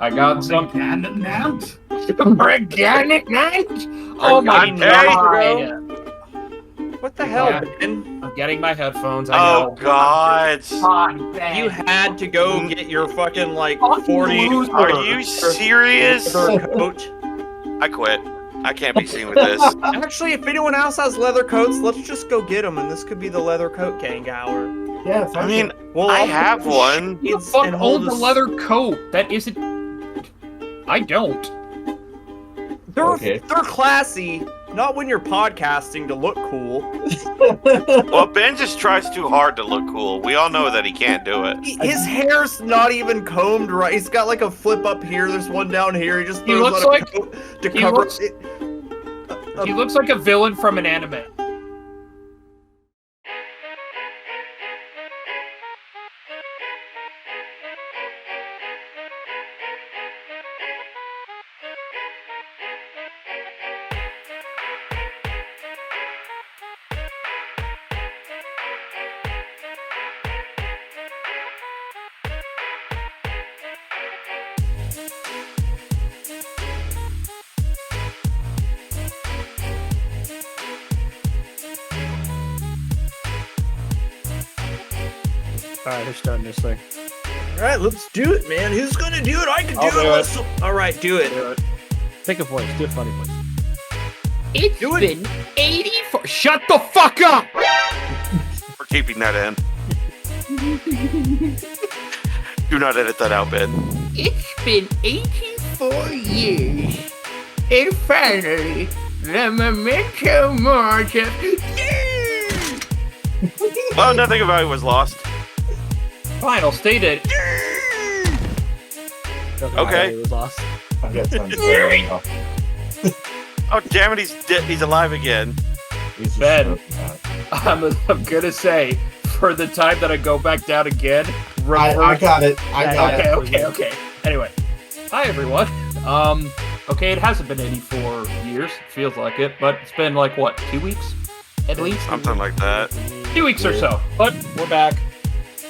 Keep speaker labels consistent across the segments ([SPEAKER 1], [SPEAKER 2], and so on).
[SPEAKER 1] I got some
[SPEAKER 2] organic nant.
[SPEAKER 1] organic night. Oh my god!
[SPEAKER 3] What the hell,
[SPEAKER 1] Yeah.
[SPEAKER 3] Ben?
[SPEAKER 1] I'm getting my headphones. I
[SPEAKER 4] Oh
[SPEAKER 1] know.
[SPEAKER 4] God!
[SPEAKER 1] God, Ben.
[SPEAKER 3] You had to go get your fucking like
[SPEAKER 1] Fucking
[SPEAKER 3] 40
[SPEAKER 1] loser.
[SPEAKER 4] Are you serious?
[SPEAKER 3] leather coat.
[SPEAKER 4] I quit. I can't be seen with this.
[SPEAKER 3] Actually, if anyone else has leather coats, let's just go get them, and this could be the leather coat gang hour.
[SPEAKER 2] Yeah,
[SPEAKER 4] I mean,
[SPEAKER 3] Well,
[SPEAKER 4] I
[SPEAKER 3] I'll
[SPEAKER 4] have
[SPEAKER 3] put the
[SPEAKER 4] one.
[SPEAKER 1] Who the
[SPEAKER 3] shades
[SPEAKER 1] fuck
[SPEAKER 3] and hold
[SPEAKER 1] owns a
[SPEAKER 3] this-
[SPEAKER 1] leather coat? That isn't. I don't.
[SPEAKER 3] They're classy, not when you're podcasting to look cool.
[SPEAKER 4] Well, Ben just tries too hard to look cool. We all know that he can't do it.
[SPEAKER 3] His hair's not even combed right. He's got like a flip up here. There's one down here. He just
[SPEAKER 1] He
[SPEAKER 3] throws
[SPEAKER 1] looks
[SPEAKER 3] on a
[SPEAKER 1] like-
[SPEAKER 3] coat to
[SPEAKER 1] he
[SPEAKER 3] cover
[SPEAKER 1] looks-
[SPEAKER 3] it.
[SPEAKER 1] He looks like a villain from an anime.
[SPEAKER 5] Alright, who's starting this thing?
[SPEAKER 3] All right, let's do it, man. Who's gonna do it? I can do
[SPEAKER 1] I'll
[SPEAKER 3] it.
[SPEAKER 1] do
[SPEAKER 3] Let's- All right, do it.
[SPEAKER 5] Pick a voice. Do a funny voice.
[SPEAKER 1] It's
[SPEAKER 3] Do it.
[SPEAKER 1] been 84. Shut the fuck up!
[SPEAKER 4] We're keeping that in. Do not edit that out, Ben.
[SPEAKER 1] It's been 84 years. And finally, the memento mori.
[SPEAKER 4] Well, nothing about it was lost.
[SPEAKER 1] Final stated.
[SPEAKER 4] Okay.
[SPEAKER 5] It was lost.
[SPEAKER 2] I've got time to say right now.
[SPEAKER 4] Oh, damn it, he's alive again.
[SPEAKER 2] He's just
[SPEAKER 1] Ben.
[SPEAKER 2] smoking
[SPEAKER 1] I'm gonna say, for the time that I go back down again,
[SPEAKER 2] I got it. I got it.
[SPEAKER 1] Okay. Anyway, hi everyone. Okay, it hasn't been 84 years. Feels like it, but it's been like what, 2 weeks, at least.
[SPEAKER 4] Something like that.
[SPEAKER 1] 2 weeks or so. But we're back.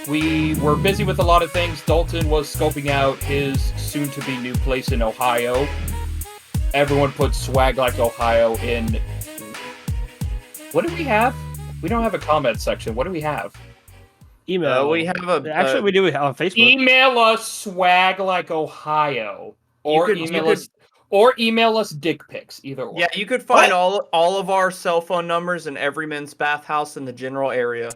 [SPEAKER 1] We were busy with a lot of things. Dalton was scoping out his soon-to-be new place in Ohio. Everyone put swag like Ohio in. What do we have? We don't have a comment section. What do we have?
[SPEAKER 5] Email.
[SPEAKER 3] We have a
[SPEAKER 5] Actually, we do have on Facebook.
[SPEAKER 1] Email us swag like Ohio, or
[SPEAKER 3] You could-
[SPEAKER 1] email
[SPEAKER 3] you
[SPEAKER 1] us, or email us dick pics. Either or.
[SPEAKER 3] Yeah, you could find all of our cell phone numbers in every men's bathhouse in the general area.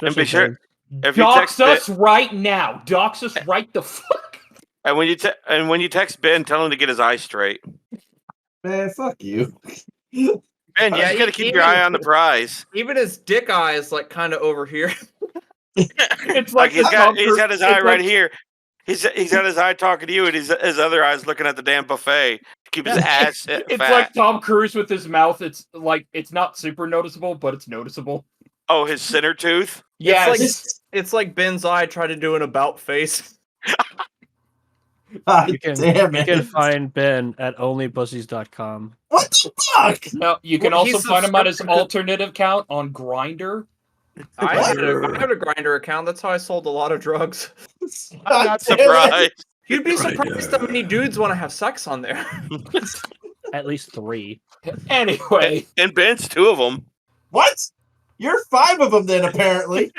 [SPEAKER 4] And be sure if you
[SPEAKER 1] Dox
[SPEAKER 4] text
[SPEAKER 1] us
[SPEAKER 4] Ben,
[SPEAKER 1] right now. Dox us right the fuck.
[SPEAKER 4] and when you text Ben, tell him to get his eyes straight.
[SPEAKER 2] Man, fuck you.
[SPEAKER 4] Ben,
[SPEAKER 3] Yeah,
[SPEAKER 4] you gotta keep your eye on the prize.
[SPEAKER 3] Even his dick eye is like kind of over here.
[SPEAKER 1] It's
[SPEAKER 4] Like
[SPEAKER 1] like the
[SPEAKER 4] he's got his eye
[SPEAKER 1] it's
[SPEAKER 4] right
[SPEAKER 1] like-
[SPEAKER 4] here. He's got his eye talking to you, and his other eye's looking at the damn buffet to keep his ass
[SPEAKER 1] It's
[SPEAKER 4] fat.
[SPEAKER 1] like Tom Cruise with his mouth. It's like it's not super noticeable, but it's noticeable.
[SPEAKER 4] Oh, his center tooth.
[SPEAKER 1] Yes.
[SPEAKER 3] It's like Ben's eye tried to do an about face.
[SPEAKER 2] God
[SPEAKER 5] You can,
[SPEAKER 2] damn
[SPEAKER 5] you
[SPEAKER 2] it.
[SPEAKER 5] can find Ben at onlypussies.com.
[SPEAKER 2] What the fuck?
[SPEAKER 1] No, you can
[SPEAKER 3] Well,
[SPEAKER 1] also
[SPEAKER 3] he's
[SPEAKER 1] find him on his
[SPEAKER 3] subscribed to-
[SPEAKER 1] alternative account on Grinder.
[SPEAKER 3] I
[SPEAKER 2] What?
[SPEAKER 3] had a grinder account. That's how I sold a lot of drugs.
[SPEAKER 4] I'm not
[SPEAKER 2] God damn it.
[SPEAKER 4] surprised.
[SPEAKER 3] You'd be surprised how many dudes want to have sex on there.
[SPEAKER 5] At least 3.
[SPEAKER 1] Anyway,
[SPEAKER 4] And Ben's 2 of them.
[SPEAKER 2] What? You're 5 of them then, apparently.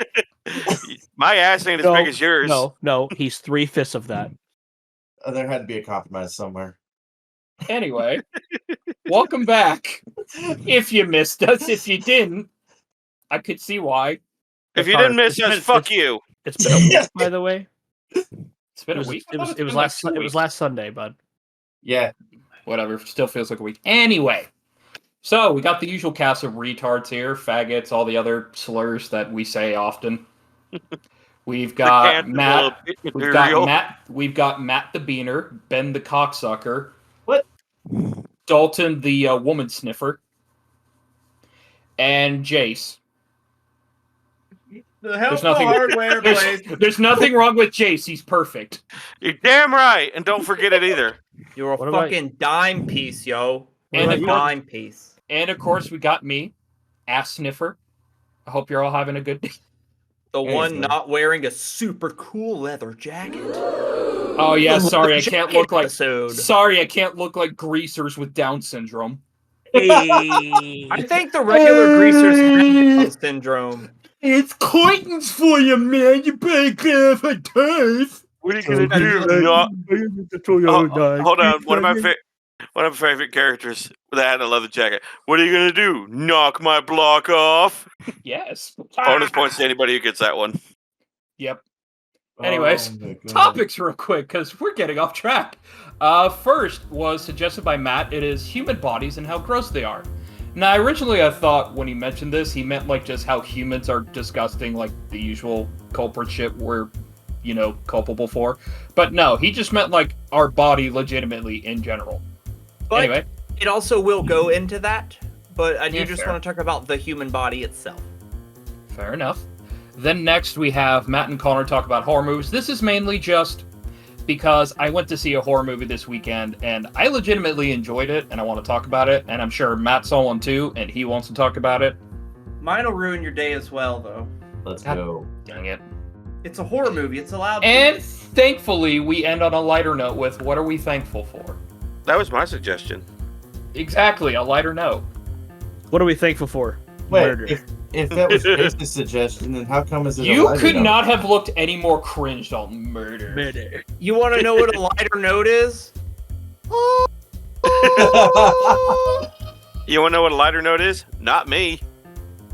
[SPEAKER 4] My ass ain't as big as yours.
[SPEAKER 5] No, he's 3/5 of that.
[SPEAKER 2] There had to be a compromise somewhere.
[SPEAKER 1] anyway, welcome back. If you missed us, if you didn't, I could see why.
[SPEAKER 4] If you didn't miss us, fuck you.
[SPEAKER 5] It's been a week, by the way.
[SPEAKER 1] It's been
[SPEAKER 5] It was,
[SPEAKER 1] a week.
[SPEAKER 5] it
[SPEAKER 1] I
[SPEAKER 5] was,
[SPEAKER 1] thought
[SPEAKER 5] it
[SPEAKER 1] it's
[SPEAKER 5] was
[SPEAKER 1] been like
[SPEAKER 5] last
[SPEAKER 1] 2
[SPEAKER 5] it was
[SPEAKER 1] weeks.
[SPEAKER 5] last Sunday, bud.
[SPEAKER 2] Yeah.
[SPEAKER 1] Whatever. Still feels like a week. Anyway, so we got the usual cast of retards here, faggots, all the other slurs that we say often. We've got Matt. We've got Matt the Beaner, Ben the cocksucker.
[SPEAKER 2] What?
[SPEAKER 1] Dalton the woman sniffer, and Jase.
[SPEAKER 3] The hell
[SPEAKER 1] There's nothing-
[SPEAKER 3] hardware
[SPEAKER 1] There's nothing wrong with Jase. He's perfect.
[SPEAKER 4] You're damn right. And don't forget it either.
[SPEAKER 3] You're a
[SPEAKER 5] What about-
[SPEAKER 3] fucking dime piece, yo.
[SPEAKER 1] And
[SPEAKER 3] You're a
[SPEAKER 1] of course-
[SPEAKER 3] dime piece.
[SPEAKER 1] And of course, we got me, ass sniffer. I hope you're all having a good day.
[SPEAKER 3] The
[SPEAKER 2] Hey,
[SPEAKER 3] one
[SPEAKER 2] man.
[SPEAKER 3] not wearing a super cool leather jacket.
[SPEAKER 1] Oh yeah, sorry, I can't look like
[SPEAKER 3] Episode.
[SPEAKER 1] sorry, I can't look like greasers with Down syndrome.
[SPEAKER 3] I think the regular greasers have Down syndrome.
[SPEAKER 1] It's coitins for you, man. You better get off a turf.
[SPEAKER 4] What are you gonna do? Not. Hold on. One of my favorite characters with that had a leather jacket. What are you gonna do? Knock my block off?
[SPEAKER 1] Yes.
[SPEAKER 4] Bonus points to anybody who gets that one.
[SPEAKER 1] Yep. Anyways,
[SPEAKER 2] Oh my God.
[SPEAKER 1] topics real quick, because we're getting off track. First was suggested by Matt. It is human bodies and how gross they are. Now, originally I thought when he mentioned this, he meant like just how humans are disgusting, like the usual culprit shit we're, culpable for. But no, he just meant like our body legitimately in general.
[SPEAKER 3] But
[SPEAKER 1] Anyway.
[SPEAKER 3] it also will go into that. But I do
[SPEAKER 1] Yeah,
[SPEAKER 3] just
[SPEAKER 1] fair.
[SPEAKER 3] want to talk about the human body itself.
[SPEAKER 1] Fair enough. Then next we have Matt and Connor talk about horror movies. This is mainly just because I went to see a horror movie this weekend and I legitimately enjoyed it and I want to talk about it, and I'm sure Matt saw one too and he wants to talk about it.
[SPEAKER 3] Mine will ruin your day as well, though.
[SPEAKER 2] Let's
[SPEAKER 1] God
[SPEAKER 2] go.
[SPEAKER 1] Dang it.
[SPEAKER 3] It's a horror movie. It's allowed.
[SPEAKER 1] And thankfully we end on a lighter note with what are we thankful for?
[SPEAKER 4] That was my suggestion.
[SPEAKER 1] Exactly, a lighter note.
[SPEAKER 5] What are we thankful for?
[SPEAKER 2] Wait,
[SPEAKER 5] Murder.
[SPEAKER 2] if that was Jase's suggestion, then how come is it?
[SPEAKER 1] You could not have looked any more cringed on murder.
[SPEAKER 5] Murder.
[SPEAKER 3] You want to know what a lighter note is?
[SPEAKER 4] You want to know what a lighter note is? Not me.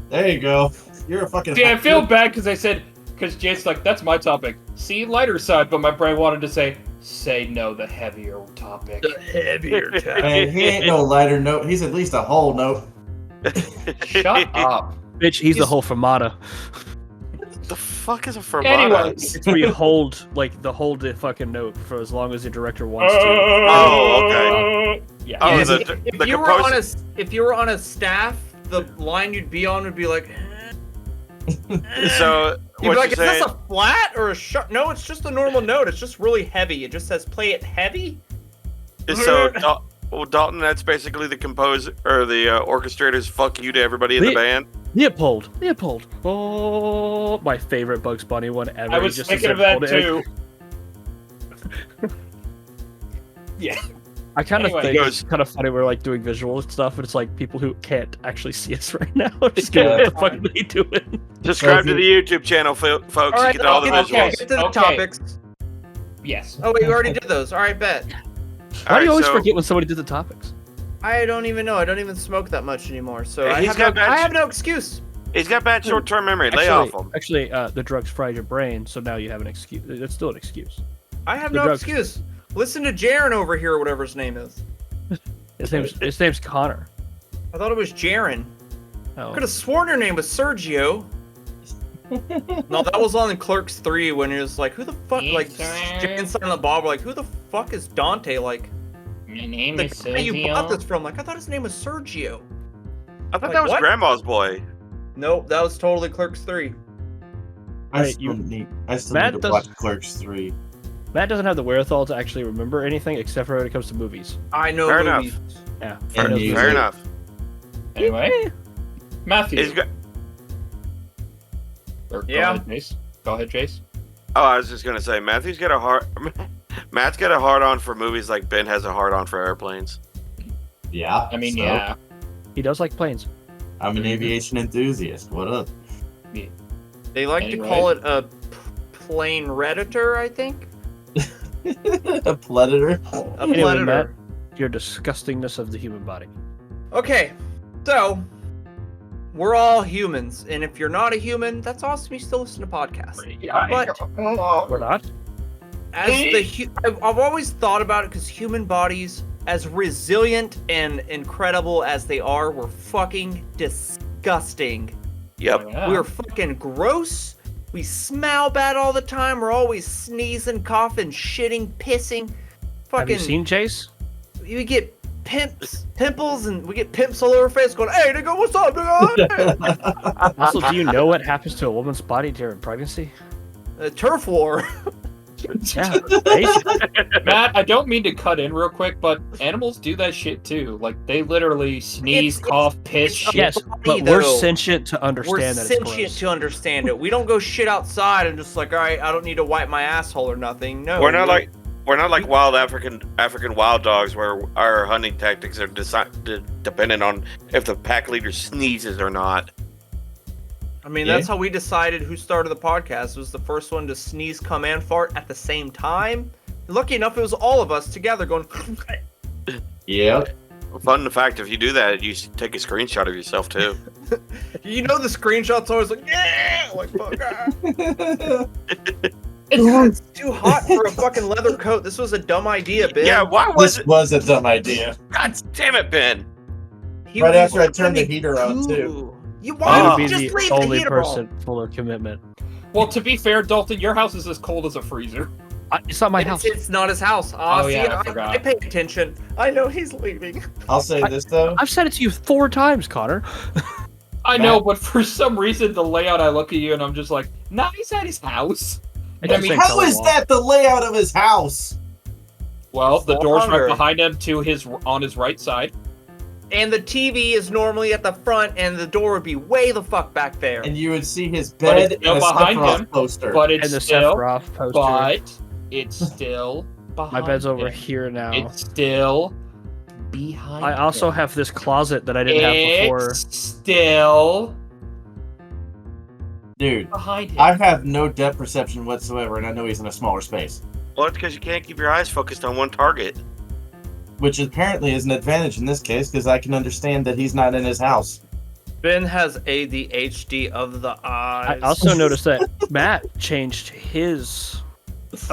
[SPEAKER 2] There you go. You're a fucking.
[SPEAKER 1] See, I feel bad because Jake's like, that's my topic. See, lighter side, but my brain wanted to say no, the heavier topic.
[SPEAKER 3] Heavier
[SPEAKER 2] Man, he ain't no lighter note. He's at least a whole note.
[SPEAKER 1] Shut up.
[SPEAKER 5] Bitch, he's the whole fermata.
[SPEAKER 4] The fuck is a fermata?
[SPEAKER 1] Anyways.
[SPEAKER 5] It's where you hold the fucking note for as long as the director wants to.
[SPEAKER 4] Oh, okay.
[SPEAKER 5] Yeah.
[SPEAKER 4] Oh,
[SPEAKER 3] Yes,
[SPEAKER 4] the
[SPEAKER 3] if
[SPEAKER 4] the
[SPEAKER 3] you were
[SPEAKER 4] composer.
[SPEAKER 3] if you were on a staff, the line you'd be on would be like.
[SPEAKER 4] So
[SPEAKER 3] You'd be
[SPEAKER 4] what
[SPEAKER 3] like,
[SPEAKER 4] you're
[SPEAKER 3] is
[SPEAKER 4] saying?
[SPEAKER 3] this a flat or a sharp? No, it's just a normal note. It's just really heavy. It just says play it heavy.
[SPEAKER 4] So Dalton, that's basically the composer or the orchestrator's fuck you to everybody in the band.
[SPEAKER 5] Leopold. Oh, my favorite Bugs Bunny one ever.
[SPEAKER 1] I was
[SPEAKER 5] He just
[SPEAKER 1] thinking of
[SPEAKER 5] said,
[SPEAKER 1] that
[SPEAKER 5] "Hold it."
[SPEAKER 1] too. Yeah.
[SPEAKER 5] I kind of
[SPEAKER 1] Anyway.
[SPEAKER 5] think it's kind of funny. We're like doing visual stuff, and it's like people who can't actually see us right now are just going, "What the fuck are they doing?"
[SPEAKER 4] Subscribe to the YouTube channel, folks.
[SPEAKER 3] All right,
[SPEAKER 4] you get all the
[SPEAKER 3] let's
[SPEAKER 1] okay.
[SPEAKER 4] visuals.
[SPEAKER 3] get to the
[SPEAKER 1] Okay.
[SPEAKER 3] topics.
[SPEAKER 1] Yes.
[SPEAKER 3] Oh wait, you already did those. All right, bet.
[SPEAKER 5] Why do you
[SPEAKER 4] Alright,
[SPEAKER 5] always
[SPEAKER 4] so-
[SPEAKER 5] forget when somebody did the topics?
[SPEAKER 3] I don't even know. I don't even smoke that much anymore, so
[SPEAKER 4] Hey,
[SPEAKER 3] I
[SPEAKER 4] he's
[SPEAKER 3] have,
[SPEAKER 4] got
[SPEAKER 3] no,
[SPEAKER 4] bad
[SPEAKER 3] I
[SPEAKER 4] sh-
[SPEAKER 3] have no excuse.
[SPEAKER 4] He's got bad short-term memory. Lay off him.
[SPEAKER 5] Actually, the drugs fried your brain, so now you have an excuse. It's still an excuse.
[SPEAKER 3] I have
[SPEAKER 5] The
[SPEAKER 3] no
[SPEAKER 5] drugs-
[SPEAKER 3] excuse. Listen to Jaren over here, or whatever his name is.
[SPEAKER 5] His name's Connor.
[SPEAKER 3] I thought it was Jaren.
[SPEAKER 5] Oh.
[SPEAKER 3] Could have sworn your name was Sergio. No, that was on Clerks 3 when it was like, who the fuck? Like, Jay and Silent Bob were like, who the fuck is Dante? Like,
[SPEAKER 1] My name
[SPEAKER 3] the
[SPEAKER 1] is
[SPEAKER 3] guy you bought
[SPEAKER 1] Sergio.
[SPEAKER 3] this from. Like, I thought his name was Sergio.
[SPEAKER 4] I thought
[SPEAKER 3] Like,
[SPEAKER 4] that was
[SPEAKER 3] what?
[SPEAKER 4] Grandma's boy.
[SPEAKER 3] Nope, that was totally Clerks 3.
[SPEAKER 2] I
[SPEAKER 5] Hey,
[SPEAKER 2] still need
[SPEAKER 5] Matt
[SPEAKER 2] to
[SPEAKER 5] does-
[SPEAKER 2] watch Clerks 3.
[SPEAKER 5] Matt doesn't have the wherewithal to actually remember anything except for when it comes to movies.
[SPEAKER 3] I know
[SPEAKER 4] Fair
[SPEAKER 3] movies.
[SPEAKER 5] Yeah.
[SPEAKER 2] Fair
[SPEAKER 5] He knows
[SPEAKER 2] enough.
[SPEAKER 4] Fair
[SPEAKER 5] movies.
[SPEAKER 4] enough.
[SPEAKER 1] Anyway. Matthew.
[SPEAKER 4] He's got.
[SPEAKER 1] Or
[SPEAKER 3] Yeah.
[SPEAKER 1] Go ahead, Jace. Go ahead, Jace.
[SPEAKER 4] Oh, I was just gonna say, Matthew's got a hard. Matt's got a hard on for movies like Ben has a hard on for airplanes.
[SPEAKER 2] Yeah.
[SPEAKER 1] I mean,
[SPEAKER 2] so,
[SPEAKER 1] yeah.
[SPEAKER 5] He does like planes.
[SPEAKER 2] I'm an aviation enthusiast. What up?
[SPEAKER 3] They like
[SPEAKER 1] Anyway.
[SPEAKER 3] to call it a plane redditor, I think.
[SPEAKER 2] A predator.
[SPEAKER 3] A
[SPEAKER 5] Anyway,
[SPEAKER 3] predator.
[SPEAKER 5] Matt, your disgustingness of the human body.
[SPEAKER 3] Okay, so we're all humans, and if you're not a human, that's awesome. You still listen to podcasts. But
[SPEAKER 5] We're not?
[SPEAKER 3] as I've always thought about it because human bodies, as resilient and incredible as they are, were fucking disgusting.
[SPEAKER 4] Yep.
[SPEAKER 3] We're fucking gross. We smell bad all the time. We're always sneezing, coughing, shitting, pissing.
[SPEAKER 5] Have you
[SPEAKER 3] Fucking,
[SPEAKER 5] seen Jase?
[SPEAKER 3] we get pimples, and we get pimps all over our face going, "Hey, nigga, what's up, nigga?"
[SPEAKER 5] Also, do you know what happens to a woman's body during pregnancy?
[SPEAKER 3] Turf war.
[SPEAKER 5] Yeah. basically.
[SPEAKER 1] Matt, I don't mean to cut in real quick, but animals do that shit too. Like, they literally sneeze,
[SPEAKER 3] It's-
[SPEAKER 1] cough, piss, shit.
[SPEAKER 5] Yes, but
[SPEAKER 3] though.
[SPEAKER 5] we're sentient to understand
[SPEAKER 3] We're
[SPEAKER 5] that it's
[SPEAKER 3] sentient
[SPEAKER 5] gross.
[SPEAKER 3] to understand it. We don't go shit outside and just like, all right, I don't need to wipe my asshole or nothing. No,
[SPEAKER 4] We're not like We're not like wild African wild dogs where our hunting tactics are dependent on if the pack leader sneezes or not.
[SPEAKER 3] I mean, that's how we decided who started the podcast. Was the first one to sneeze, come, and fart at the same time. Lucky enough, it was all of us together going.
[SPEAKER 2] Yep.
[SPEAKER 4] Fun the fact, if you do that, you take a screenshot of yourself too.
[SPEAKER 3] You know, the screenshot's always like, yeah, like fuck. It's too hot for a fucking leather coat. This was a dumb idea, Ben.
[SPEAKER 4] Yeah, why was
[SPEAKER 2] This
[SPEAKER 4] it?
[SPEAKER 2] was a dumb idea.
[SPEAKER 4] God damn it, Ben!
[SPEAKER 2] Right after I turned the heater on, too.
[SPEAKER 3] You
[SPEAKER 5] I
[SPEAKER 3] why
[SPEAKER 5] would
[SPEAKER 3] would
[SPEAKER 5] be
[SPEAKER 3] you just
[SPEAKER 5] the
[SPEAKER 3] leave the
[SPEAKER 5] only
[SPEAKER 3] heater
[SPEAKER 5] person
[SPEAKER 3] on?
[SPEAKER 5] full of commitment.
[SPEAKER 1] Well, to be fair, Dalton, your house is as cold as a freezer.
[SPEAKER 5] It's not my house.
[SPEAKER 3] It's not his house.
[SPEAKER 1] Oh,
[SPEAKER 3] See,
[SPEAKER 1] yeah, I forgot.
[SPEAKER 3] I pay attention. I know he's leaving.
[SPEAKER 2] I'll say this, though.
[SPEAKER 5] I've said it to you 4 times, Connor.
[SPEAKER 1] I know, but for some reason, the layout, I look at you and I'm just like, nah, he's at his house.
[SPEAKER 5] It's
[SPEAKER 1] I
[SPEAKER 5] the
[SPEAKER 1] mean,
[SPEAKER 5] same
[SPEAKER 2] How
[SPEAKER 5] color
[SPEAKER 2] is
[SPEAKER 5] wall.
[SPEAKER 2] that the layout of his house?
[SPEAKER 1] Well, the door's
[SPEAKER 3] Longer.
[SPEAKER 1] right behind him to on his right side.
[SPEAKER 3] And the TV is normally at the front, and the door would be way the fuck back there.
[SPEAKER 2] And you would see his
[SPEAKER 1] But
[SPEAKER 2] bed
[SPEAKER 1] it's
[SPEAKER 2] and
[SPEAKER 1] still
[SPEAKER 2] a
[SPEAKER 1] behind
[SPEAKER 2] Sephiroth
[SPEAKER 1] him,
[SPEAKER 2] poster.
[SPEAKER 1] But it's
[SPEAKER 5] And the
[SPEAKER 1] still,
[SPEAKER 5] Sephiroth poster.
[SPEAKER 1] but it's still behind
[SPEAKER 5] My bed's over
[SPEAKER 1] him.
[SPEAKER 5] here now.
[SPEAKER 1] It's still behind
[SPEAKER 5] I also
[SPEAKER 1] him.
[SPEAKER 5] have this closet that I didn't have before.
[SPEAKER 1] It's still
[SPEAKER 2] Dude,
[SPEAKER 1] behind him.
[SPEAKER 2] I have no depth perception whatsoever, and I know he's in a smaller space.
[SPEAKER 4] Well, it's because you can't keep your eyes focused on one target.
[SPEAKER 2] Which apparently is an advantage in this case, because I can understand that he's not in his house.
[SPEAKER 3] Ben has ADHD of the eyes.
[SPEAKER 5] I also noticed that Matt changed his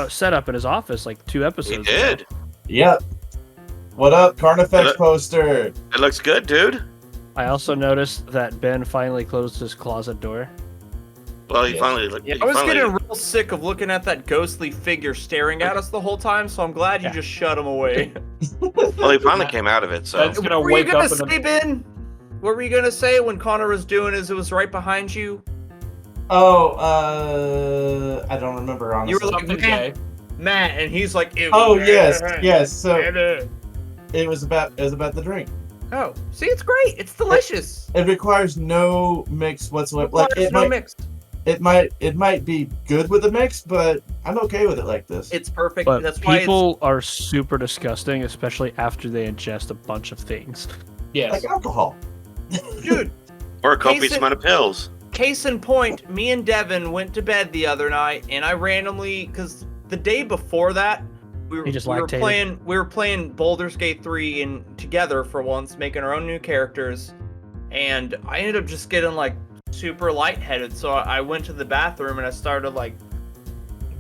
[SPEAKER 5] setup in his office like 2
[SPEAKER 4] He
[SPEAKER 5] episodes
[SPEAKER 4] did.
[SPEAKER 5] ago.
[SPEAKER 2] Yep. What up, Carnifex
[SPEAKER 4] Look.
[SPEAKER 2] poster?
[SPEAKER 4] It looks good, dude.
[SPEAKER 5] I also noticed that Ben finally closed his closet door.
[SPEAKER 4] Well, he
[SPEAKER 2] Yeah.
[SPEAKER 4] finally looked.
[SPEAKER 3] I was getting real sick of looking at that ghostly figure staring at us the whole time, so I'm glad you just shut him away.
[SPEAKER 4] Well, he finally came out of it. So
[SPEAKER 1] That's
[SPEAKER 3] What
[SPEAKER 1] gonna
[SPEAKER 3] were you
[SPEAKER 1] wake
[SPEAKER 3] gonna
[SPEAKER 1] up in
[SPEAKER 3] say,
[SPEAKER 1] the...
[SPEAKER 3] Ben? What were you gonna say when Connor was doing his? It was right behind you.
[SPEAKER 2] Oh, I don't remember, honestly.
[SPEAKER 3] You were like,
[SPEAKER 1] Something gay.
[SPEAKER 3] Matt, and he's like, "Ew,
[SPEAKER 2] Oh,
[SPEAKER 3] man."
[SPEAKER 2] yes. So it was about the drink.
[SPEAKER 3] Oh, see, it's great. It's delicious.
[SPEAKER 2] It requires no mix whatsoever. Like
[SPEAKER 3] There's no mix.
[SPEAKER 2] it might be good with a mix, but I'm okay with it like this.
[SPEAKER 3] It's perfect.
[SPEAKER 5] But
[SPEAKER 3] That's why
[SPEAKER 5] people are super disgusting, especially after they ingest a bunch of things.
[SPEAKER 1] Yes.
[SPEAKER 2] Like alcohol.
[SPEAKER 3] it's dude.
[SPEAKER 4] or a copious
[SPEAKER 3] Jason-
[SPEAKER 4] amount of pills.
[SPEAKER 3] Case in point, me and Devin went to bed the other night, and I randomly, because the day before that, we were,
[SPEAKER 5] He just
[SPEAKER 3] we were
[SPEAKER 5] lactated.
[SPEAKER 3] playing Baldur's Gate 3 together for once, making our own new characters, and I ended up just getting like super lightheaded. So I went to the bathroom and I started like,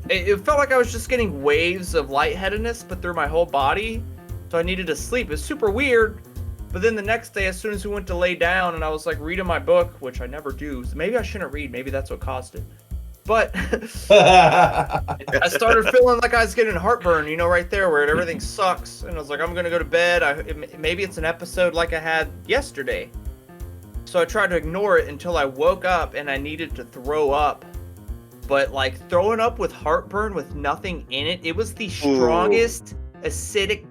[SPEAKER 3] it felt like I was just getting waves of lightheadedness, but through my whole body. So I needed to sleep. It's super weird. But then the next day, as soon as we went to lay down, and I was like reading my book, which I never do. So maybe I shouldn't read. Maybe that's what caused it. But I started feeling like I was getting heartburn, you know, right there where everything sucks. And I was like, I'm gonna go to bed. Maybe it's an episode like I had yesterday. So I tried to ignore it until I woke up and I needed to throw up. But like throwing up with heartburn with nothing in it, it was the strongest acidic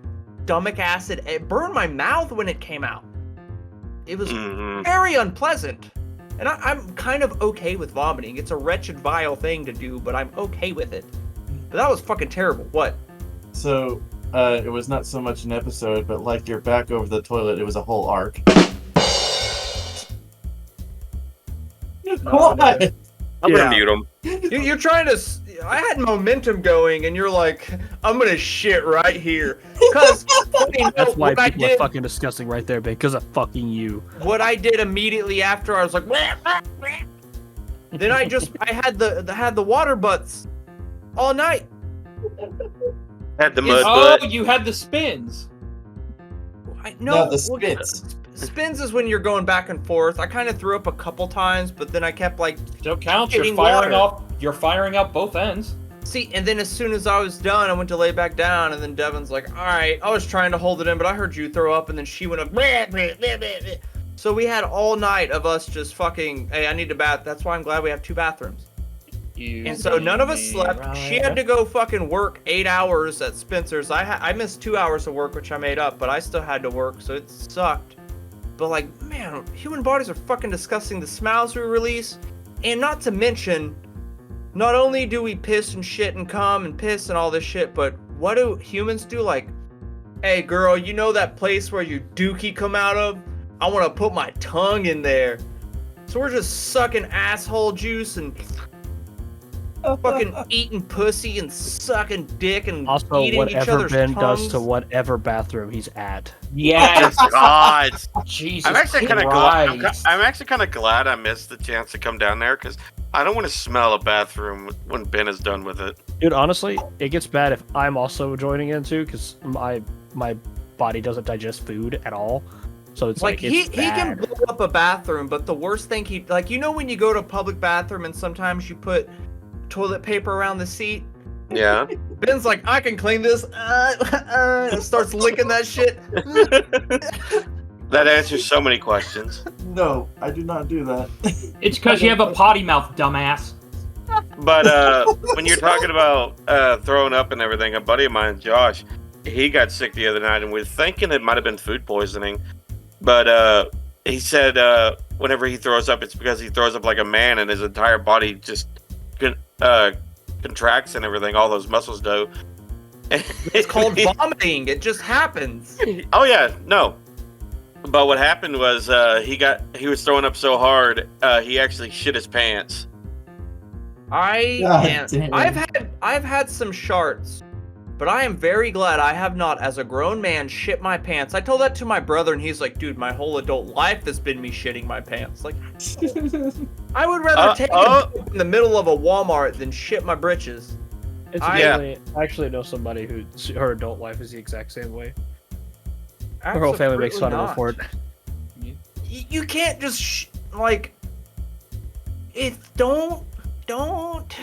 [SPEAKER 3] stomach acid. It burned my mouth when it came out. It was very unpleasant. And I'm kind of okay with vomiting. It's a wretched, vile thing to do, but I'm okay with it. But that was fucking terrible. What?
[SPEAKER 2] So, it was not so much an episode, but like your back over the toilet, it was a whole arc. What?
[SPEAKER 4] I'm gonna mute him.
[SPEAKER 3] You're trying to... I had momentum going, and you're like, I'm gonna shit right here. Because
[SPEAKER 5] That's why
[SPEAKER 3] what I
[SPEAKER 5] people are
[SPEAKER 3] did,
[SPEAKER 5] fucking disgusting right there, because of fucking you.
[SPEAKER 3] what I did immediately after, I was like, then I had the water butts all night.
[SPEAKER 4] Had the mud
[SPEAKER 1] Oh,
[SPEAKER 4] butt.
[SPEAKER 1] you had the spins.
[SPEAKER 2] No, the spits.
[SPEAKER 3] Spins is when you're going back and forth. I kind of threw up a couple times, but then I kept like,
[SPEAKER 1] Still counts.
[SPEAKER 3] Getting
[SPEAKER 1] You're firing
[SPEAKER 3] water.
[SPEAKER 1] off. You're firing up both ends.
[SPEAKER 3] see, and then as soon as I was done, I went to lay back down, and then Devin's like, all right, I was trying to hold it in, but I heard you throw up, and then she went up. So we had all night of us just fucking, hey, I need a bath. That's why I'm glad we have 2 bathrooms. And so none of us slept. She had to go fucking work 8 hours at Spencer's. I missed 2 hours of work, which I made up, but I still had to work, so it sucked. But like, man, human bodies are fucking disgusting. The smells we release, and not to mention, not only do we piss and shit and cum and piss and all this shit, but what do humans do? Like, hey girl, you know that place where your dookie come out of? I want to put my tongue in there. So we're just sucking asshole juice and fucking eating pussy and sucking dick and
[SPEAKER 5] Also,
[SPEAKER 3] eating each
[SPEAKER 5] whatever
[SPEAKER 3] other's
[SPEAKER 5] Ben does
[SPEAKER 3] tongues.
[SPEAKER 5] to whatever bathroom he's at.
[SPEAKER 1] Yes.
[SPEAKER 4] God.
[SPEAKER 1] Jesus
[SPEAKER 4] I'm actually kind of
[SPEAKER 1] Christ.
[SPEAKER 4] I'm actually kind of glad I missed the chance to come down there because I don't want to smell a bathroom when Ben is done with it.
[SPEAKER 5] Dude, honestly, it gets bad if I'm also joining in too, because my body doesn't digest food at all. So it's like
[SPEAKER 3] he
[SPEAKER 5] it's
[SPEAKER 3] can
[SPEAKER 5] bad.
[SPEAKER 3] blow up a bathroom, but the worst thing when you go to a public bathroom and sometimes you put toilet paper around the seat.
[SPEAKER 4] Yeah.
[SPEAKER 3] Ben's like, I can clean this. And starts licking that shit.
[SPEAKER 4] That answers so many questions.
[SPEAKER 2] No, I do not do that.
[SPEAKER 1] It's because you have a potty mouth, dumbass.
[SPEAKER 4] But when you're talking about throwing up and everything, a buddy of mine, Josh, he got sick the other night, and we were thinking it might have been food poisoning. But he said whenever he throws up, it's because he throws up like a man, and his entire body just contracts and everything. All those muscles do.
[SPEAKER 3] It's called vomiting. It just happens.
[SPEAKER 4] Oh yeah, no. But what happened was he was throwing up so hard he actually shit his pants.
[SPEAKER 2] God damn.
[SPEAKER 3] I've had some sharts, but I am very glad I have not, as a grown man, shit my pants. I told that to my brother, and he's like, "Dude, my whole adult life has been me shitting my pants." Like, I would rather take a poop in the middle of a Walmart than shit my britches.
[SPEAKER 5] I actually know somebody who her adult life is the exact same way. Her whole family makes fun of her for it.
[SPEAKER 3] You can't just don't.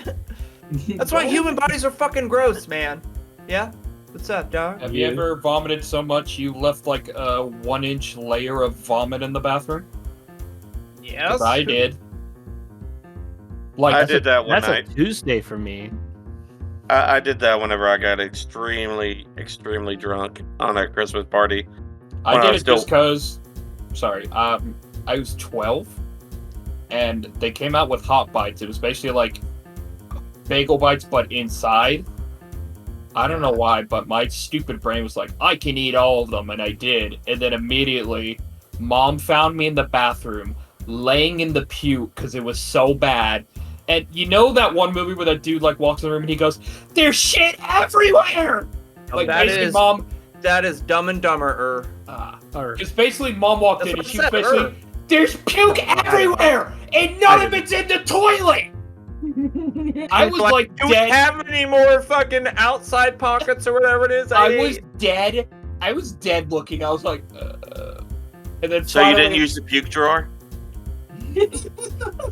[SPEAKER 3] That's why human bodies are fucking gross, man. Yeah? What's up, dog?
[SPEAKER 1] Have you ever vomited so much you left like a 1-inch layer of vomit in the bathroom?
[SPEAKER 3] Yes.
[SPEAKER 1] 'Cause I did. Like
[SPEAKER 4] I did that one
[SPEAKER 5] That's
[SPEAKER 4] night.
[SPEAKER 5] a Tuesday for me.
[SPEAKER 4] I did that whenever I got extremely, extremely drunk on a Christmas party.
[SPEAKER 1] I
[SPEAKER 4] When I
[SPEAKER 1] did
[SPEAKER 4] was
[SPEAKER 1] it just because. Sorry, I was 12, and they came out with hot bites. It was basically like bagel bites, but inside. I don't know why, but my stupid brain was like, I can eat all of them, and I did. And then immediately, Mom found me in the bathroom, laying in the puke because it was so bad. And you know that one movie where that dude like walks in the room and he goes, "There's shit everywhere." Like basically, Mom.
[SPEAKER 3] That is Dumb and Dumber.
[SPEAKER 1] Because basically, Mom walked in and she was
[SPEAKER 3] said,
[SPEAKER 1] basically, "There's puke everywhere, and none of it's in the toilet." I was like
[SPEAKER 3] do we
[SPEAKER 1] dead.
[SPEAKER 3] have any more fucking outside pockets or whatever it is?
[SPEAKER 1] I was dead. I was dead looking. I was like, and then
[SPEAKER 4] So you didn't
[SPEAKER 1] finally-
[SPEAKER 4] use the puke drawer?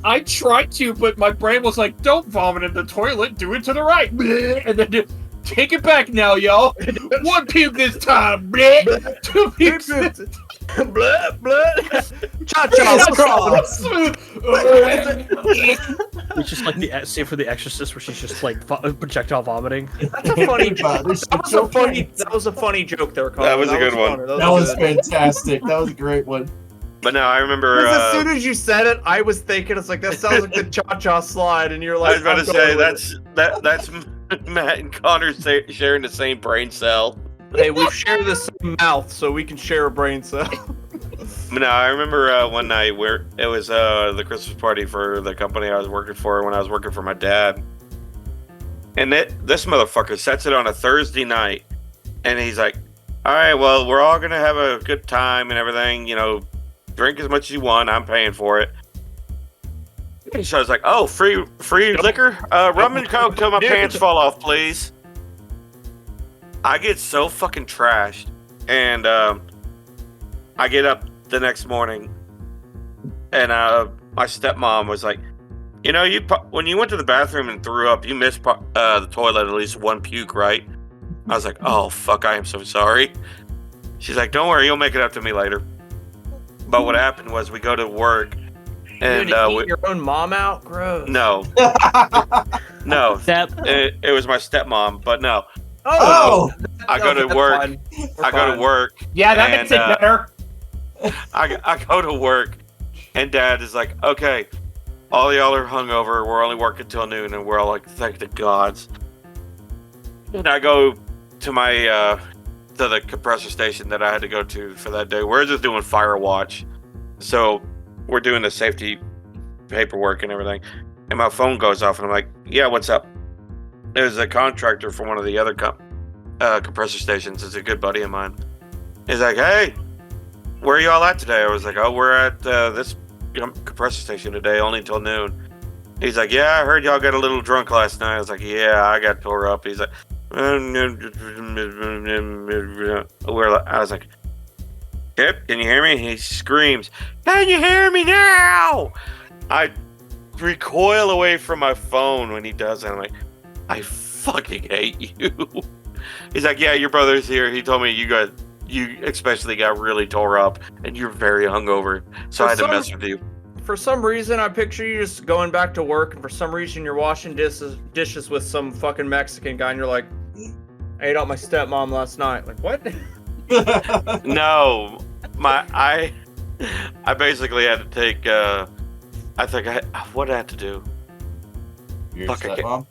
[SPEAKER 1] I tried to, but my brain was like, "Don't vomit in the toilet. Do it to the right." And then take it back now, y'all. One puke this time. 2 pukes.
[SPEAKER 3] Blood, blood. Cha-cha.
[SPEAKER 5] It's just like the scene for The Exorcist where she's just like projectile vomiting.
[SPEAKER 3] That's a funny joke. That was a funny joke there, Colin.
[SPEAKER 4] That was a good one.
[SPEAKER 3] funny.
[SPEAKER 2] That was fantastic. That was a great one.
[SPEAKER 4] But no, I remember.
[SPEAKER 3] Because as soon as you said it, I was thinking, it's like, that sounds like the cha-cha slide, and you're like,
[SPEAKER 4] I was about to say that's Matt and Connor sharing the same brain cell.
[SPEAKER 3] Hey, we share the same mouth, so we can share a brain cell.
[SPEAKER 4] But no, I remember one night where it was the Christmas party for the company I was working for when I was working for my dad. And this motherfucker sets it on a Thursday night. And he's like, "All right, well, we're all going to have a good time and everything. You know, drink as much as you want. I'm paying for it." And so I was like, "Oh, free liquor? Rum and Coke till my pants fall off, please." I get so fucking trashed. And I get up the next morning, and my stepmom was like, "You know, when you went to the bathroom and threw up, you missed the toilet at least one puke, right?" I was like, "Oh, fuck, I am so sorry." She's like, "Don't worry, you'll make it up to me later." But what happened was we go to work, and
[SPEAKER 3] eat your own mom out? Gross.
[SPEAKER 4] no, it was my stepmom, but no.
[SPEAKER 3] Oh!
[SPEAKER 4] I go to work. I go to work.
[SPEAKER 1] Yeah, that makes it better.
[SPEAKER 4] I go to work, and Dad is like, "Okay, all y'all are hungover. We're only working till noon," and we're all like, "Thank the gods." And I go to my to the compressor station that I had to go to for that day. We're just doing fire watch, so we're doing the safety paperwork and everything. And my phone goes off, and I'm like, "Yeah, what's up?" There's a contractor for one of the other compressor stations. It's a good buddy of mine. He's like, "Hey, where are you all at today?" I was like, "Oh, we're at this compressor station today, only until noon." He's like, "Yeah, I heard y'all got a little drunk last night." I was like, "Yeah, I got tore up." He's like, I was like, "Yep, can you hear me?" He screams, "Can you hear me now?" I recoil away from my phone when he does that. I'm like, "I fucking hate you." He's like, "Yeah, your brother's here. He told me you especially got really tore up and you're very hungover, so I had to mess with you."
[SPEAKER 3] For some reason, I picture you just going back to work, and for some reason, you're washing dishes with some fucking Mexican guy, and you're like, "I ate out my stepmom last night." Like, what?
[SPEAKER 4] No, I basically had to take. What did I have to do?
[SPEAKER 2] Your
[SPEAKER 4] Fuck, I can't-
[SPEAKER 2] stepmom?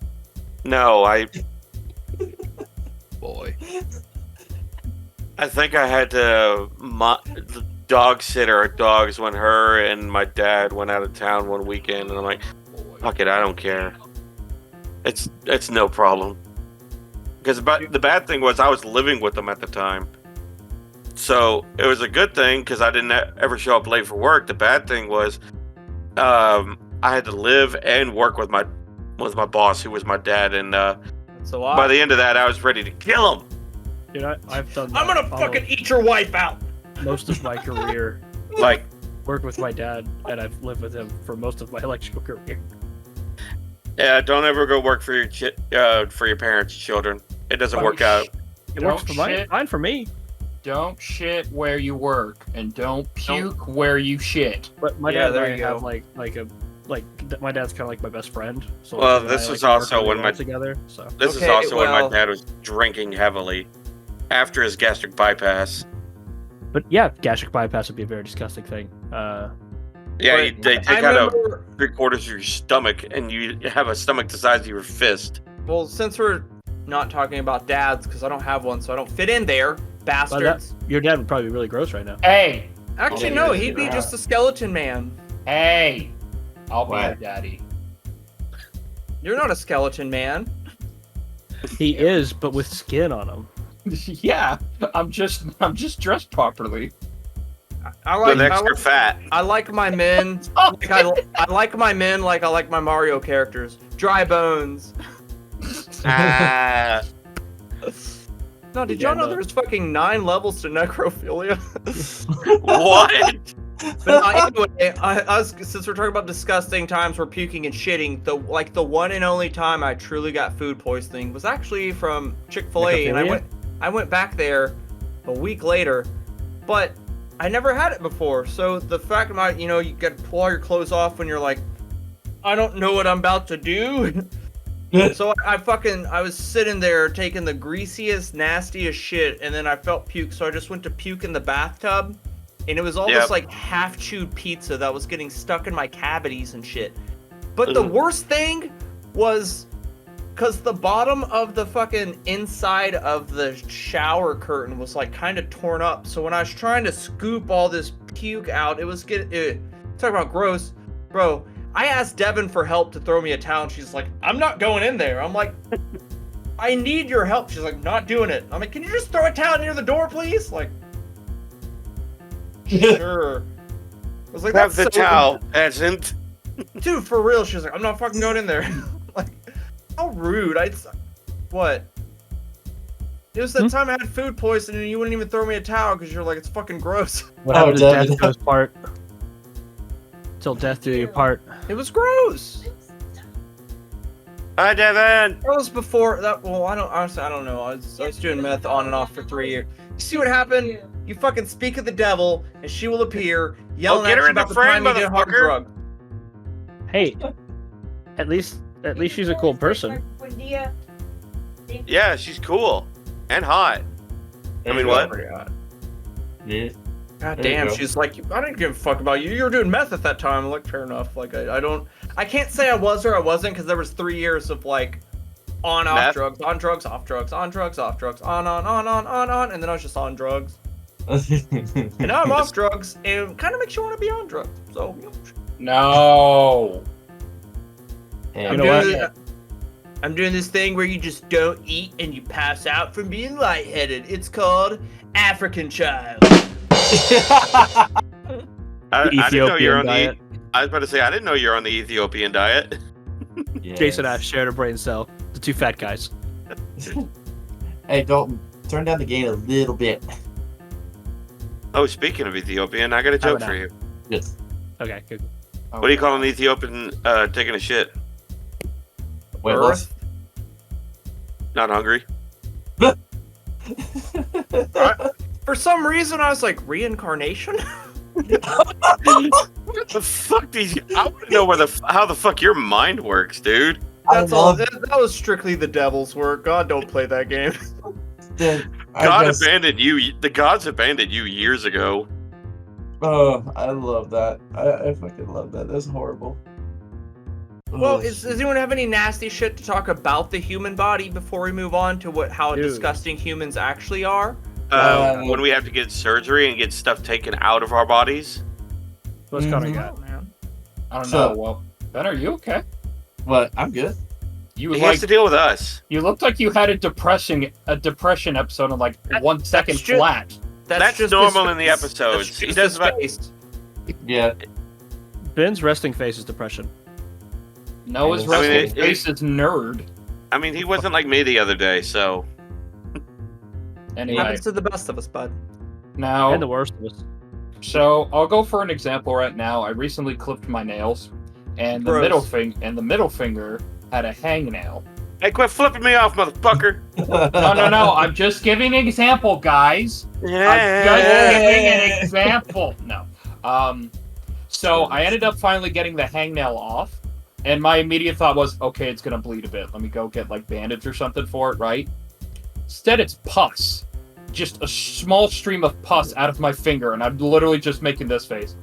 [SPEAKER 4] No,
[SPEAKER 1] Boy.
[SPEAKER 4] I think I had to dog sit our dogs when her and my dad went out of town one weekend, and I'm like, fuck it, I don't care. It's no problem. Because the bad thing was I was living with them at the time, so it was a good thing because I didn't ever show up late for work. The bad thing was, I had to live and work with my boss, who was my dad, and
[SPEAKER 3] That's a lot.
[SPEAKER 4] by the end of that, I was ready to kill him.
[SPEAKER 5] Dude, I've done.
[SPEAKER 3] I'm gonna
[SPEAKER 5] that
[SPEAKER 3] fucking eat your wife out.
[SPEAKER 5] most of my career.
[SPEAKER 4] Like,
[SPEAKER 5] Work with my dad, and I've lived with him for most of my electrical career.
[SPEAKER 4] yeah, don't ever go work for your parents' children. It doesn't work out.
[SPEAKER 5] It works
[SPEAKER 1] Don't
[SPEAKER 5] for
[SPEAKER 1] shit.
[SPEAKER 5] fine for me.
[SPEAKER 1] Don't shit where you work, and don't puke where you shit.
[SPEAKER 5] But my
[SPEAKER 3] Yeah,
[SPEAKER 5] dad
[SPEAKER 3] there
[SPEAKER 5] and I
[SPEAKER 3] you
[SPEAKER 5] have
[SPEAKER 3] go.
[SPEAKER 5] my dad's kind of like my best friend. So
[SPEAKER 4] Well,
[SPEAKER 5] him and I,
[SPEAKER 4] this was
[SPEAKER 5] work
[SPEAKER 4] also
[SPEAKER 5] really
[SPEAKER 4] when
[SPEAKER 5] well
[SPEAKER 4] my-
[SPEAKER 5] together. So
[SPEAKER 4] This is
[SPEAKER 3] Okay,
[SPEAKER 4] also when my
[SPEAKER 3] well-
[SPEAKER 4] dad was drinking heavily after his gastric bypass.
[SPEAKER 5] but yeah, gastric bypass would be a very disgusting thing.
[SPEAKER 4] Yeah,
[SPEAKER 3] But
[SPEAKER 4] they
[SPEAKER 3] I
[SPEAKER 4] take out
[SPEAKER 3] remember,
[SPEAKER 4] 3/4 of your stomach, and you have a stomach the size of your fist.
[SPEAKER 3] well, since we're not talking about dads, because I don't have one, so I don't fit in there, bastards.
[SPEAKER 5] Your dad would probably be really gross right now.
[SPEAKER 1] Hey,
[SPEAKER 3] Actually,
[SPEAKER 2] Oh,
[SPEAKER 3] no,
[SPEAKER 2] yeah,
[SPEAKER 3] he'd be
[SPEAKER 2] yeah.
[SPEAKER 3] just a skeleton man.
[SPEAKER 1] hey, I'll be
[SPEAKER 2] What?
[SPEAKER 1] your daddy.
[SPEAKER 3] You're not a skeleton man.
[SPEAKER 5] He is, but with skin on him.
[SPEAKER 1] Yeah, I'm just dressed properly.
[SPEAKER 3] I
[SPEAKER 4] With
[SPEAKER 3] like,
[SPEAKER 4] extra fat.
[SPEAKER 3] I like my men. Like I like my men like I like my Mario characters. Dry bones.
[SPEAKER 4] Ah,
[SPEAKER 3] No, did
[SPEAKER 5] Yeah,
[SPEAKER 3] y'all know
[SPEAKER 5] no.
[SPEAKER 3] there's fucking 9 levels to necrophilia?
[SPEAKER 4] what?
[SPEAKER 3] But anyway, since we're talking about disgusting times where puking and shitting, the one and only time I truly got food poisoning was actually from Chick-fil-A, and
[SPEAKER 5] Necrophilia?
[SPEAKER 3] I went back there a week later, but I never had it before. So the fact of you got to pull all your clothes off when you're like, I don't know what I'm about to do. So I was sitting there taking the greasiest, nastiest shit, and then I felt puke, so I just went to puke in the bathtub, and it was all
[SPEAKER 4] Yep.
[SPEAKER 3] this like half-chewed pizza that was getting stuck in my cavities and shit. But the
[SPEAKER 4] Ugh.
[SPEAKER 3] worst thing was, because the bottom of the fucking inside of the shower curtain was like kind of torn up, so when I was trying to scoop all this puke out, it was talk about gross, bro. I asked Devin for help to throw me a towel, and she's like, I'm not going in there. I'm like, I need your help. She's like, not doing it. I'm like, can you just throw a towel near the door, please? Like, sure. I was like,
[SPEAKER 4] Grab
[SPEAKER 3] that's
[SPEAKER 4] the
[SPEAKER 3] so
[SPEAKER 4] towel, peasant.
[SPEAKER 3] dude, for real. She's like, I'm not fucking going in there. Like, how rude. What? It was that time I had food poisoning and you wouldn't even throw me a towel because you're like, it's fucking gross.
[SPEAKER 5] What
[SPEAKER 2] Oh,
[SPEAKER 5] happened to
[SPEAKER 2] Devin.
[SPEAKER 5] death do us part? Till death do you part.
[SPEAKER 3] It was gross.
[SPEAKER 4] Hi, Devin.
[SPEAKER 3] That was before that. Well, I don't know. I was doing meth on and off for 3 years. You see what happened? You fucking speak of the devil, and she will appear, yelling
[SPEAKER 4] get
[SPEAKER 3] at
[SPEAKER 4] her
[SPEAKER 3] you
[SPEAKER 4] in the
[SPEAKER 3] about the
[SPEAKER 4] frame,
[SPEAKER 3] time you did hard
[SPEAKER 4] motherfucker.
[SPEAKER 3] drug.
[SPEAKER 5] Hey, at least she's a cool person.
[SPEAKER 4] Yeah, she's cool and hot. I mean, what?
[SPEAKER 3] Pretty hot.
[SPEAKER 2] Yeah.
[SPEAKER 3] God
[SPEAKER 2] There you
[SPEAKER 3] damn,
[SPEAKER 2] go.
[SPEAKER 3] she's like, I didn't give a fuck about you. You were doing meth at that time. I'm like, fair enough. Like, I can't say I was or I wasn't because there was 3 years of like on, off
[SPEAKER 4] Meth?
[SPEAKER 3] drugs, on drugs, off drugs, on drugs, off drugs, on, and then I was just on drugs. And now I'm off drugs, and it kind of makes you want to be on drugs. So,
[SPEAKER 1] No.
[SPEAKER 2] Hey,
[SPEAKER 5] You know what?
[SPEAKER 3] I'm doing this thing where you just don't eat and you pass out from being lightheaded. It's called African Child.
[SPEAKER 4] I didn't know you were on
[SPEAKER 5] diet.
[SPEAKER 4] I was about to say I didn't know you were on the Ethiopian diet.
[SPEAKER 2] yes.
[SPEAKER 5] Jason and I shared a brain cell. The two fat guys.
[SPEAKER 2] Hey, Dalton, turn down the gain a little bit.
[SPEAKER 4] Oh, speaking of Ethiopian, I got a joke
[SPEAKER 5] would
[SPEAKER 4] for
[SPEAKER 5] not.
[SPEAKER 4] you.
[SPEAKER 2] Yes.
[SPEAKER 5] Okay, good.
[SPEAKER 4] What do you call an Ethiopian taking a shit?
[SPEAKER 2] Wait,
[SPEAKER 3] Earth.
[SPEAKER 4] Not hungry.
[SPEAKER 3] For some reason, I was like, reincarnation?
[SPEAKER 4] What the fuck did you? I want to know how the fuck your mind works, dude.
[SPEAKER 3] That's all.
[SPEAKER 2] love
[SPEAKER 3] That was strictly the devil's work. God, don't play that game.
[SPEAKER 4] God abandoned you. The gods abandoned you years ago.
[SPEAKER 2] Oh, I love that. I fucking love that. That's horrible.
[SPEAKER 3] Well,
[SPEAKER 2] Oh,
[SPEAKER 3] does anyone have any nasty shit to talk about the human body before we move on to how
[SPEAKER 5] Dude.
[SPEAKER 3] disgusting humans actually are?
[SPEAKER 4] When we have to get surgery and get stuff taken out of our bodies.
[SPEAKER 5] What's Connor
[SPEAKER 2] Mhm.
[SPEAKER 5] got?
[SPEAKER 3] Man.
[SPEAKER 1] I don't
[SPEAKER 2] So-
[SPEAKER 1] know. Well, Ben, are you okay?
[SPEAKER 2] What? I'm good.
[SPEAKER 1] You
[SPEAKER 4] He
[SPEAKER 1] like
[SPEAKER 4] has to deal with us.
[SPEAKER 1] you looked like you had a depression episode in like
[SPEAKER 3] That-
[SPEAKER 1] 1 second
[SPEAKER 3] that's ju-
[SPEAKER 1] flat.
[SPEAKER 4] That's
[SPEAKER 3] just
[SPEAKER 4] normal
[SPEAKER 3] his
[SPEAKER 4] in the
[SPEAKER 3] face.
[SPEAKER 4] episodes.
[SPEAKER 3] That's
[SPEAKER 4] He
[SPEAKER 3] just
[SPEAKER 4] does
[SPEAKER 3] his
[SPEAKER 4] about-
[SPEAKER 3] face.
[SPEAKER 2] Yeah.
[SPEAKER 5] Ben's resting face is depression.
[SPEAKER 1] Noah's
[SPEAKER 2] I mean,
[SPEAKER 1] resting
[SPEAKER 4] it-
[SPEAKER 1] face is nerd.
[SPEAKER 4] I mean, he wasn't like me the other day, so
[SPEAKER 1] Anyway,
[SPEAKER 3] Happens to the best of us, bud.
[SPEAKER 1] now
[SPEAKER 5] And the worst of us.
[SPEAKER 1] so I'll go for an example right now. I recently clipped my nails, and the
[SPEAKER 3] Gross.
[SPEAKER 1] middle finger had a hangnail.
[SPEAKER 4] hey, quit flipping me off, motherfucker.
[SPEAKER 1] No. I'm just giving an example, guys. I'm
[SPEAKER 4] Yeah.
[SPEAKER 1] just giving an example. No. So I ended up finally getting the hangnail off, and my immediate thought was, okay, it's gonna bleed a bit. Let me go get like bandage or something for it, right? Instead, it's pus. Just a small stream of pus out of my finger, and I'm literally just making this face.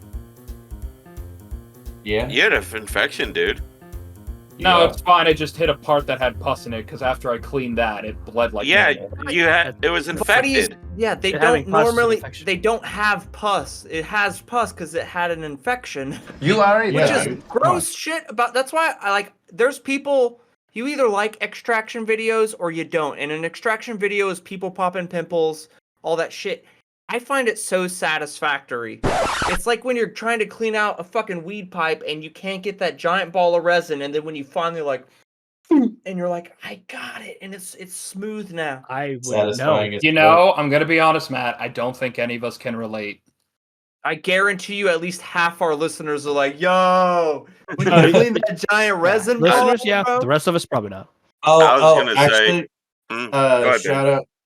[SPEAKER 2] Yeah.
[SPEAKER 4] You had an infection, dude.
[SPEAKER 1] No,
[SPEAKER 2] Yeah.
[SPEAKER 1] it's fine. I just hit a part that had pus in it because after I cleaned that, it bled like
[SPEAKER 4] Yeah,
[SPEAKER 1] normal.
[SPEAKER 4] you had. It was
[SPEAKER 3] Bodies,
[SPEAKER 4] infected.
[SPEAKER 3] yeah, they
[SPEAKER 5] You're having
[SPEAKER 3] don't
[SPEAKER 5] pus is an
[SPEAKER 3] normally.
[SPEAKER 5] infection.
[SPEAKER 3] They don't have pus. It has pus because it had an infection.
[SPEAKER 6] You already
[SPEAKER 3] Which
[SPEAKER 2] Yeah.
[SPEAKER 3] is
[SPEAKER 2] dude.
[SPEAKER 3] gross shit about. That's why I like. There's people. You either like extraction videos or you don't. And an extraction video is people popping pimples, all that shit. I find it so satisfactory. It's like when you're trying to clean out a fucking weed pipe and you can't get that giant ball of resin, and then when you finally like, and you're like, I got it, and it's smooth now.
[SPEAKER 5] I would know.
[SPEAKER 2] Satisfying. as
[SPEAKER 1] You
[SPEAKER 2] fuck.
[SPEAKER 1] know, I'm gonna be honest, Matt. I don't think any of us can relate.
[SPEAKER 3] I guarantee you, at least half our listeners are like, "Yo, when you clean that giant resin ball,
[SPEAKER 5] Listeners, yeah.
[SPEAKER 3] bro?"
[SPEAKER 5] The rest of us probably not.
[SPEAKER 2] Oh,
[SPEAKER 4] I was gonna say-
[SPEAKER 2] actually,
[SPEAKER 4] Mm, go ahead,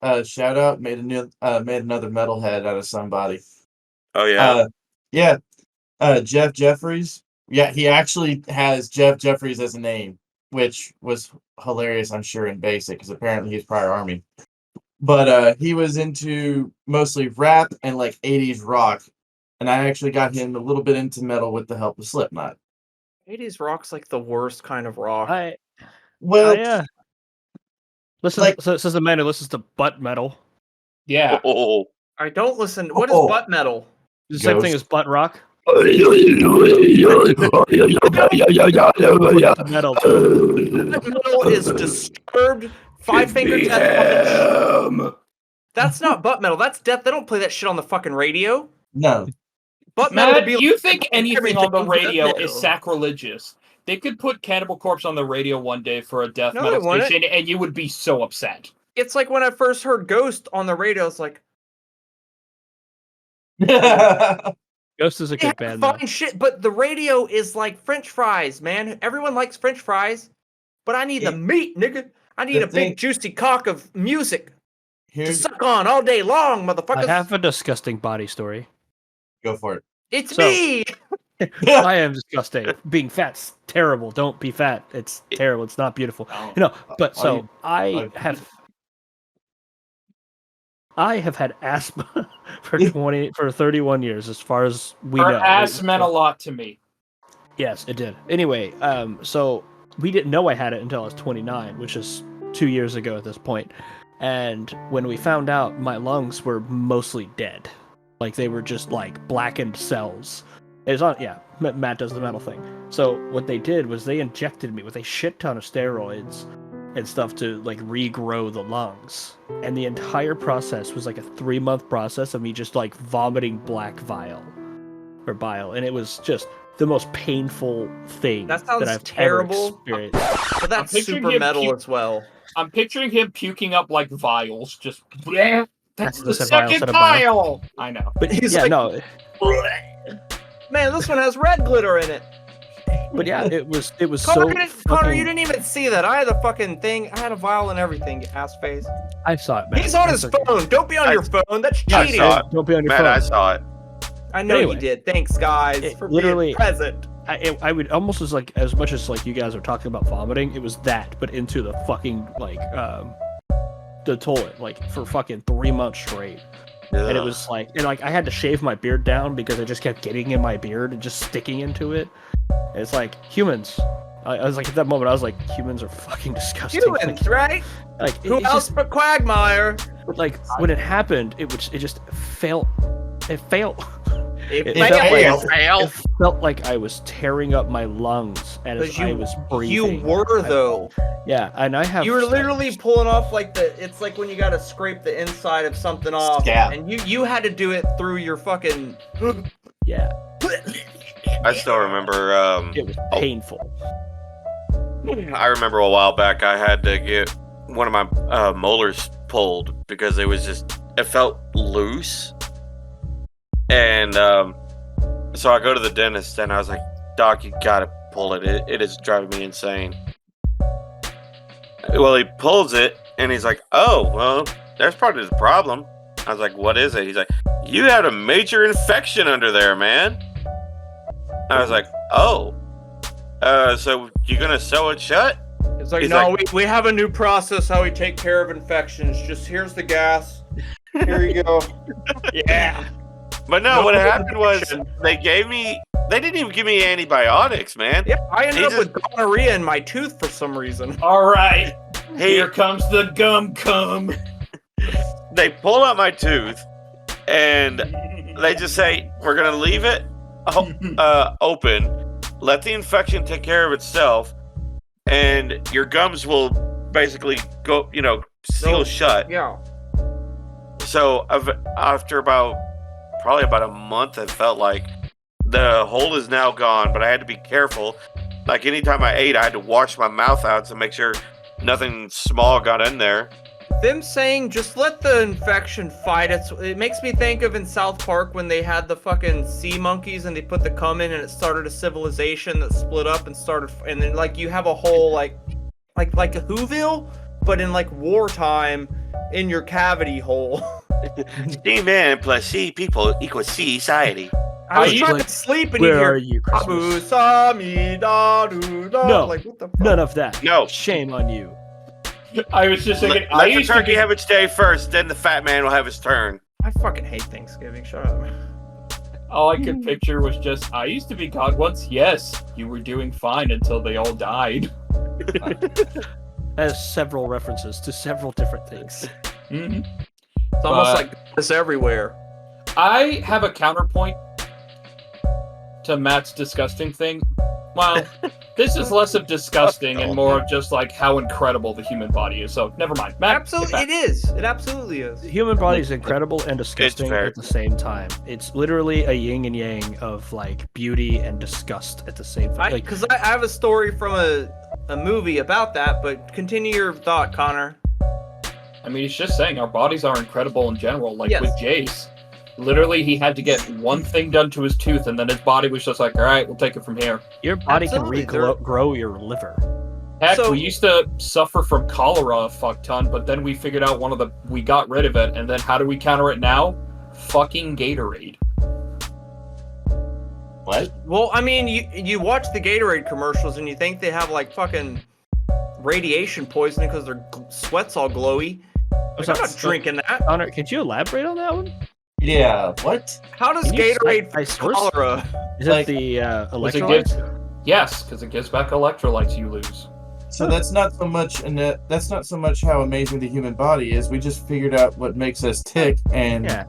[SPEAKER 4] Ben.
[SPEAKER 2] shout out, made another metalhead out of somebody.
[SPEAKER 4] Oh yeah.
[SPEAKER 2] Jeff Jeffries. Yeah, he actually has Jeff Jeffries as a name, which was hilarious, I'm sure, in basic, because apparently he's prior army. But he was into mostly rap and like 80s rock, and I actually got him a little bit into metal with the help of Slipknot.
[SPEAKER 3] 80s rock's like the worst kind of rock.
[SPEAKER 2] Well,
[SPEAKER 5] Yeah. Listen,
[SPEAKER 2] like-
[SPEAKER 5] so says the man who listens to butt metal.
[SPEAKER 1] Yeah.
[SPEAKER 4] Oh,
[SPEAKER 3] I don't listen. What is
[SPEAKER 2] Oh.
[SPEAKER 3] butt metal?
[SPEAKER 5] The same thing
[SPEAKER 2] Ghost.
[SPEAKER 5] as butt rock. Metal.
[SPEAKER 3] Butt metal is disturbed. Five finger death punch. That's not butt metal. That's death. They don't play that shit on the fucking radio.
[SPEAKER 2] no.
[SPEAKER 3] Butt metal
[SPEAKER 1] Matt,
[SPEAKER 3] would be
[SPEAKER 1] you think anything on the
[SPEAKER 3] everything
[SPEAKER 1] radio
[SPEAKER 3] metal.
[SPEAKER 1] is sacrilegious? They could put Cannibal Corpse on the radio one day for a death
[SPEAKER 3] No,
[SPEAKER 1] metal
[SPEAKER 3] they wouldn't.
[SPEAKER 1] station, and you would be so upset.
[SPEAKER 3] It's like when I first heard Ghost on the radio. It's like
[SPEAKER 5] Ghost is a
[SPEAKER 3] they
[SPEAKER 5] good
[SPEAKER 3] have
[SPEAKER 5] band. though.
[SPEAKER 3] fine shit, but the radio is like French fries, man. Everyone likes French fries, but I need the meat, nigga. I need
[SPEAKER 2] The
[SPEAKER 3] a
[SPEAKER 2] thing-
[SPEAKER 3] big juicy cock of music to
[SPEAKER 2] Here's
[SPEAKER 3] suck on all day long,
[SPEAKER 5] I
[SPEAKER 3] motherfuckers.
[SPEAKER 5] have a disgusting body story.
[SPEAKER 2] go for it.
[SPEAKER 3] It's
[SPEAKER 5] So-
[SPEAKER 3] me.
[SPEAKER 5] I am disgusting. Being fat's terrible. Don't be fat. It's terrible. It's not beautiful. You know, but
[SPEAKER 2] Are
[SPEAKER 5] so
[SPEAKER 2] you-
[SPEAKER 5] I have had asthma for 31 years, as far as we
[SPEAKER 1] Her
[SPEAKER 5] know.
[SPEAKER 1] ass meant a lot to me.
[SPEAKER 5] Yes, it did. Anyway, so we didn't know I had it until I was 29, which is 2 years ago at this point. And when we found out, my lungs were mostly dead. Like, they were just, like, blackened cells. It's on, yeah, Matt does the metal thing. So what they did was they injected me with a shit ton of steroids and stuff to, like, regrow the lungs. And the entire process was, like, a 3-month process of me just, like, vomiting black bile. And it was just the most painful thing
[SPEAKER 3] That sounds
[SPEAKER 5] I've
[SPEAKER 3] terrible.
[SPEAKER 5] ever experienced.
[SPEAKER 3] But that's
[SPEAKER 1] picturing
[SPEAKER 3] super
[SPEAKER 1] him
[SPEAKER 3] metal as well.
[SPEAKER 1] I'm picturing him puking up like vials. Just yeah, that's the
[SPEAKER 5] Just a vial,
[SPEAKER 1] second
[SPEAKER 5] set of vial.
[SPEAKER 1] vial. I know.
[SPEAKER 5] But
[SPEAKER 3] He's
[SPEAKER 5] yeah,
[SPEAKER 3] like-
[SPEAKER 5] no,
[SPEAKER 3] Man, this one has red glitter in it.
[SPEAKER 5] but yeah, it was
[SPEAKER 3] Connor,
[SPEAKER 5] so
[SPEAKER 3] Connor,
[SPEAKER 5] fucking...
[SPEAKER 3] you didn't even see that. I had a fucking thing. I had a vial and everything, you ass face.
[SPEAKER 5] I saw it, man.
[SPEAKER 3] He's on his
[SPEAKER 5] It's okay.
[SPEAKER 3] phone. Don't be on your phone. That's
[SPEAKER 4] I
[SPEAKER 3] cheating.
[SPEAKER 4] saw it.
[SPEAKER 5] Don't be on your
[SPEAKER 4] Man,
[SPEAKER 5] phone.
[SPEAKER 4] I saw it.
[SPEAKER 3] I know
[SPEAKER 5] Anyway.
[SPEAKER 3] you did. Thanks, guys,
[SPEAKER 5] It
[SPEAKER 3] for
[SPEAKER 5] literally-
[SPEAKER 3] being present.
[SPEAKER 5] I would almost as much as like you guys are talking about vomiting, it was that, but into the fucking like the toilet, like for fucking 3 months straight. And it was like, I had to shave my beard down because it just kept getting in my beard and just sticking into it. And it's like humans. I was like, at that moment, I was like, humans are fucking disgusting.
[SPEAKER 3] Humans, right?
[SPEAKER 5] Like
[SPEAKER 3] Who
[SPEAKER 5] it's
[SPEAKER 3] else
[SPEAKER 5] just,
[SPEAKER 3] but Quagmire?
[SPEAKER 5] like when it happened, it just felt. It felt.
[SPEAKER 3] It
[SPEAKER 5] It
[SPEAKER 3] failed.
[SPEAKER 5] It felt like I was tearing up my lungs as
[SPEAKER 3] Because
[SPEAKER 5] I was breathing.
[SPEAKER 3] You were though.
[SPEAKER 5] Yeah, and I have.
[SPEAKER 3] You were literally pulling off like it's like when you gotta scrape the inside of something off,
[SPEAKER 2] Scab.
[SPEAKER 3] and you had to do it through your fucking.
[SPEAKER 5] Yeah,
[SPEAKER 4] I still remember.
[SPEAKER 5] it was painful.
[SPEAKER 4] I remember a while back I had to get one of my molars pulled because it felt loose. And so I go to the dentist and I was like, Doc, you gotta pull it. It is driving me insane. Well, he pulls it and he's like, oh, well, there's probably the problem. I was like, what is it? He's like, you had a major infection under there, man. I was like, oh, so you're gonna sew it shut?
[SPEAKER 3] It's like,
[SPEAKER 4] He's
[SPEAKER 3] no,
[SPEAKER 4] like-
[SPEAKER 3] we have a new process how we take care of infections. Just here's the gas. Here you go. Yeah.
[SPEAKER 4] But no,
[SPEAKER 3] No
[SPEAKER 4] what happened was
[SPEAKER 3] infection.
[SPEAKER 4] they didn't even give me antibiotics, man.
[SPEAKER 3] Yeah, I ended
[SPEAKER 4] He
[SPEAKER 3] up
[SPEAKER 4] just-
[SPEAKER 3] with gonorrhea in my tooth for some reason.
[SPEAKER 1] All right,
[SPEAKER 4] He,
[SPEAKER 1] here comes the gum cum.
[SPEAKER 4] they pull out my tooth and they just say, we're gonna leave it open, let the infection take care of itself, and your gums will basically go, seal shut.
[SPEAKER 3] Yeah.
[SPEAKER 4] So after probably about a month, it felt like the hole is now gone, but I had to be careful. Like anytime I ate, I had to wash my mouth out to make sure nothing small got in there.
[SPEAKER 3] Them saying just let the infection fight it makes me think of in South Park when they had the fucking sea monkeys and they put the cum in and it started a civilization that split up and started, and then like you have a whole like a Whoville, but in like wartime in your cavity hole.
[SPEAKER 4] C man plus C people equals C society.
[SPEAKER 3] I was
[SPEAKER 1] Are you-
[SPEAKER 3] trying to sleep and
[SPEAKER 5] Where
[SPEAKER 3] you
[SPEAKER 5] are
[SPEAKER 3] hear
[SPEAKER 5] you,
[SPEAKER 3] Abu
[SPEAKER 5] Christmas?
[SPEAKER 3] Sami da do da.
[SPEAKER 5] No,
[SPEAKER 3] Like what the fuck?
[SPEAKER 5] None of that.
[SPEAKER 4] No.
[SPEAKER 5] Shame on you.
[SPEAKER 1] I was just thinking. I
[SPEAKER 4] Let the
[SPEAKER 1] used to
[SPEAKER 4] turkey
[SPEAKER 1] be,
[SPEAKER 4] have its day first, then the fat man will have his turn.
[SPEAKER 3] I fucking hate Thanksgiving. Shut up.
[SPEAKER 1] all I could picture was just. I used to be God once. Yes, you were doing fine until they all died.
[SPEAKER 5] Has several references to several different things.
[SPEAKER 1] Mhm.
[SPEAKER 3] It's almost
[SPEAKER 1] But-
[SPEAKER 3] like this everywhere.
[SPEAKER 1] I have a counterpoint to Matt's disgusting thing. Well, this is less of disgusting and more of just like how incredible the human body is. So never mind. Matt,
[SPEAKER 3] Absolutely,
[SPEAKER 1] get
[SPEAKER 3] it is. It absolutely is.
[SPEAKER 5] The human body is incredible and disgusting
[SPEAKER 4] fair.
[SPEAKER 5] at the same time. It's literally a yin and yang of like beauty and disgust at the same time. Like,
[SPEAKER 3] Because I have a story from a movie about that, but continue your thought, Connor.
[SPEAKER 1] I mean, he's just saying our bodies are incredible in general. Like
[SPEAKER 3] Yes.
[SPEAKER 1] with Jase, literally he had to get one thing done to his tooth, and then his body was just like, all right, we'll take it from here.
[SPEAKER 5] your body
[SPEAKER 3] Absolutely,
[SPEAKER 5] can regrow your liver.
[SPEAKER 1] Heck,
[SPEAKER 3] So-
[SPEAKER 1] we used to suffer from cholera a fuck ton, but then we figured out we got rid of it, and then how do we counter it now? Fucking Gatorade.
[SPEAKER 2] What?
[SPEAKER 3] Well, I mean, you watch the Gatorade commercials and you think they have like fucking radiation poisoning because their sweat's all glowy. Like, I'm not drinking that.
[SPEAKER 5] Connor, could you elaborate on that one?
[SPEAKER 2] Yeah. What?
[SPEAKER 3] How does
[SPEAKER 5] Can you
[SPEAKER 3] Gatorade
[SPEAKER 5] cite source?
[SPEAKER 3] cholera?
[SPEAKER 5] Is
[SPEAKER 2] Like-
[SPEAKER 5] it the
[SPEAKER 1] Because it
[SPEAKER 5] electrolytes?
[SPEAKER 1] gives, yes, because it gives back electrolytes you lose.
[SPEAKER 2] So that's not so much, and that's not so much how amazing the human body is. We just figured out what makes us tick, and
[SPEAKER 5] Yeah.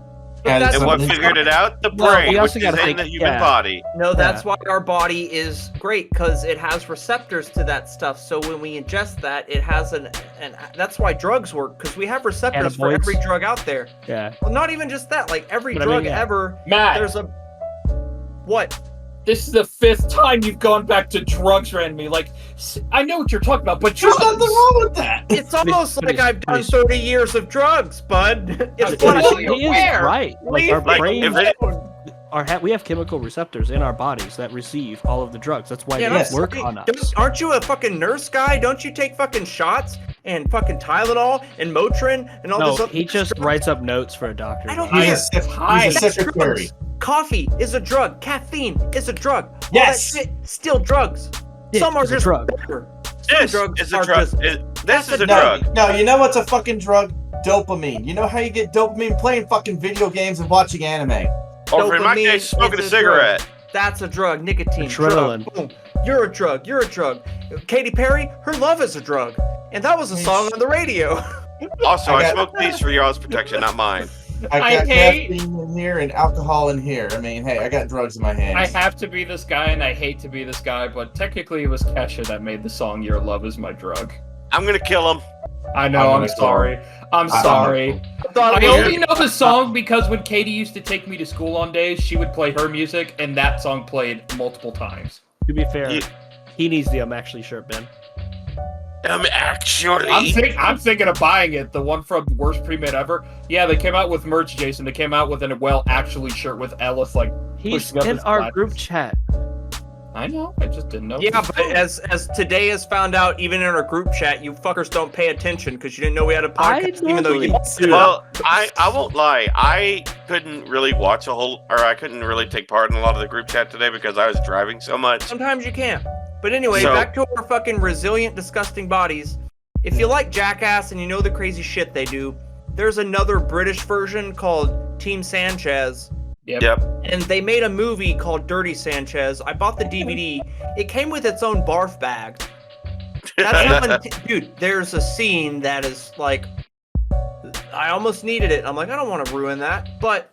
[SPEAKER 2] added
[SPEAKER 3] that's
[SPEAKER 4] And what
[SPEAKER 2] something.
[SPEAKER 4] figured it out? The
[SPEAKER 5] Well,
[SPEAKER 4] brain,
[SPEAKER 5] we also
[SPEAKER 4] which is
[SPEAKER 5] gotta
[SPEAKER 4] in
[SPEAKER 5] think-
[SPEAKER 4] the human
[SPEAKER 5] yeah.
[SPEAKER 4] body.
[SPEAKER 3] No, that's why our body is great, because it has receptors to that stuff. So when we ingest that, it has an that's why drugs work, because we have receptors for
[SPEAKER 5] Cannabinoids.
[SPEAKER 3] every drug out there.
[SPEAKER 5] Yeah.
[SPEAKER 3] Well, not even just that, like every
[SPEAKER 5] But I mean,
[SPEAKER 3] drug
[SPEAKER 5] yeah.
[SPEAKER 3] ever,
[SPEAKER 1] Matt,
[SPEAKER 3] there's a what?
[SPEAKER 1] this is the 5th time you've gone back to drugs randomly. Like, I know what you're talking about, but
[SPEAKER 2] There's
[SPEAKER 1] drugs.
[SPEAKER 2] nothing wrong with that.
[SPEAKER 3] It's almost
[SPEAKER 5] but
[SPEAKER 3] like
[SPEAKER 5] he's-
[SPEAKER 3] I've
[SPEAKER 5] but
[SPEAKER 3] done
[SPEAKER 5] he's-
[SPEAKER 3] 30 years of drugs, bud. It's
[SPEAKER 1] But
[SPEAKER 3] what
[SPEAKER 1] he's-
[SPEAKER 3] I'm
[SPEAKER 5] He is
[SPEAKER 3] aware.
[SPEAKER 5] right. Like
[SPEAKER 3] Leave
[SPEAKER 5] our
[SPEAKER 3] me
[SPEAKER 5] brain,
[SPEAKER 4] if it-
[SPEAKER 5] we have chemical receptors in our bodies that receive all of the drugs. That's why
[SPEAKER 3] Yeah,
[SPEAKER 5] they
[SPEAKER 2] yes.
[SPEAKER 5] work on us.
[SPEAKER 3] Aren't you a fucking nurse guy? Don't you take fucking shots and fucking Tylenol and Motrin and all
[SPEAKER 5] No,
[SPEAKER 3] this other
[SPEAKER 5] he just
[SPEAKER 3] stuff?
[SPEAKER 5] writes up notes for a doctor.
[SPEAKER 3] I don't
[SPEAKER 2] He's
[SPEAKER 3] care.
[SPEAKER 2] he's a
[SPEAKER 3] That's
[SPEAKER 2] secretary.
[SPEAKER 3] drugs. Coffee is a drug. Caffeine is a drug. All
[SPEAKER 2] Yes.
[SPEAKER 3] that shit, still drugs.
[SPEAKER 5] Dick
[SPEAKER 3] Some are
[SPEAKER 5] is a
[SPEAKER 3] just
[SPEAKER 5] drug.
[SPEAKER 3] better. Some
[SPEAKER 4] This
[SPEAKER 3] drugs
[SPEAKER 4] is a
[SPEAKER 3] are
[SPEAKER 4] drug.
[SPEAKER 3] just-
[SPEAKER 4] This
[SPEAKER 3] that's
[SPEAKER 4] is
[SPEAKER 3] a
[SPEAKER 4] a
[SPEAKER 2] No,
[SPEAKER 4] drug.
[SPEAKER 2] no, you know what's a fucking drug? Dopamine. You know how you get dopamine? Playing fucking video games and watching anime.
[SPEAKER 4] Or in my
[SPEAKER 3] Dopamine
[SPEAKER 4] case, smoking a
[SPEAKER 3] is a
[SPEAKER 4] cigarette.
[SPEAKER 3] That's a drug. Nicotine.
[SPEAKER 5] Adrenaline.
[SPEAKER 3] Drug. Boom. You're a drug. You're a drug. Katy Perry, her love is a drug. And that was a song on the radio.
[SPEAKER 4] Also,
[SPEAKER 2] I
[SPEAKER 4] I
[SPEAKER 2] got-
[SPEAKER 4] smoke these for y'all's protection, not mine.
[SPEAKER 2] I
[SPEAKER 1] I
[SPEAKER 2] got
[SPEAKER 1] hate-
[SPEAKER 2] caffeine in here and alcohol in here. I mean, hey, I got drugs in my
[SPEAKER 1] I
[SPEAKER 2] hands.
[SPEAKER 1] have to be this guy, and I hate to be this guy, but technically it was Kesha that made the song "Your Love Is My Drug."
[SPEAKER 4] I'm gonna kill him.
[SPEAKER 1] I know.
[SPEAKER 2] I'm
[SPEAKER 1] I'm
[SPEAKER 2] gonna
[SPEAKER 1] sorry. I'm
[SPEAKER 2] I'm
[SPEAKER 1] sorry.
[SPEAKER 3] thought
[SPEAKER 1] I
[SPEAKER 3] it was-
[SPEAKER 1] only know the song because when Katie used to take me to school on days, she would play her music, and that song played multiple times.
[SPEAKER 5] To be fair,
[SPEAKER 4] You-
[SPEAKER 5] he needs the I'm actually sure, Ben.
[SPEAKER 4] Actually.
[SPEAKER 1] I'm thinking of buying it. The one from Worst Pre-Med Ever. Yeah, they came out with merch, Jason. They came out with an actually shirt with Ellis like
[SPEAKER 5] He's
[SPEAKER 1] pushing up
[SPEAKER 5] in
[SPEAKER 1] his
[SPEAKER 5] our
[SPEAKER 1] butt.
[SPEAKER 5] group chat.
[SPEAKER 1] I know. I just didn't know.
[SPEAKER 3] Yeah, but as today has found out, even in our group chat, you fuckers don't pay attention because you didn't know we had a podcast, even though you
[SPEAKER 5] normally
[SPEAKER 4] Well, I won't lie. I couldn't really watch I couldn't really take part in a lot of the group chat today because I was driving so much.
[SPEAKER 3] Sometimes you can't. But anyway,
[SPEAKER 4] So-
[SPEAKER 3] back to our fucking resilient, disgusting bodies. If you like Jackass and you know the crazy shit they do, there's another British version called Team Sanchez.
[SPEAKER 4] Yep.
[SPEAKER 3] And they made a movie called Dirty Sanchez. I bought the DVD. It came with its own barf bag. That's how dude, there's a scene that is like, I almost needed it. I'm like, I don't want to ruin that. But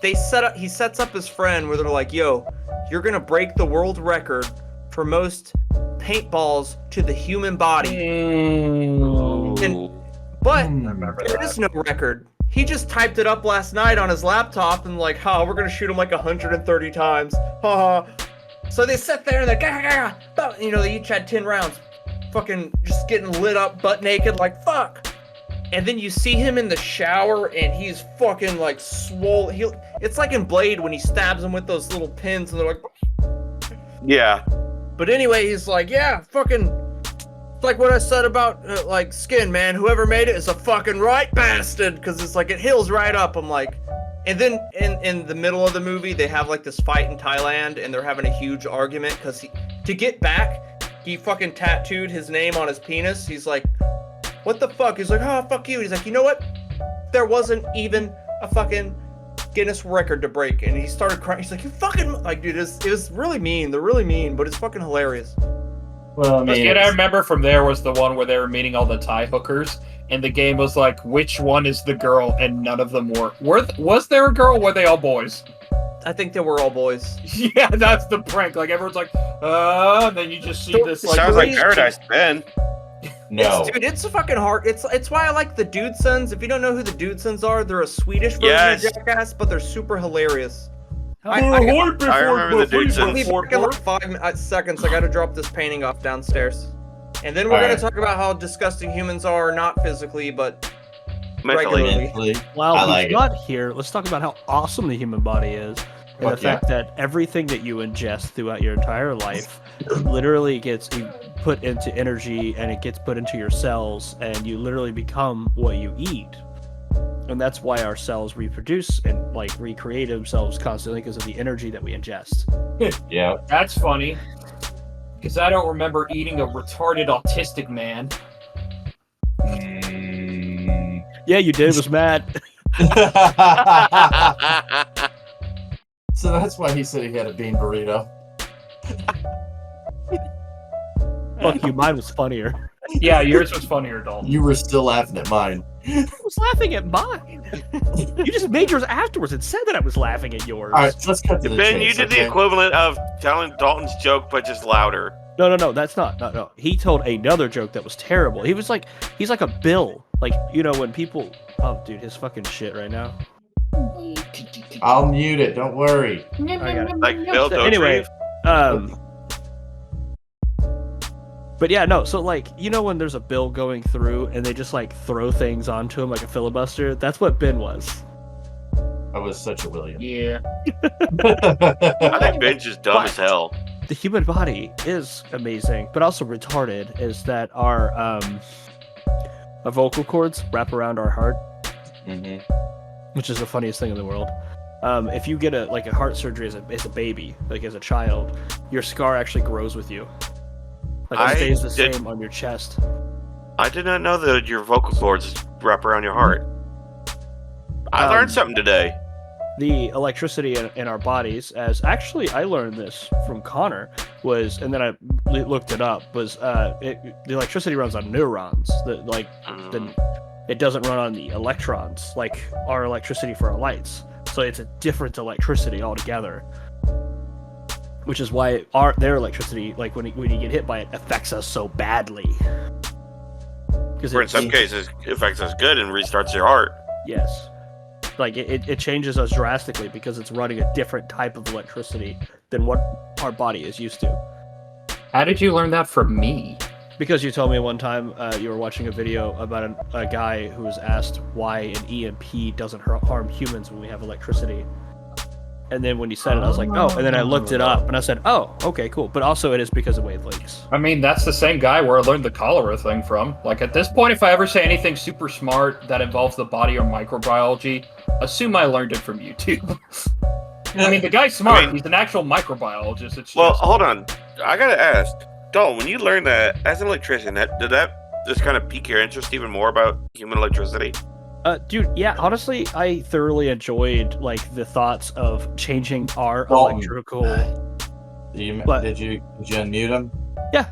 [SPEAKER 3] he sets up his friend where they're like, yo, you're going to break the world record for most paintballs to the human body.
[SPEAKER 1] Mm.
[SPEAKER 3] But
[SPEAKER 2] remember
[SPEAKER 3] there is no record. He just typed it up last night on his laptop and like, we're gonna shoot him like 130 times. Ha. So they sit there and they're, gah, gah, you know, they each had 10 rounds. Fucking just getting lit up, butt naked, like, fuck. And then you see him in the shower and he's fucking like swole. It's like in Blade when he stabs him with those little pins and they're like,
[SPEAKER 4] Yeah.
[SPEAKER 3] but anyway, he's like, yeah, fucking, it's like what I said about like skin, man. Whoever made it is a fucking right bastard, because it's like it heals right up. I'm like, and then in the middle of the movie, they have like this fight in Thailand, and they're having a huge argument because to get back, he fucking tattooed his name on his penis. He's like, what the fuck? He's like, oh, fuck you. He's like, you know what? There wasn't even a fucking Guinness record to break, and he started crying. He's like, you fucking, like, dude, it was really mean. They're really mean, but it's fucking hilarious.
[SPEAKER 2] Well, I
[SPEAKER 1] The
[SPEAKER 2] mean,
[SPEAKER 1] skit I remember from there was the one where they were meeting all the Thai hookers, and the game was like, which one is the girl? And none of them were. Was there a girl? Or were they all boys?
[SPEAKER 3] I think they were all boys.
[SPEAKER 1] Yeah, that's the prank. Like everyone's like, and then you just see this like.
[SPEAKER 4] Sounds like
[SPEAKER 3] please-
[SPEAKER 4] Paradise Ben.
[SPEAKER 2] no.
[SPEAKER 3] Dude, it's a fucking hard. It's why I like the Dude Sons. If you don't know who the Dude Sons are, they're a Swedish version
[SPEAKER 4] Yes.
[SPEAKER 3] of Jackass, but they're super hilarious.
[SPEAKER 4] I remember the Dude
[SPEAKER 3] I'll be
[SPEAKER 4] Sons.
[SPEAKER 3] back in like 5 seconds. I gotta drop this painting off downstairs. And then we're
[SPEAKER 2] All
[SPEAKER 3] gonna
[SPEAKER 2] right.
[SPEAKER 3] talk about how disgusting humans are, not physically, but
[SPEAKER 4] Mentally.
[SPEAKER 3] regularly.
[SPEAKER 2] Mentally.
[SPEAKER 5] While
[SPEAKER 2] I like
[SPEAKER 5] he's
[SPEAKER 2] it.
[SPEAKER 5] not here, let's talk about how awesome the human body is. And
[SPEAKER 2] Fuck
[SPEAKER 5] the fact that everything that you ingest throughout your entire life literally gets put into energy and it gets put into your cells, and you literally become what you eat. And that's why our cells reproduce and like recreate themselves constantly, because of the energy that we ingest.
[SPEAKER 2] Yeah.
[SPEAKER 1] That's funny, because I don't remember eating a retarded autistic man.
[SPEAKER 5] Yeah, you did. It was mad.
[SPEAKER 2] So that's why he said he had a bean burrito.
[SPEAKER 5] Fuck you, mine was funnier.
[SPEAKER 1] Yeah, yours was funnier, Dalton.
[SPEAKER 2] You were still laughing at mine.
[SPEAKER 5] I was laughing at mine. You just made yours afterwards and said that I was laughing at yours.
[SPEAKER 2] All right, let's cut to the
[SPEAKER 4] Ben,
[SPEAKER 2] chase,
[SPEAKER 4] you did
[SPEAKER 2] okay?
[SPEAKER 4] the equivalent of telling Dalton's joke, but just louder.
[SPEAKER 5] No, that's not. No. He told another joke that was terrible. He's like a Bill. Like, you know, when people... Oh, dude, his fucking shit right now.
[SPEAKER 2] I'll mute it. Don't worry.
[SPEAKER 5] I got it.
[SPEAKER 4] Like Bill
[SPEAKER 5] So anyway,
[SPEAKER 4] Dotrieve.
[SPEAKER 5] but yeah, no, so like, you know when there's a bill going through and they just like throw things onto him like a filibuster? That's what Ben was.
[SPEAKER 2] I was such a William.
[SPEAKER 1] Yeah.
[SPEAKER 4] I think Ben's just dumb as hell.
[SPEAKER 5] The human body is amazing, but also retarded, is that our vocal cords wrap around our heart, which is the funniest thing in the world. If you get a heart surgery as a baby, like as a child, your scar actually grows with you. Like it stays the same on your chest.
[SPEAKER 4] I did not know that your vocal cords wrap around your heart. I learned something today.
[SPEAKER 5] The electricity in our bodies, as actually I learned this from Connor, was, and then I looked it up, was the electricity runs on neurons. It doesn't run on the electrons like our electricity for our lights. So it's a different electricity altogether. Which is why their electricity, like when you get hit by it, affects us so badly.
[SPEAKER 4] For in some cases, it affects us good and restarts your heart.
[SPEAKER 5] Yes. Like it changes us drastically because it's running a different type of electricity than what our body is used to.
[SPEAKER 1] How did you learn that from me?
[SPEAKER 5] Because you told me one time you were watching a video about a guy who was asked why an EMP doesn't harm humans when we have electricity. And then when you said it, I was like, oh. And then I looked it up and I said, oh, okay, cool. But also it is because of wavelengths.
[SPEAKER 1] I mean, that's the same guy where I learned the cholera thing from. Like, at this point, if I ever say anything super smart that involves the body or microbiology, assume I learned it from YouTube. I mean, the guy's smart. He's an actual microbiologist. It's
[SPEAKER 4] Well,
[SPEAKER 1] just...
[SPEAKER 4] hold on. I gotta ask, Dalton, when you learned that as an electrician, did that just kind of pique your interest even more about human electricity?
[SPEAKER 5] Dude, yeah, honestly, I thoroughly enjoyed, like, the thoughts of changing our
[SPEAKER 2] Dalton.
[SPEAKER 5] electrical...
[SPEAKER 2] Did you
[SPEAKER 5] What?
[SPEAKER 2] unmute him?
[SPEAKER 5] Yeah.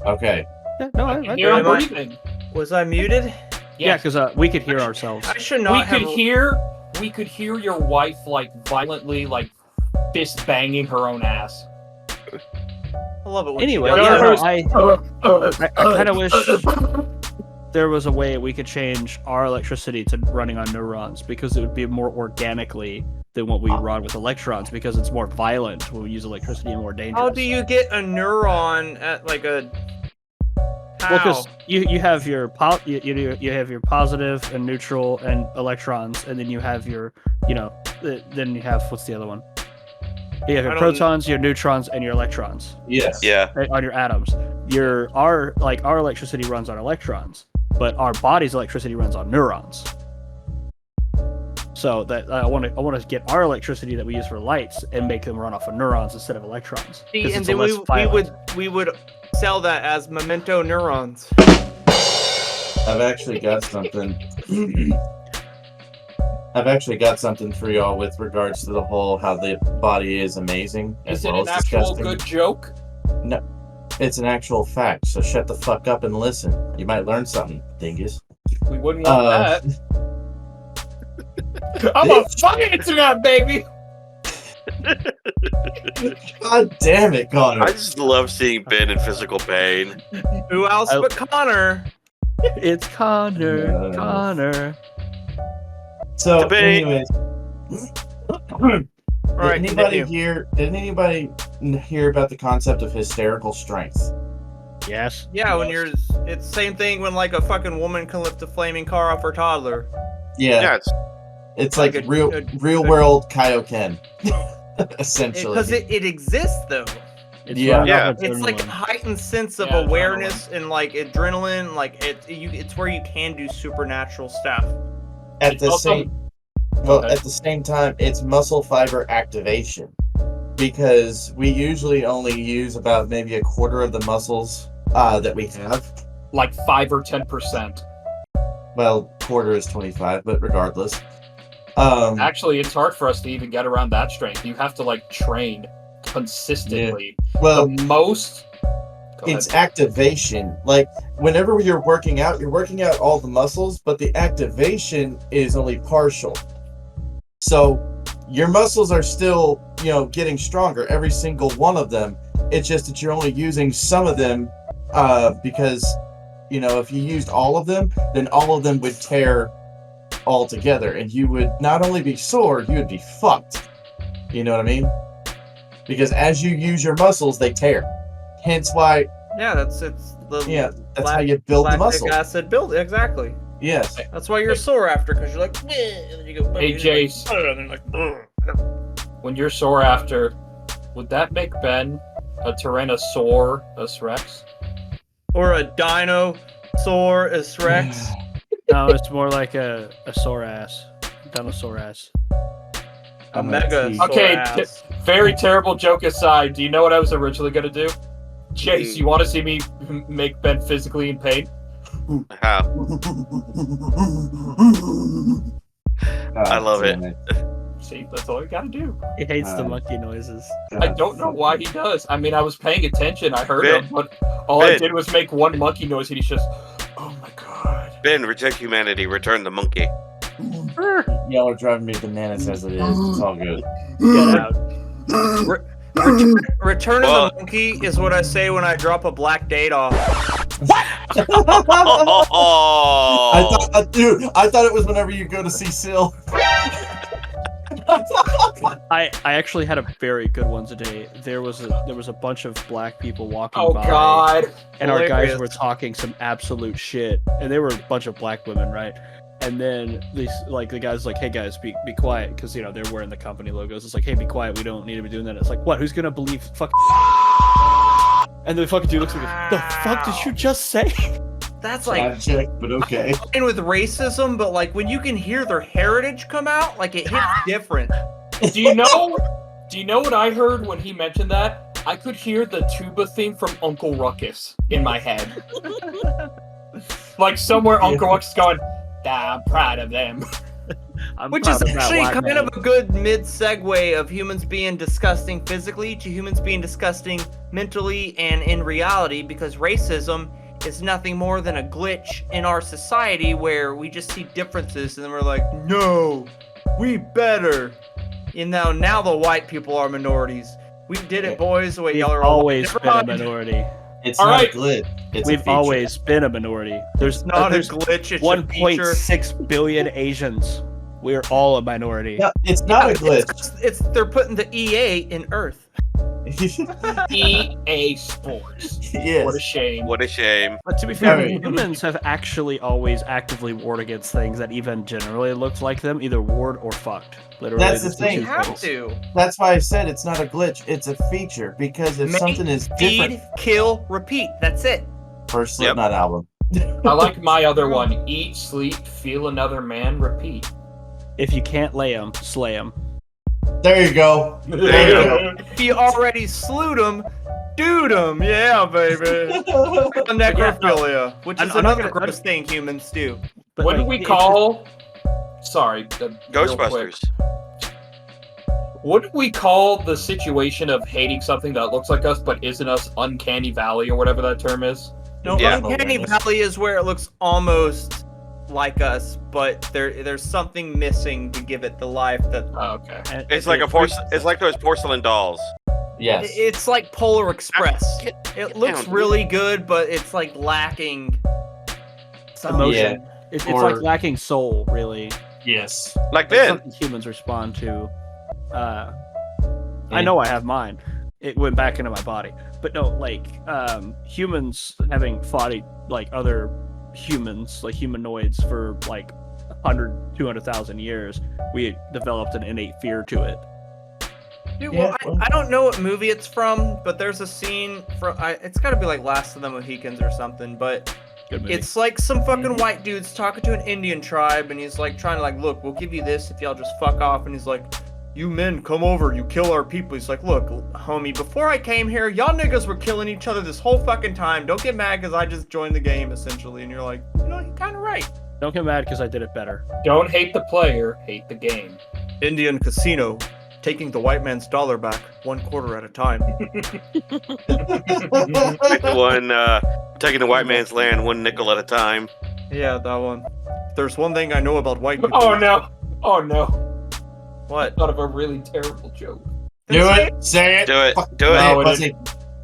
[SPEAKER 2] Okay.
[SPEAKER 5] Yeah, no,
[SPEAKER 1] I can
[SPEAKER 5] I
[SPEAKER 1] hear him
[SPEAKER 3] I-
[SPEAKER 1] breathing.
[SPEAKER 3] Was I muted?
[SPEAKER 5] Yeah, because we could hear ourselves.
[SPEAKER 3] I should not
[SPEAKER 1] We could hear your wife, like, violently, like, fist banging her own ass.
[SPEAKER 3] I love it when
[SPEAKER 5] Anyway,
[SPEAKER 3] she
[SPEAKER 5] yeah,
[SPEAKER 3] does
[SPEAKER 5] no,
[SPEAKER 3] that.
[SPEAKER 5] I kind of wish there was a way we could change our electricity to running on neurons, because it would be more organically than what we run with electrons, because it's more violent when we use electricity and more dangerous.
[SPEAKER 3] How do you get a neuron at like a...
[SPEAKER 5] Well,
[SPEAKER 3] How?
[SPEAKER 5] because you have your you have your positive and neutral and electrons, and then you have your, then you have, what's the other one? You have your protons, your neutrons, and your electrons.
[SPEAKER 2] Yes.
[SPEAKER 4] Yeah.
[SPEAKER 5] Right, on your atoms. Our electricity runs on electrons, but our body's electricity runs on neurons. So that I want to get our electricity that we use for lights and make them run off of neurons instead of electrons. 'Cause
[SPEAKER 3] See, and
[SPEAKER 5] it's
[SPEAKER 3] then
[SPEAKER 5] less violent.
[SPEAKER 3] we would sell that as memento neurons.
[SPEAKER 2] I've actually got something. I've actually got something for y'all with regards to the whole how the body is amazing as
[SPEAKER 1] Is it
[SPEAKER 2] well
[SPEAKER 1] an
[SPEAKER 2] as
[SPEAKER 1] actual
[SPEAKER 2] disgusting.
[SPEAKER 1] good joke?
[SPEAKER 2] No, it's an actual fact. So shut the fuck up and listen. You might learn something, dingus.
[SPEAKER 1] We wouldn't want that. I'm
[SPEAKER 2] Bitch.
[SPEAKER 1] a fucking internet, baby!
[SPEAKER 2] God damn it, Connor.
[SPEAKER 4] I just love seeing Ben in physical pain.
[SPEAKER 3] Who else but Connor?
[SPEAKER 5] It's Connor.
[SPEAKER 2] No.
[SPEAKER 5] Connor.
[SPEAKER 2] So,
[SPEAKER 4] Debate.
[SPEAKER 2] anyways,
[SPEAKER 3] Alright,
[SPEAKER 2] did anybody
[SPEAKER 3] continue.
[SPEAKER 2] hear about the concept of hysterical strength?
[SPEAKER 5] Yes.
[SPEAKER 3] Yeah, when you're... It's the same thing when like a fucking woman can lift a flaming car off her toddler.
[SPEAKER 4] Yeah,
[SPEAKER 2] It's like
[SPEAKER 3] Like a-
[SPEAKER 2] real world Kaioken, essentially.
[SPEAKER 3] Because it exists though.
[SPEAKER 5] It's
[SPEAKER 2] Yeah.
[SPEAKER 5] running
[SPEAKER 4] Yeah.
[SPEAKER 5] off
[SPEAKER 3] It's like a
[SPEAKER 5] adrenaline.
[SPEAKER 3] heightened sense of
[SPEAKER 1] Yeah,
[SPEAKER 3] awareness and like adrenaline. Like it's where you can do supernatural stuff.
[SPEAKER 2] at the
[SPEAKER 1] Also-
[SPEAKER 2] same
[SPEAKER 1] Okay.
[SPEAKER 2] at the same time, it's muscle fiber activation, because we usually only use about maybe a quarter of the muscles that we have.
[SPEAKER 1] Like 5 or 10%.
[SPEAKER 2] Well, quarter is 25, but regardless.
[SPEAKER 1] Actually, it's hard for us to even get around that strength. You have to, like, train consistently.
[SPEAKER 2] Well,
[SPEAKER 1] The most
[SPEAKER 2] it's
[SPEAKER 1] ahead.
[SPEAKER 2] activation. Like whenever you're working out all the muscles, but the activation is only partial. So your muscles are still, getting stronger, every single one of them. It's just that you're only using some of them, because, if you used all of them, then all of them would tear all together, and you would not only be sore, you would be fucked. You know what I mean? Because as you use your muscles, they tear. Hence why,
[SPEAKER 3] Yeah, that's
[SPEAKER 2] how you build the muscle.
[SPEAKER 3] lactic acid build exactly.
[SPEAKER 2] Yes.
[SPEAKER 3] That's why you're sore after, because you're like, "Bleh," and then you go.
[SPEAKER 1] Hey, Jase.
[SPEAKER 3] And then like, "Bleh."
[SPEAKER 1] When you're sore after, would that make Ben a Tyrannosaurus Rex?
[SPEAKER 3] Or a Dinosaurus Rex.
[SPEAKER 5] No, it's more like a sore ass. Dinosaur ass.
[SPEAKER 3] A mega sore
[SPEAKER 1] Okay,
[SPEAKER 3] ass.
[SPEAKER 1] Very terrible joke aside, do you know what I was originally going to do? Chase, you want to see me make Ben physically in pain?
[SPEAKER 4] How? I love it.
[SPEAKER 1] See, that's all you got to do.
[SPEAKER 5] He hates the monkey noises.
[SPEAKER 1] I don't know why he does. I mean, I was paying attention. I heard
[SPEAKER 4] Ben.
[SPEAKER 1] him, but all I
[SPEAKER 4] Ben.
[SPEAKER 1] did was make one monkey noise, and he's just, oh my god.
[SPEAKER 4] Ben, reject humanity. Return the monkey.
[SPEAKER 2] Y'all are driving me bananas as it is. It's all good.
[SPEAKER 5] Get out.
[SPEAKER 3] Return
[SPEAKER 4] Well-
[SPEAKER 3] of the Monkey is what I say when I drop a black date off.
[SPEAKER 4] Oh,
[SPEAKER 2] I thought it was whenever you go to see Sil.
[SPEAKER 5] I actually had a very good one today. There was a bunch of black people walking
[SPEAKER 1] Oh
[SPEAKER 5] by,
[SPEAKER 1] god.
[SPEAKER 5] and our guys
[SPEAKER 3] Hilarious.
[SPEAKER 5] were talking some absolute shit, and they were a bunch of black women, right? And then the guys like, hey guys, be quiet, because they're wearing the company logos. It's like, hey, be quiet, we don't need to be doing that. It's like, what? Who's gonna believe fucking? And the fucking dude looks at me, the fuck did you just say?
[SPEAKER 3] That's like
[SPEAKER 2] Check, but okay.
[SPEAKER 3] fine with racism, but like when you can hear their heritage come out, like it hits different.
[SPEAKER 1] Do you know what I heard when he mentioned that? I could hear the tuba theme from Uncle Ruckus in my head. Like somewhere Uncle Ruckus going, I'm proud of them.
[SPEAKER 5] I'm
[SPEAKER 3] Which
[SPEAKER 5] proud
[SPEAKER 3] is
[SPEAKER 5] of that
[SPEAKER 3] actually
[SPEAKER 5] black
[SPEAKER 3] kind
[SPEAKER 5] man.
[SPEAKER 3] of a good mid segue of humans being disgusting physically to humans being disgusting mentally and in reality, because racism is nothing more than a glitch in our society where we just see differences and then we're like, no, we better. And now the white people are minorities. We did it, boys. Wait,
[SPEAKER 5] We've
[SPEAKER 3] y'all are all
[SPEAKER 5] always
[SPEAKER 3] Never
[SPEAKER 5] been a
[SPEAKER 3] mind.
[SPEAKER 5] minority.
[SPEAKER 2] It's
[SPEAKER 1] All
[SPEAKER 2] not
[SPEAKER 1] right.
[SPEAKER 2] a glitch. It's a
[SPEAKER 5] We've
[SPEAKER 2] feature.
[SPEAKER 5] always been a minority. There's
[SPEAKER 3] Not a
[SPEAKER 5] there's
[SPEAKER 3] glitch. It's a feature.
[SPEAKER 5] 1.6 billion Asians. We're all a minority.
[SPEAKER 2] No, it's not a glitch.
[SPEAKER 3] It's they're putting the EA in Earth.
[SPEAKER 1] EA Sports.
[SPEAKER 2] Yes.
[SPEAKER 1] What a shame.
[SPEAKER 4] what a shame.
[SPEAKER 5] But to be fair,
[SPEAKER 2] Alright.
[SPEAKER 5] humans have actually always actively warred against things that even generally looked like them, either warred or fucked. Literally,
[SPEAKER 2] That's the
[SPEAKER 5] just
[SPEAKER 2] thing.
[SPEAKER 5] two
[SPEAKER 3] You have
[SPEAKER 5] things.
[SPEAKER 3] to
[SPEAKER 2] That's why I said it's not a glitch. It's a feature, because if
[SPEAKER 3] Make,
[SPEAKER 2] something is
[SPEAKER 3] feed,
[SPEAKER 2] different,
[SPEAKER 3] kill, repeat. That's it.
[SPEAKER 2] first Slipknot album.
[SPEAKER 1] I like my other one. Eat, sleep, feel another man, repeat.
[SPEAKER 5] If you can't lay them, slay them.
[SPEAKER 2] There you go.
[SPEAKER 4] There you go.
[SPEAKER 3] If you already slewed them, dude them. Yeah, baby. Necrophilia, which
[SPEAKER 5] I'm
[SPEAKER 3] is
[SPEAKER 5] not
[SPEAKER 3] another
[SPEAKER 5] gonna-
[SPEAKER 3] gross thing humans do.
[SPEAKER 5] But
[SPEAKER 1] What do
[SPEAKER 5] like,
[SPEAKER 1] we
[SPEAKER 5] it's
[SPEAKER 1] call... Sorry. real quick.
[SPEAKER 4] Ghostbusters.
[SPEAKER 1] What do we call the situation of hating something that looks like us but isn't us? Uncanny Valley or whatever that term is?
[SPEAKER 3] No,
[SPEAKER 4] Yeah.
[SPEAKER 3] Uncanny Valley is where it looks almost like us, but there's something missing to give it the life that.
[SPEAKER 1] Oh, okay.
[SPEAKER 5] and
[SPEAKER 4] It's like it's like those porcelain dolls.
[SPEAKER 2] Yes.
[SPEAKER 3] It's like Polar Express.
[SPEAKER 4] Get
[SPEAKER 3] It looks
[SPEAKER 4] down,
[SPEAKER 3] really good, but it's like lacking some
[SPEAKER 5] emotion.
[SPEAKER 2] Yeah.
[SPEAKER 5] It's
[SPEAKER 2] Or-
[SPEAKER 5] like lacking soul, really.
[SPEAKER 2] Yes.
[SPEAKER 4] Like
[SPEAKER 5] Like
[SPEAKER 4] Ben.
[SPEAKER 5] something humans respond to. I know I have mine. It went back into my body. But no, like, humans having fought like other humans, like humanoids, for like 100, 200,000 years, we developed an innate fear to it.
[SPEAKER 3] Dude,
[SPEAKER 2] Yeah,
[SPEAKER 3] well, I don't know what movie it's from, but there's a scene from. It's got to be like Last of the Mohicans or something, but.
[SPEAKER 5] Good movie.
[SPEAKER 3] It's like some fucking white dude's talking to an Indian tribe, and he's like trying to like, look, we'll give you this if y'all just fuck off. And he's like, you men, come over, you kill our people. He's like, look, homie, before I came here, y'all niggas were killing each other this whole fucking time. Don't get mad because I just joined the game, essentially. And you're like, you're kind of right.
[SPEAKER 5] Don't get mad because I did it better.
[SPEAKER 1] Don't hate the player, hate the game.
[SPEAKER 3] Indian casino. taking the white man's dollar back 1 quarter at a time.
[SPEAKER 4] Like the one taking the white man's land 1 nickel at a time.
[SPEAKER 3] Yeah, that one. There's one thing I know about white people.
[SPEAKER 1] Oh no! Oh no!
[SPEAKER 3] What?
[SPEAKER 1] Thought of a really terrible joke.
[SPEAKER 2] Do it. Say it.
[SPEAKER 4] Do it.
[SPEAKER 2] Fuck-
[SPEAKER 4] Do it.
[SPEAKER 1] No,
[SPEAKER 2] Pussy.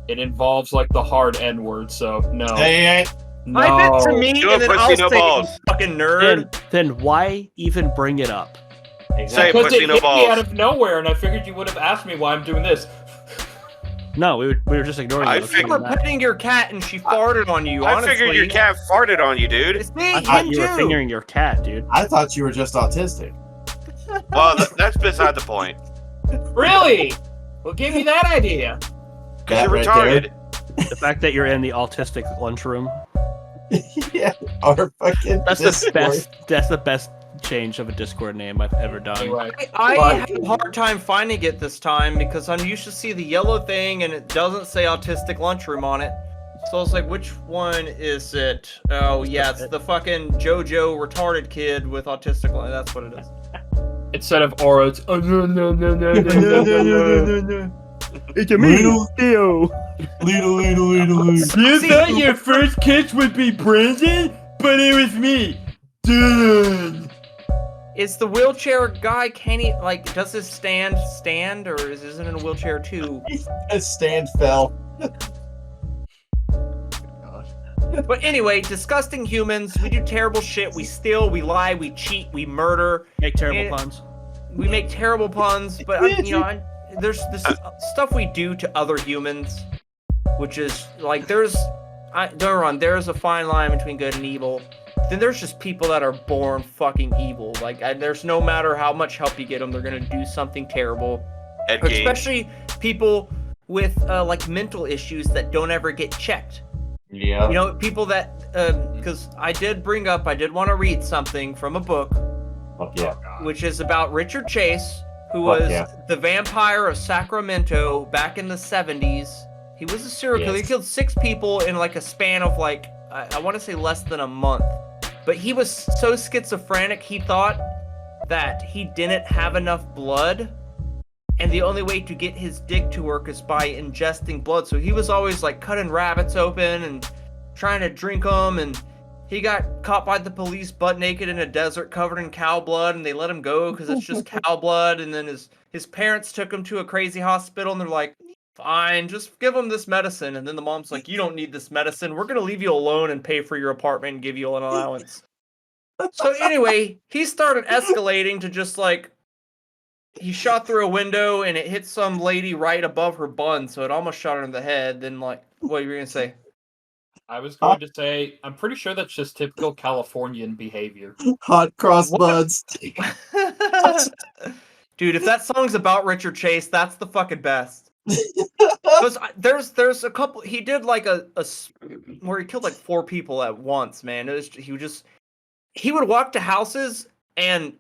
[SPEAKER 1] It involves like the hard N word, so no.
[SPEAKER 2] Say it.
[SPEAKER 1] No.
[SPEAKER 3] Type it to me
[SPEAKER 4] Do
[SPEAKER 3] and
[SPEAKER 4] it,
[SPEAKER 3] then I'll
[SPEAKER 4] pussy, no
[SPEAKER 3] say it,
[SPEAKER 4] balls.
[SPEAKER 3] you fucking nerd.
[SPEAKER 5] Then why even bring it up?
[SPEAKER 4] Say
[SPEAKER 2] Exactly.
[SPEAKER 4] it,
[SPEAKER 1] Because
[SPEAKER 4] pussy,
[SPEAKER 1] it
[SPEAKER 4] no
[SPEAKER 1] hit me
[SPEAKER 4] balls.
[SPEAKER 1] out of nowhere, and I figured you would have asked me why I'm doing this.
[SPEAKER 5] No, we were just ignoring
[SPEAKER 4] I
[SPEAKER 5] it.
[SPEAKER 3] You
[SPEAKER 4] figured
[SPEAKER 3] were petting your cat and she farted on you,
[SPEAKER 4] I
[SPEAKER 3] honestly.
[SPEAKER 4] figured your cat farted on you, dude.
[SPEAKER 3] It's me,
[SPEAKER 5] I thought
[SPEAKER 3] him
[SPEAKER 5] you were
[SPEAKER 3] too.
[SPEAKER 5] fingering your cat, dude.
[SPEAKER 2] I thought you were just autistic.
[SPEAKER 4] Well, that's beside the point.
[SPEAKER 1] Really? What gave you that idea?
[SPEAKER 4] Because you're
[SPEAKER 2] That right
[SPEAKER 4] retarded.
[SPEAKER 5] The fact that you're in the autistic lunchroom.
[SPEAKER 2] Yeah. Our fucking.
[SPEAKER 5] That's the
[SPEAKER 2] Discord.
[SPEAKER 5] best. That's the best change of a Discord name I've ever done.
[SPEAKER 1] Anyway,
[SPEAKER 3] I
[SPEAKER 1] But-
[SPEAKER 3] had a hard time finding it this time because I'm used to see the yellow thing and it doesn't say autistic lunchroom on it. So I was like, which one is it? Oh yeah, it's the fucking JoJo retarded kid with autistic lunch. That's what it is.
[SPEAKER 1] instead of aura, it's oh no no no no no no no no.
[SPEAKER 5] It's
[SPEAKER 2] Little-
[SPEAKER 5] Theo.
[SPEAKER 2] Little.
[SPEAKER 1] You thought your first kiss would be Brandon, but it was me. Done.
[SPEAKER 3] Is the wheelchair guy, can he, like, does his stand, or is it in a wheelchair too?
[SPEAKER 2] A stand fell.
[SPEAKER 3] But anyway, disgusting humans, we do terrible shit, we steal, we lie, we cheat, we murder,
[SPEAKER 5] Make terrible
[SPEAKER 3] And-
[SPEAKER 5] puns.
[SPEAKER 3] we make terrible puns, but, there's this stuff we do to other humans, which is, like, don't get me wrong, there's a fine line between good and evil. Then there's just people that are born fucking evil. Like, there's no matter how much help you get them, they're gonna do something terrible.
[SPEAKER 4] Ed Gein.
[SPEAKER 3] Especially people with like mental issues that don't ever get checked.
[SPEAKER 2] Yeah.
[SPEAKER 3] You know, people that because I did want to read something from a book,
[SPEAKER 2] Fuck yeah.
[SPEAKER 3] which is about Richard Chase, who
[SPEAKER 2] Fuck
[SPEAKER 3] was
[SPEAKER 2] yeah.
[SPEAKER 3] the vampire of Sacramento back in the 70s. He was a serial killer. He
[SPEAKER 2] Yes.
[SPEAKER 3] killed 6 people in like a span of like I want to say less than a month. But he was so schizophrenic, he thought that he didn't have enough blood, and the only way to get his dick to work is by ingesting blood. So he was always like cutting rabbits open and trying to drink them, and he got caught by the police butt naked in a desert covered in cow blood, and they let him go because it's just cow blood. And then his parents took him to a crazy hospital, and they're like, fine, just give him this medicine. And then the mom's like, you don't need this medicine. We're going to leave you alone and pay for your apartment and give you an allowance. So anyway, he started escalating to just like, he shot through a window and it hit some lady right above her bun. So it almost shot her in the head. Then like, what were you going to say?
[SPEAKER 1] I was going to say, I'm pretty sure that's just typical Californian behavior.
[SPEAKER 2] Hot cross
[SPEAKER 3] What?
[SPEAKER 2] buds.
[SPEAKER 3] Dude, if that song's about Richard Chase, that's the fucking best. 'Cause there's a couple. He did like where he killed like 4 people at once. Man, he would walk to houses, and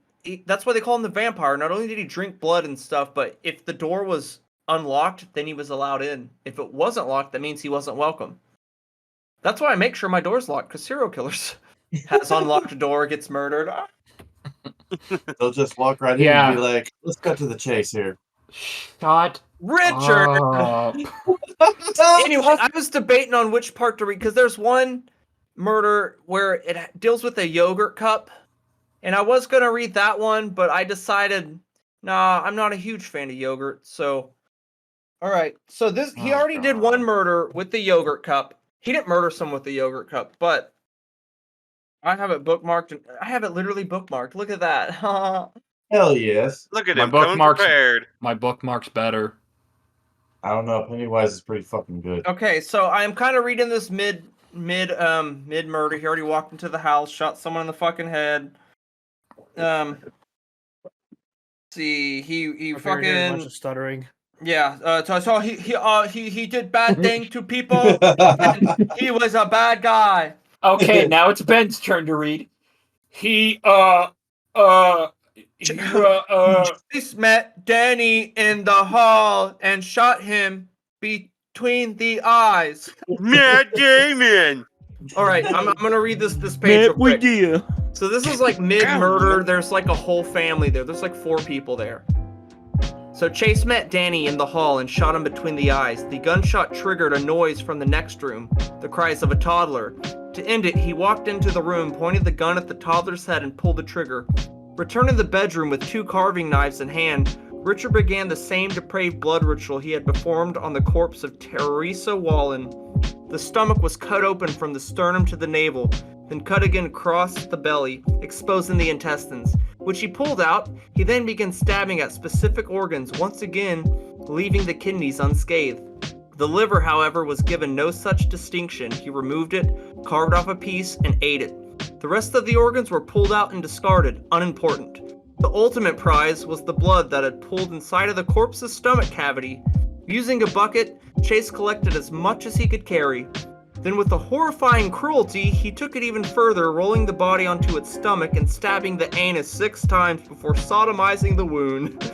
[SPEAKER 3] that's why they call him the vampire. Not only did he drink blood and stuff, but if the door was unlocked, then he was allowed in. If it wasn't locked, that means he wasn't welcome. That's why I make sure my door's locked, because serial killers has unlocked door, gets murdered.
[SPEAKER 2] They'll just walk right in
[SPEAKER 1] Yeah.
[SPEAKER 2] and be like, let's cut to the chase here.
[SPEAKER 1] Shut
[SPEAKER 3] Richard.
[SPEAKER 1] up.
[SPEAKER 3] Anyway, I was debating on which part to read because there's one murder where it deals with a yogurt cup, and I was gonna read that one, but I decided, nah, I'm not a huge fan of yogurt. So, all right. So he
[SPEAKER 2] Oh,
[SPEAKER 3] already did
[SPEAKER 2] God.
[SPEAKER 3] one murder with the yogurt cup. He didn't murder someone with the yogurt cup, but I have it bookmarked. And I have it literally bookmarked. Look at that.
[SPEAKER 2] Hell yes.
[SPEAKER 4] Look at
[SPEAKER 1] My
[SPEAKER 4] him coming
[SPEAKER 1] bookmarks-
[SPEAKER 4] prepared.
[SPEAKER 1] My bookmark's better.
[SPEAKER 2] I don't know. Pennywise is pretty fucking good.
[SPEAKER 3] Okay, so I'm kind of reading this mid murder. He already walked into the house, shot someone in the fucking head. See, he fucking
[SPEAKER 5] stuttering.
[SPEAKER 3] yeah. So he did bad things to people. And he was a bad guy.
[SPEAKER 1] Okay, now it's Ben's turn to read. He
[SPEAKER 3] Police met Danny in the hall and shot him between the eyes.
[SPEAKER 4] Matt Damon.
[SPEAKER 3] All right, I'm gonna read this page real quick.
[SPEAKER 5] idea.
[SPEAKER 3] So this is like mid-murder. There's like a whole family there. There's like 4 people there. So Chase met Danny in the hall and shot him between the eyes. The gunshot triggered a noise from the next room, the cries of a toddler. To end it, he walked into the room, pointed the gun at the toddler's head, and pulled the trigger. Returned to the bedroom with 2 carving knives in hand, Richard began the same depraved blood ritual he had performed on the corpse of Teresa Wallen. The stomach was cut open from the sternum to the navel, then cut again across the belly, exposing the intestines, which he pulled out. He then began stabbing at specific organs, once again leaving the kidneys unscathed. The liver, however, was given no such distinction. He removed it, carved off a piece, and ate it. The rest of the organs were pulled out and discarded, unimportant. The ultimate prize was the blood that had pooled inside of the corpse's stomach cavity. Using a bucket, Chase collected as much as he could carry. Then with a horrifying cruelty, he took it even further, rolling the body onto its stomach and stabbing the anus 6 times before sodomizing the wound.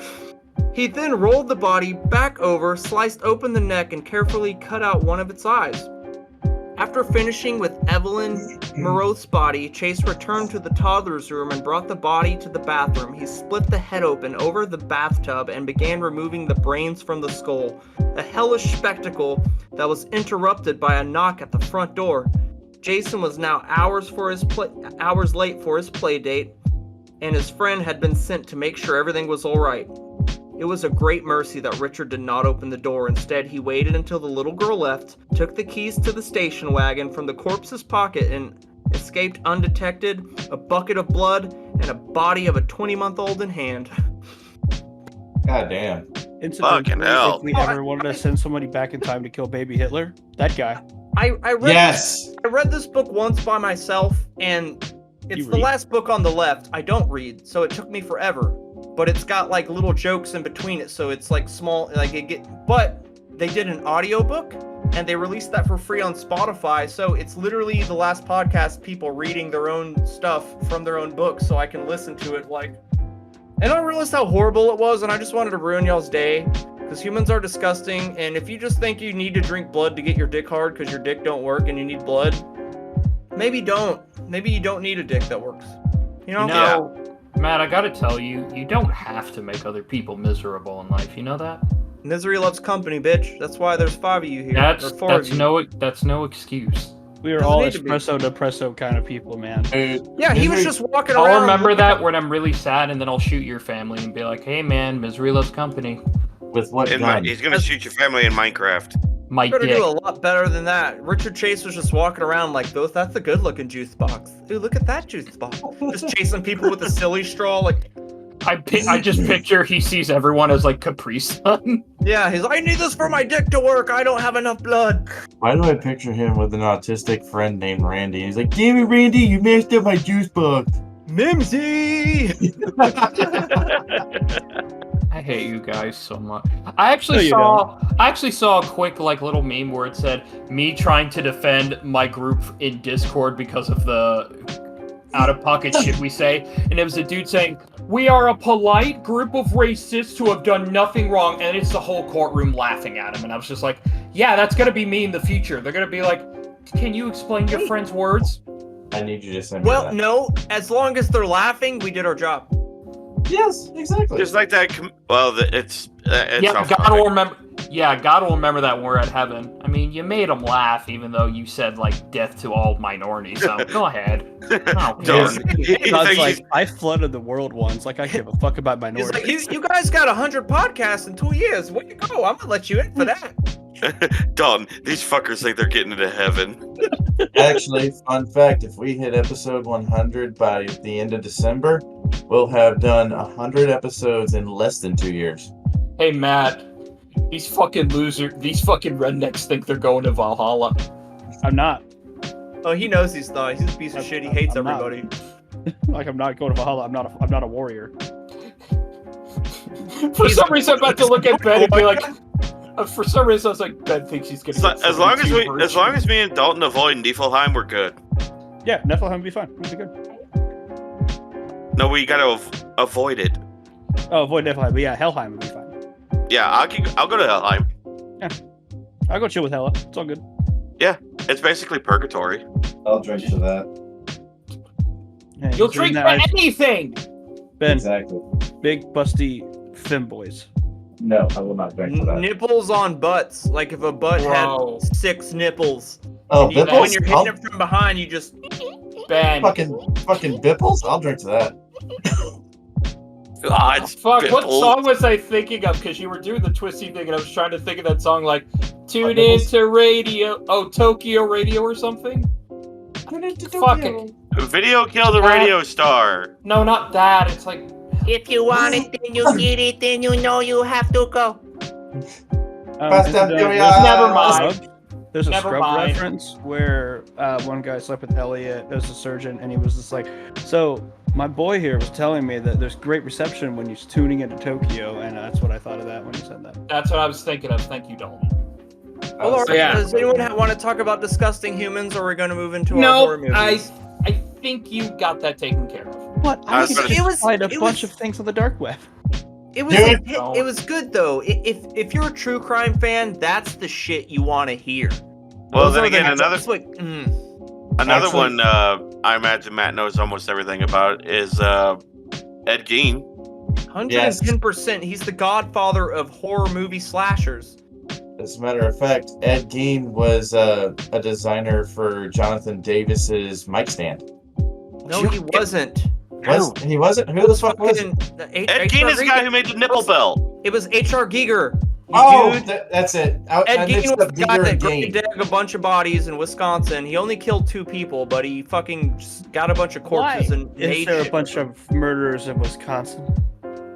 [SPEAKER 3] He then rolled the body back over, sliced open the neck, and carefully cut out one of its eyes. After finishing with Evelyn Moreau's body, Chase returned to the toddler's room and brought the body to the bathroom. He split the head open over the bathtub and began removing the brains from the skull. A hellish spectacle that was interrupted by a knock at the front door. Jason was now hours late for his play date, and his friend had been sent to make sure everything was all right. It was a great mercy that Richard did not open the door. Instead, he waited until the little girl left, took the keys to the station wagon from the corpse's pocket, and escaped undetected, a bucket of blood, and a body of a 20-month-old in hand.
[SPEAKER 2] God damn.
[SPEAKER 4] Fucking hell.
[SPEAKER 5] If we ever wanted to send somebody back in time to kill baby Hitler, that guy.
[SPEAKER 3] I read this book once by myself, and it's the last book on the left. I don't read, so it took me forever. But it's got like little jokes in between it, so it's like small, but they did an audiobook and they released that for free on Spotify, so it's literally the last podcast people reading their own stuff from their own books, so I can listen to it and I realized how horrible it was, and I just wanted to ruin y'all's day, because humans are disgusting, and if you just think you need to drink blood to get your dick hard because your dick don't work and you need blood, maybe you don't need a dick that works. You know?
[SPEAKER 1] Yeah. Matt, I gotta tell you, you don't have to make other people miserable in life. You know that?
[SPEAKER 3] Misery loves company, bitch. That's why there's 5 of you here.
[SPEAKER 1] That's no excuse.
[SPEAKER 5] We are all espresso depresso kind of people, man.
[SPEAKER 3] Yeah, he was just walking around.
[SPEAKER 1] I'll remember that when I'm really sad, and then I'll shoot your family and be like, "Hey, man, misery loves company."
[SPEAKER 2] With what gun?
[SPEAKER 4] He's gonna shoot your family in Minecraft.
[SPEAKER 1] My
[SPEAKER 3] dick.
[SPEAKER 1] dick.
[SPEAKER 3] Do a lot better than that. Richard Chase was just walking around like, that's a good-looking juice box. Dude, look at that juice box. Just chasing people with a silly straw, like.
[SPEAKER 1] I just picture he sees everyone as like Capri Sun.
[SPEAKER 3] Yeah, he's like, I need this for my dick to work. I don't have enough blood.
[SPEAKER 2] Why do I picture him with an autistic friend named Randy? He's like, damn it, Randy, you messed up my juice box.
[SPEAKER 3] Mimsy!
[SPEAKER 1] I hate you guys so much. I actually saw a quick like little meme where it said me trying to defend my group in Discord because of the out-of-pocket shit we say, and it was a dude saying, "We are a polite group of racists who have done nothing wrong," and it's the whole courtroom laughing at him, and I was just like, yeah, that's gonna be me in the future. They're gonna be like, can you explain your friend's words?
[SPEAKER 2] I need you to send me that.
[SPEAKER 3] No, as long as they're laughing, we did our job.
[SPEAKER 2] Yes, exactly.
[SPEAKER 4] Just like that. It's
[SPEAKER 1] yeah, God will remember. Yeah, God will remember that when we're at heaven. I mean, you made them laugh, even though you said like death to all minorities. So go ahead.
[SPEAKER 5] God's like, I flooded the world once. Like I give a fuck about minorities.
[SPEAKER 3] He's like, you guys got 100 podcasts in 2 years. Way to go! I'm gonna let you in for that.
[SPEAKER 4] Dalton, these fuckers think they're getting into heaven.
[SPEAKER 2] Actually, fun fact: if we hit episode 100 by the end of December, we'll have done 100 episodes in less than 2 years.
[SPEAKER 1] Hey, Matt. These fucking rednecks think they're going to Valhalla.
[SPEAKER 5] I'm not.
[SPEAKER 3] Oh, he knows he's not. He's a piece of shit. He hates everybody.
[SPEAKER 5] Like I'm not going to Valhalla. I'm not a warrior.
[SPEAKER 1] For some reason, I'm about to look at Ben and be like. For some reason, I was like, Ben thinks he's gonna.
[SPEAKER 4] As long as me and Dalton avoid Niflheim, we're good.
[SPEAKER 5] Yeah, Niflheim will be fine. We'll be good.
[SPEAKER 4] No, we gotta avoid it.
[SPEAKER 5] Oh, avoid Niflheim, but yeah, Helheim will be fine.
[SPEAKER 4] Yeah, I'll go to Helheim.
[SPEAKER 5] Yeah, I'll go chill with Hela. It's all good.
[SPEAKER 4] Yeah, it's basically purgatory.
[SPEAKER 6] I'll drink to that.
[SPEAKER 5] Yeah,
[SPEAKER 1] you'll drink for anything.
[SPEAKER 5] Ben,
[SPEAKER 6] exactly.
[SPEAKER 5] Big busty femboys.
[SPEAKER 2] No, I will not drink to that.
[SPEAKER 3] Nipples on butts. Like if a butt
[SPEAKER 1] Bro.
[SPEAKER 3] had 6 nipples.
[SPEAKER 2] Oh,
[SPEAKER 3] And when
[SPEAKER 2] bipples?
[SPEAKER 3] you're hitting it from behind, you just.
[SPEAKER 1] Ben.
[SPEAKER 2] fucking bipples? I'll drink to that.
[SPEAKER 1] Fuck, what
[SPEAKER 4] Bipples.
[SPEAKER 1] song was I thinking of? Because you were doing the twisty thing, and I was trying to think of that song like Tune
[SPEAKER 2] Nipples?
[SPEAKER 1] into radio. Oh, Tokyo Radio or something? Fuck it.
[SPEAKER 4] Video kill the radio star.
[SPEAKER 1] No, not that. It's like.
[SPEAKER 3] If you want it, then you get it, then you know you have to go.
[SPEAKER 2] Fast and Furious.
[SPEAKER 1] Never mind.
[SPEAKER 5] There's a
[SPEAKER 1] Never
[SPEAKER 5] Scrub
[SPEAKER 1] mind.
[SPEAKER 5] reference where one guy slept with Elliot as a surgeon, and he was just like, so my boy here was telling me that there's great reception when you're tuning into Tokyo, and that's what I thought of that when you said that.
[SPEAKER 1] That's what I was thinking of. Thank you, Dalton.
[SPEAKER 3] Well, all right,
[SPEAKER 1] Yeah.
[SPEAKER 3] does anyone want to talk about disgusting humans, or are we going to move into our horror
[SPEAKER 1] No, I
[SPEAKER 3] movies?
[SPEAKER 1] think you got that taken care of.
[SPEAKER 5] What?
[SPEAKER 4] I was gonna-
[SPEAKER 5] It was a
[SPEAKER 3] it
[SPEAKER 5] bunch
[SPEAKER 3] was-
[SPEAKER 5] of things on the dark web.
[SPEAKER 3] It was
[SPEAKER 2] Dude.
[SPEAKER 3] it was good though. If you're a true crime fan, that's the shit you want to hear.
[SPEAKER 4] Well,
[SPEAKER 3] Those
[SPEAKER 4] then
[SPEAKER 3] are the-
[SPEAKER 4] again, another
[SPEAKER 3] it's like,
[SPEAKER 4] another
[SPEAKER 2] Actually-
[SPEAKER 4] one I imagine Matt knows almost everything about is Ed Gein.
[SPEAKER 3] 110%. He's the godfather of horror movie slashers.
[SPEAKER 2] As a matter of fact, Ed Gein was a designer for Jonathan Davis's mic stand.
[SPEAKER 3] No, he wasn't.
[SPEAKER 2] He wasn't? Who the fuck was it?
[SPEAKER 4] Ed Gein is the guy who made the nipple belt.
[SPEAKER 3] It was H.R. Giger.
[SPEAKER 2] Oh,
[SPEAKER 3] Dude.
[SPEAKER 2] that's it. I
[SPEAKER 3] Ed
[SPEAKER 2] mixed
[SPEAKER 3] Gein was
[SPEAKER 2] up
[SPEAKER 3] the guy
[SPEAKER 2] Giger
[SPEAKER 3] that
[SPEAKER 2] and
[SPEAKER 3] grave
[SPEAKER 2] Gein.
[SPEAKER 3] dug a bunch of bodies in Wisconsin. He only killed 2 people, but he fucking just got a bunch of corpses and
[SPEAKER 5] Is
[SPEAKER 3] made
[SPEAKER 5] there a
[SPEAKER 3] shit.
[SPEAKER 5] bunch of murderers in Wisconsin?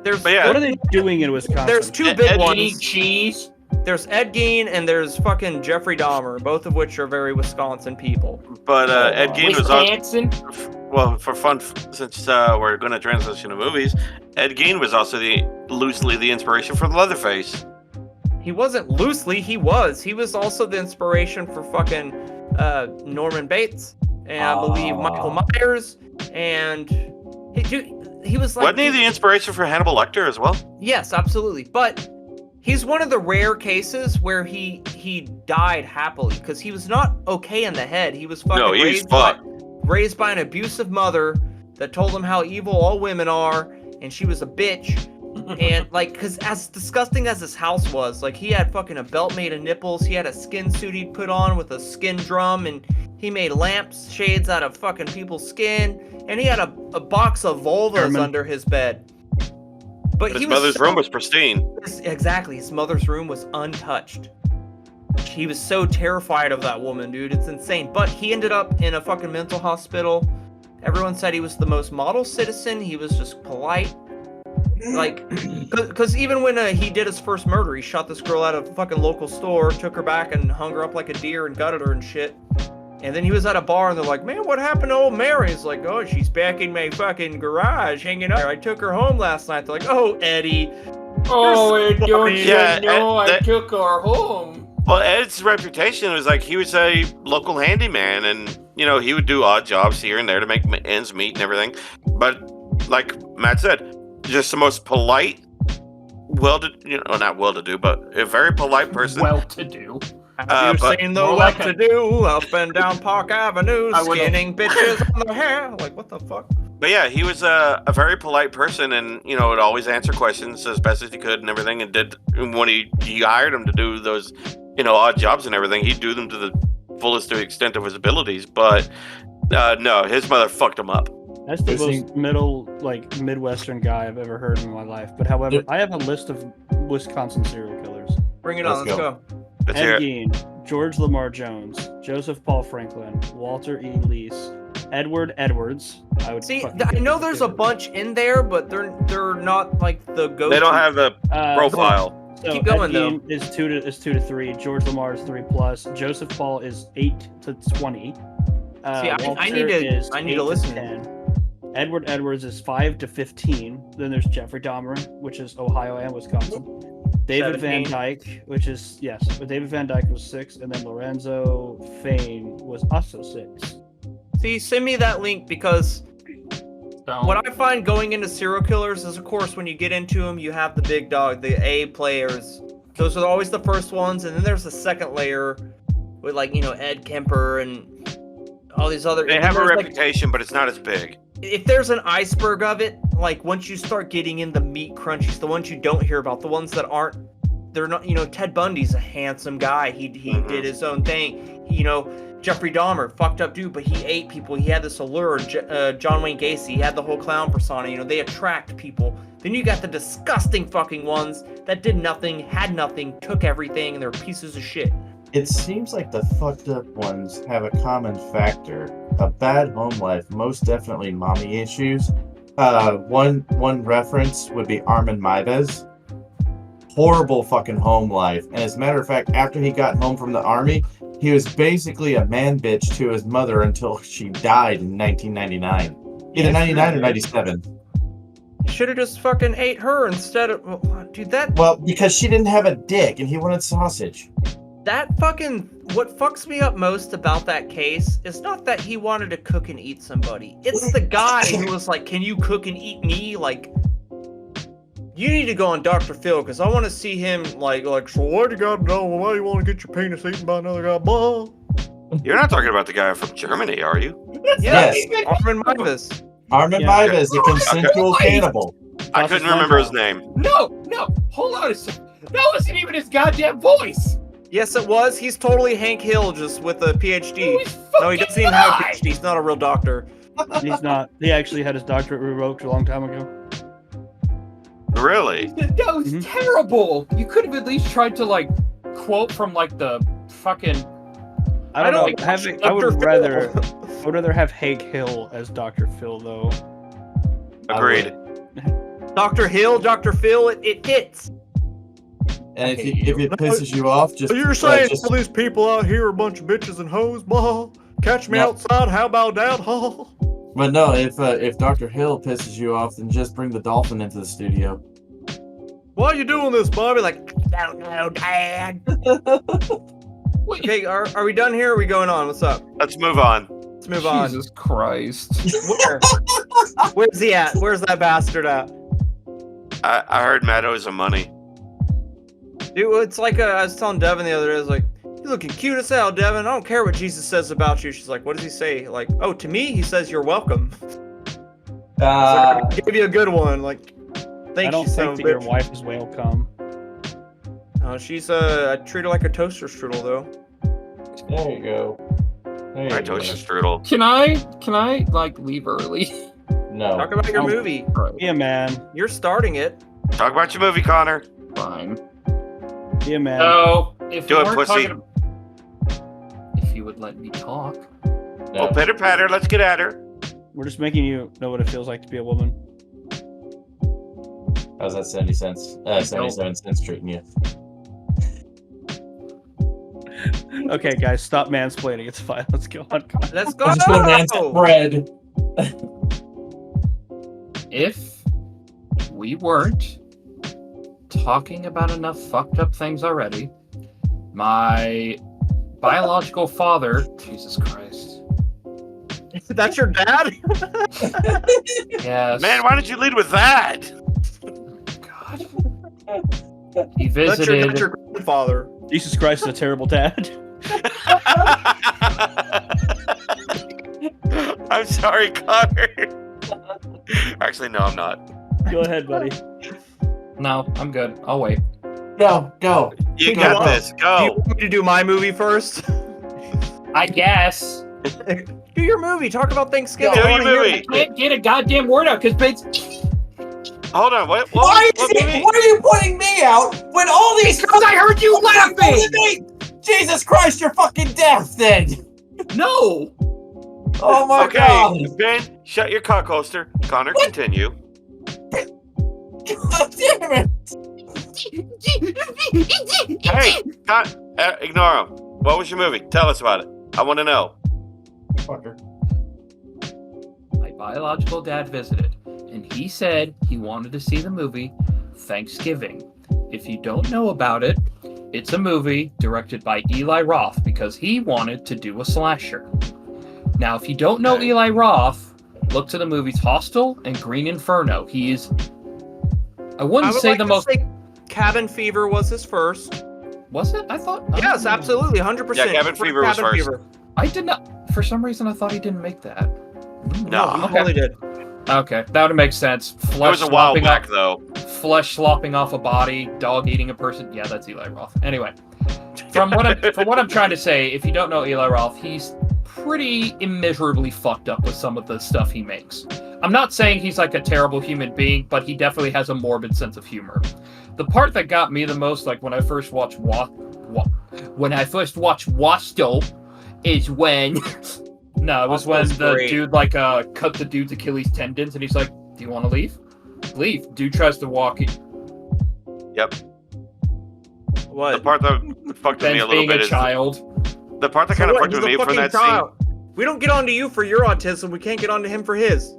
[SPEAKER 3] There's
[SPEAKER 4] But yeah.
[SPEAKER 5] What are they doing in Wisconsin?
[SPEAKER 3] there's 2
[SPEAKER 4] Ed
[SPEAKER 3] big
[SPEAKER 4] Gein-
[SPEAKER 1] Eat
[SPEAKER 3] ones.
[SPEAKER 1] cheese.
[SPEAKER 3] There's Ed Gein and there's fucking Jeffrey Dahmer, both of which are very Wisconsin people.
[SPEAKER 4] But Ed Gein was on.
[SPEAKER 1] Wisconsin.
[SPEAKER 4] Well, for fun, since we're going to transition to movies, Ed Gein was also loosely the inspiration for Leatherface.
[SPEAKER 3] He wasn't loosely, he was. He was also the inspiration for fucking Norman Bates and I believe Michael Myers and he was like
[SPEAKER 4] Wasn't he the inspiration for Hannibal Lecter as well?
[SPEAKER 3] Yes, absolutely. But he's one of the rare cases where he died happily because he was not okay in the head. He was fucking
[SPEAKER 4] No, he was
[SPEAKER 3] raised by an abusive mother that told him how evil all women are, and she was a bitch. And like, because as disgusting as his house was, like he had fucking a belt made of nipples. He had a skin suit he'd put on with a skin drum, and he made lamps shades out of fucking people's skin, and he had a box of vulvas
[SPEAKER 5] German.
[SPEAKER 3] under his bed. But
[SPEAKER 4] His
[SPEAKER 3] he was
[SPEAKER 4] mother's
[SPEAKER 3] so-
[SPEAKER 4] room was pristine.
[SPEAKER 3] Exactly, his mother's room was untouched. He was so terrified of that woman, dude. It's insane. But he ended up in a fucking mental hospital. Everyone said he was the most model citizen. He was just polite. Like, because even when he did his first murder, he shot this girl at a fucking local store, took her back and hung her up like a deer and gutted her and shit. And then he was at a bar and they're like, man, what happened to old Mary? He's like, oh, she's back in my fucking garage hanging out. I took her home last night. They're like, oh, Eddie.
[SPEAKER 1] Oh, and don't you
[SPEAKER 4] Yeah,
[SPEAKER 1] know I
[SPEAKER 4] that-
[SPEAKER 1] took her home?
[SPEAKER 4] Well, Ed's reputation was like he was a local handyman, and he would do odd jobs here and there to make ends meet and everything. But like Matt said, just the most polite, not well-to-do, but a very polite person.
[SPEAKER 1] Well-to-do.
[SPEAKER 3] Have you
[SPEAKER 4] but-
[SPEAKER 3] seen the
[SPEAKER 1] more like
[SPEAKER 3] well-to-do up and down Park Avenue,
[SPEAKER 1] I would've-
[SPEAKER 3] skinning bitches on their hair? Like, what the fuck?
[SPEAKER 4] But yeah, he was a very polite person, and would always answer questions as best as he could and everything. And did when he hired him to do those, odd jobs and everything, he'd do them to the fullest extent of his abilities. But no, his mother fucked him up.
[SPEAKER 5] That's the
[SPEAKER 2] Is he-
[SPEAKER 5] most Midwestern guy I've ever heard in my life. But however,
[SPEAKER 2] Yep.
[SPEAKER 5] I have a list of Wisconsin serial killers.
[SPEAKER 3] Bring it on,
[SPEAKER 2] Let's
[SPEAKER 3] let's go.
[SPEAKER 4] Let's hear
[SPEAKER 5] Ed
[SPEAKER 4] it.
[SPEAKER 5] Gein, George Lamar Jones, Joseph Paul Franklin, Walter E. Lease, Edward Edwards. I would
[SPEAKER 3] See,
[SPEAKER 5] fucking
[SPEAKER 3] I
[SPEAKER 5] get
[SPEAKER 3] know
[SPEAKER 5] this
[SPEAKER 3] there's a
[SPEAKER 5] kid.
[SPEAKER 3] bunch in there, but they're not like the go-to.
[SPEAKER 4] They don't have the
[SPEAKER 5] Uh,
[SPEAKER 4] profile.
[SPEAKER 5] So
[SPEAKER 3] Keep going,
[SPEAKER 5] Ed Gein is 2 to 3. George Lamar is 3+. Joseph Paul is 8 to 20.
[SPEAKER 3] See, I
[SPEAKER 5] Walter
[SPEAKER 3] need to-
[SPEAKER 5] is
[SPEAKER 3] I need
[SPEAKER 5] 8
[SPEAKER 3] to listen.
[SPEAKER 5] 10. Edward Edwards is 5 to 15. Then there's Jeffrey Dahmer, which is Ohio and Wisconsin. David
[SPEAKER 3] 17.
[SPEAKER 5] Van Dyke, which is but David Van Dyke was 6, and then Lorenzo Fain was also 6.
[SPEAKER 3] See, send me that link because
[SPEAKER 1] Don't.
[SPEAKER 3] what I find going into serial killers is, of course, when you get into them, you have the big dog, the A players. Those are always the first ones, and then there's a second layer with Ed Kemper and all these other.
[SPEAKER 4] They have a
[SPEAKER 3] there's, like,
[SPEAKER 4] reputation, but it's not as big.
[SPEAKER 3] if there's an iceberg of it, like once you start getting in the meat crunchies, the ones you don't hear about, the ones that aren't, they're not, Ted Bundy's a handsome guy. He did his own thing. Jeffrey Dahmer, fucked up dude, but he ate people. He had this allure. John Wayne Gacy, he had the whole clown persona. They attract people. Then you got the disgusting fucking ones that did nothing, had nothing, took everything, and they're pieces of shit.
[SPEAKER 2] It seems like the fucked up ones have a common factor. A bad home life, most definitely mommy issues. One reference would be Armin Meiwes. Horrible fucking home life. And as a matter of fact, after he got home from the army, he was basically a man bitch to his mother until she died in 1999. Either 99 or 97.
[SPEAKER 3] Should have just fucking ate her instead of... Dude,
[SPEAKER 2] Well, because she didn't have a dick and he wanted sausage.
[SPEAKER 3] What fucks me up most about that case is not that he wanted to cook and eat somebody. It's the guy who was like, can you cook and eat me? Like, you need to go on Dr. Phil, because I want to see him, like, so what you gotta know? Why do you want to get your penis eaten by another guy? Blah.
[SPEAKER 4] You're not talking about the guy from Germany, are you?
[SPEAKER 3] Yes,
[SPEAKER 2] Yes.
[SPEAKER 3] Armin Meiwes.
[SPEAKER 2] Armin Meiwes, the consensual cannibal.
[SPEAKER 4] I couldn't remember his name.
[SPEAKER 1] No, hold on a second. That wasn't even his goddamn voice.
[SPEAKER 3] Yes, it was. He's totally Hank Hill, just with a PhD.
[SPEAKER 1] Oh, he's
[SPEAKER 3] No, he
[SPEAKER 1] fucking
[SPEAKER 3] doesn't even have a
[SPEAKER 1] alive.
[SPEAKER 3] PhD. He's not a real doctor.
[SPEAKER 5] He's not. He actually had his doctorate revoked a long time ago.
[SPEAKER 4] Really?
[SPEAKER 1] That was terrible. You could have at least tried to like quote from like the fucking.
[SPEAKER 5] I don't know.
[SPEAKER 3] Dr.
[SPEAKER 5] I would
[SPEAKER 3] Phil.
[SPEAKER 5] rather have Hank Hill as Dr. Phil though.
[SPEAKER 4] Agreed.
[SPEAKER 3] Dr. Hill, Dr. Phil, it fits.
[SPEAKER 2] And if it pisses you off, just
[SPEAKER 3] You're saying all these people out here are a bunch of bitches and hoes, blah. Catch me
[SPEAKER 2] No.
[SPEAKER 3] outside, how about that, huh?
[SPEAKER 2] But no, if Dr. Hill pisses you off, then just bring the dolphin into the studio.
[SPEAKER 3] Why are you doing this, Bobby? Like, I don't know, Dad.
[SPEAKER 1] Wait,
[SPEAKER 3] Okay, are we done here or are we going on? What's up?
[SPEAKER 4] Let's move on.
[SPEAKER 3] Let's move on.
[SPEAKER 1] Jesus Christ.
[SPEAKER 3] Where? Where's he at? Where's that bastard at?
[SPEAKER 4] I heard Matt owes him money.
[SPEAKER 3] Dude, it's like I was telling Devin the other day, I was like, you're looking cute as hell, Devin. I don't care what Jesus says about you. She's like, what does he say? Like, oh, to me, he says you're welcome. I gave you a good one. Like, thank
[SPEAKER 5] I don't
[SPEAKER 3] you, son
[SPEAKER 5] think
[SPEAKER 3] of
[SPEAKER 5] that
[SPEAKER 3] a
[SPEAKER 5] your
[SPEAKER 3] bitch.
[SPEAKER 5] wife is welcome.
[SPEAKER 3] She's I treat her like a toaster strudel, though.
[SPEAKER 2] There you go. There you
[SPEAKER 4] I
[SPEAKER 2] go.
[SPEAKER 4] toast strudel.
[SPEAKER 1] Can I like leave early?
[SPEAKER 2] No.
[SPEAKER 3] Talk about your
[SPEAKER 5] Oh.
[SPEAKER 3] movie.
[SPEAKER 5] Yeah, man.
[SPEAKER 3] You're starting it.
[SPEAKER 4] Talk about your movie, Connor.
[SPEAKER 1] Fine.
[SPEAKER 5] Yeah, man.
[SPEAKER 1] So if
[SPEAKER 4] Do
[SPEAKER 1] we
[SPEAKER 4] it,
[SPEAKER 1] weren't
[SPEAKER 4] pussy.
[SPEAKER 1] talking- if you would let me talk.
[SPEAKER 2] No.
[SPEAKER 4] Oh, pitter patter, let's get at her.
[SPEAKER 5] We're just making you know what it feels like to be a woman.
[SPEAKER 2] How's that 70 cents? 77 cents treating you?
[SPEAKER 5] Okay, guys, stop mansplaining. It's fine. Let's go on.
[SPEAKER 3] Let's go.
[SPEAKER 2] I'm just gonna dance bread.
[SPEAKER 1] If we weren't talking about enough fucked up things already, my biological father, Jesus Christ.
[SPEAKER 3] That's your dad?
[SPEAKER 1] Yes.
[SPEAKER 4] Man, why did you lead with that?
[SPEAKER 1] God. He
[SPEAKER 3] That's
[SPEAKER 1] visited.
[SPEAKER 3] your grandfather.
[SPEAKER 5] Jesus Christ is a terrible dad.
[SPEAKER 4] I'm sorry, Connor. Actually, no, I'm not.
[SPEAKER 5] Go ahead, buddy.
[SPEAKER 1] No, I'm good. I'll wait.
[SPEAKER 2] Go.
[SPEAKER 4] You
[SPEAKER 3] Go
[SPEAKER 4] got
[SPEAKER 3] on.
[SPEAKER 4] this.
[SPEAKER 3] Do you
[SPEAKER 4] Go.
[SPEAKER 3] want me to do my movie first?
[SPEAKER 1] I guess.
[SPEAKER 3] Do your movie. Talk about Thanksgiving.
[SPEAKER 4] Do
[SPEAKER 3] I
[SPEAKER 4] your
[SPEAKER 3] wanna hear
[SPEAKER 4] movie.
[SPEAKER 3] it.
[SPEAKER 1] Can't get a goddamn word out because it's.
[SPEAKER 4] Hold on. What
[SPEAKER 2] Why
[SPEAKER 4] movie?
[SPEAKER 2] are you pointing me out when all these
[SPEAKER 1] Because I heard you laughing!
[SPEAKER 2] Jesus Christ, you're fucking deaf then!
[SPEAKER 1] No!
[SPEAKER 2] Oh my
[SPEAKER 4] Okay,
[SPEAKER 2] god!
[SPEAKER 4] Ben, shut your cock holster. Connor, continue.
[SPEAKER 2] God damn it!
[SPEAKER 4] Hey, ignore him. What was your movie? Tell us about it. I want to know.
[SPEAKER 2] Fucker.
[SPEAKER 1] My biological dad visited, and he said he wanted to see the movie Thanksgiving. If you don't know about it, it's a movie directed by Eli Roth because he wanted to do a slasher. Now, if you don't know
[SPEAKER 4] Okay.
[SPEAKER 1] Eli Roth, look to the movies Hostel and Green Inferno. He is, I wouldn't say the most.
[SPEAKER 3] Say Cabin Fever was his first.
[SPEAKER 1] Was it? I thought.
[SPEAKER 3] Yes,
[SPEAKER 1] oh.
[SPEAKER 3] absolutely, 100%.
[SPEAKER 4] Yeah, Cabin
[SPEAKER 3] For
[SPEAKER 4] Fever was
[SPEAKER 3] Cabin
[SPEAKER 4] first.
[SPEAKER 3] Fever.
[SPEAKER 1] I did not. For some reason, I thought he didn't make that.
[SPEAKER 4] No.
[SPEAKER 3] he
[SPEAKER 1] Okay.
[SPEAKER 3] totally did.
[SPEAKER 1] Okay, that would make sense.
[SPEAKER 4] It
[SPEAKER 1] Flesh
[SPEAKER 4] was a while
[SPEAKER 1] slopping
[SPEAKER 4] back,
[SPEAKER 1] off,
[SPEAKER 4] though.
[SPEAKER 1] flesh slopping off a body, dog eating a person. Yeah, that's Eli Roth. Anyway, from what I'm trying to say, if you don't know Eli Roth, he's pretty immeasurably fucked up with some of the stuff he makes. I'm not saying he's like a terrible human being, but he definitely has a morbid sense of humor. The part that got me the most, like when I first watched Wasto, is when no, it was when
[SPEAKER 3] Wasto's
[SPEAKER 1] the
[SPEAKER 3] great.
[SPEAKER 1] dude cut the dude's Achilles tendons, and he's like, "Do you want to leave? Leave." Dude tries to walk.
[SPEAKER 4] Yep. The
[SPEAKER 3] What?
[SPEAKER 4] part that fucked with me
[SPEAKER 1] Ben's
[SPEAKER 4] a little
[SPEAKER 1] being
[SPEAKER 4] bit
[SPEAKER 1] a
[SPEAKER 4] is
[SPEAKER 1] child.
[SPEAKER 4] the part that
[SPEAKER 3] So
[SPEAKER 4] kind of
[SPEAKER 3] what?
[SPEAKER 4] fucked
[SPEAKER 3] He's
[SPEAKER 4] with
[SPEAKER 3] a
[SPEAKER 4] me from
[SPEAKER 3] fucking
[SPEAKER 4] that
[SPEAKER 3] child. We don't get onto you for your autism. We can't get onto him for his.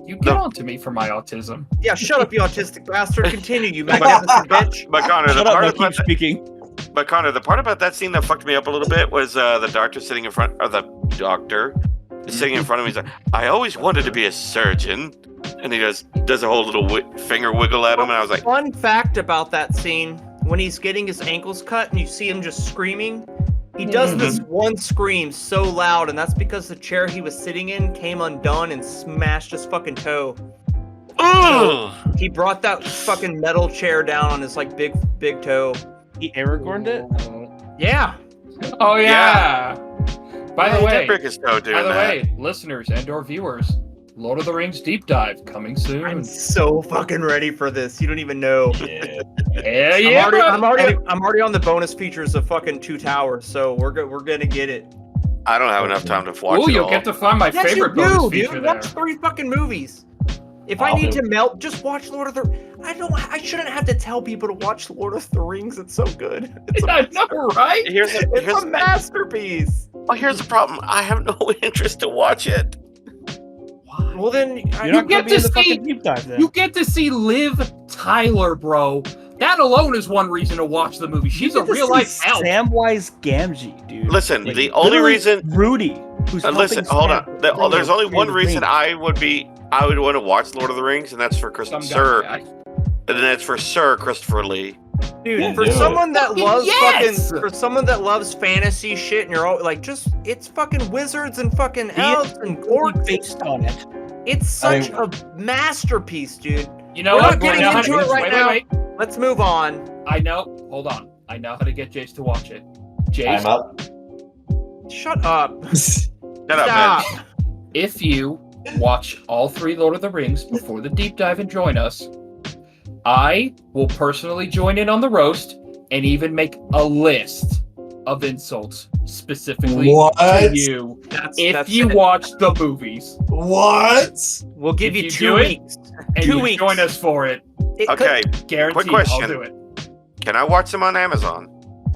[SPEAKER 1] You get on to me for my autism.
[SPEAKER 3] Yeah, shut up, you autistic bastard. Continue, you magnificent bitch.
[SPEAKER 4] scene. But Connor, the
[SPEAKER 5] Shut up,
[SPEAKER 4] part
[SPEAKER 5] I
[SPEAKER 4] about
[SPEAKER 5] keep speaking.
[SPEAKER 4] But Connor, the part about that scene that fucked me up a little bit was the doctor sitting in front, or the doctor sitting in front of me. He's like, "I always wanted to be a surgeon," and he does a whole little finger wiggle at him, and I was like,
[SPEAKER 3] Fun fact about that scene, when he's getting his ankles cut and you see him just screaming, he does this one scream so loud, and that's because the chair he was sitting in came undone and smashed his fucking toe.
[SPEAKER 4] "Ugh!"
[SPEAKER 3] He brought that fucking metal chair down on his like big toe.
[SPEAKER 5] He Aragorned it?
[SPEAKER 3] Yeah.
[SPEAKER 1] Oh yeah. By the
[SPEAKER 4] He
[SPEAKER 1] way,
[SPEAKER 4] did break his toe doing
[SPEAKER 1] by the
[SPEAKER 4] that.
[SPEAKER 1] way, listeners and/or viewers, Lord of the Rings deep dive coming soon.
[SPEAKER 3] I'm so fucking ready for this. You don't even know.
[SPEAKER 2] Yeah.
[SPEAKER 1] Hell yeah,
[SPEAKER 3] I'm already on the bonus features of fucking Two Towers, so we're gonna get it.
[SPEAKER 4] I don't have enough time to watch
[SPEAKER 1] Ooh,
[SPEAKER 4] it
[SPEAKER 1] you'll
[SPEAKER 4] all.
[SPEAKER 1] get to find my
[SPEAKER 3] Yes,
[SPEAKER 1] favorite
[SPEAKER 3] you
[SPEAKER 1] bonus
[SPEAKER 3] do,
[SPEAKER 1] feature
[SPEAKER 3] dude.
[SPEAKER 1] there.
[SPEAKER 3] Watch 3 fucking movies. If I
[SPEAKER 2] I'll
[SPEAKER 3] need
[SPEAKER 2] do
[SPEAKER 3] to melt, just watch Lord of the. I shouldn't have to tell people to watch Lord of the Rings. It's so good. It's
[SPEAKER 1] I know, right?
[SPEAKER 4] Here's
[SPEAKER 3] a masterpiece.
[SPEAKER 4] here's the problem. I have no interest to watch it.
[SPEAKER 3] Well then,
[SPEAKER 5] You're not
[SPEAKER 1] get
[SPEAKER 5] gonna be
[SPEAKER 1] to
[SPEAKER 5] in the
[SPEAKER 1] see-
[SPEAKER 5] fucking deep dive then.
[SPEAKER 1] You get to see Liv Tyler, bro. That alone is one reason to watch the movie. She's a real life elf.
[SPEAKER 5] Samwise Gamgee, dude.
[SPEAKER 4] Listen,
[SPEAKER 5] Like,
[SPEAKER 4] the only
[SPEAKER 5] literally
[SPEAKER 4] reason.
[SPEAKER 5] Rudy, who's
[SPEAKER 4] Listen,
[SPEAKER 5] helping
[SPEAKER 4] hold
[SPEAKER 5] Sam
[SPEAKER 4] on.
[SPEAKER 5] bring
[SPEAKER 4] There's
[SPEAKER 5] the
[SPEAKER 4] only one
[SPEAKER 5] creative
[SPEAKER 4] reason
[SPEAKER 5] range.
[SPEAKER 4] I would want to watch Lord of the Rings, and that's for
[SPEAKER 1] Some
[SPEAKER 4] Sir,
[SPEAKER 1] guy.
[SPEAKER 4] and that's for Sir Christopher Lee.
[SPEAKER 3] dude,
[SPEAKER 2] Yeah,
[SPEAKER 3] for
[SPEAKER 2] do it.
[SPEAKER 3] someone that
[SPEAKER 1] Fucking
[SPEAKER 3] loves
[SPEAKER 1] yes!
[SPEAKER 3] for someone that loves fantasy shit, and you're all like, it's fucking wizards and fucking elves and orcs.
[SPEAKER 5] based on it.
[SPEAKER 3] It's
[SPEAKER 2] I
[SPEAKER 3] such
[SPEAKER 2] mean-
[SPEAKER 3] a masterpiece, dude.
[SPEAKER 1] You know
[SPEAKER 3] We're
[SPEAKER 1] what?
[SPEAKER 3] not getting
[SPEAKER 1] I know how
[SPEAKER 3] into
[SPEAKER 1] to-
[SPEAKER 3] it right
[SPEAKER 1] wait,
[SPEAKER 3] now.
[SPEAKER 1] Wait.
[SPEAKER 3] Let's move on.
[SPEAKER 1] I know. Hold on. I know how to get Jace to watch it.
[SPEAKER 2] I'm
[SPEAKER 1] Jace,
[SPEAKER 2] up.
[SPEAKER 3] Shut up.
[SPEAKER 4] Shut up,
[SPEAKER 3] Stop.
[SPEAKER 4] man.
[SPEAKER 1] if you watch all 3 Lord of the Rings before the deep dive and join us, I will personally join in on the roast and even make a list of insults specifically
[SPEAKER 2] What?
[SPEAKER 1] to you if
[SPEAKER 3] That's
[SPEAKER 1] you
[SPEAKER 3] it.
[SPEAKER 1] watch the movies.
[SPEAKER 2] What?
[SPEAKER 3] We'll give
[SPEAKER 1] if
[SPEAKER 3] you
[SPEAKER 1] you
[SPEAKER 3] 2
[SPEAKER 1] do it,
[SPEAKER 3] weeks.
[SPEAKER 1] And
[SPEAKER 3] 2
[SPEAKER 1] you
[SPEAKER 3] weeks.
[SPEAKER 1] join us for it.
[SPEAKER 3] It could-
[SPEAKER 4] Okay,
[SPEAKER 1] Guaranteed,
[SPEAKER 4] question.
[SPEAKER 1] I'll do it.
[SPEAKER 4] can I watch them on Amazon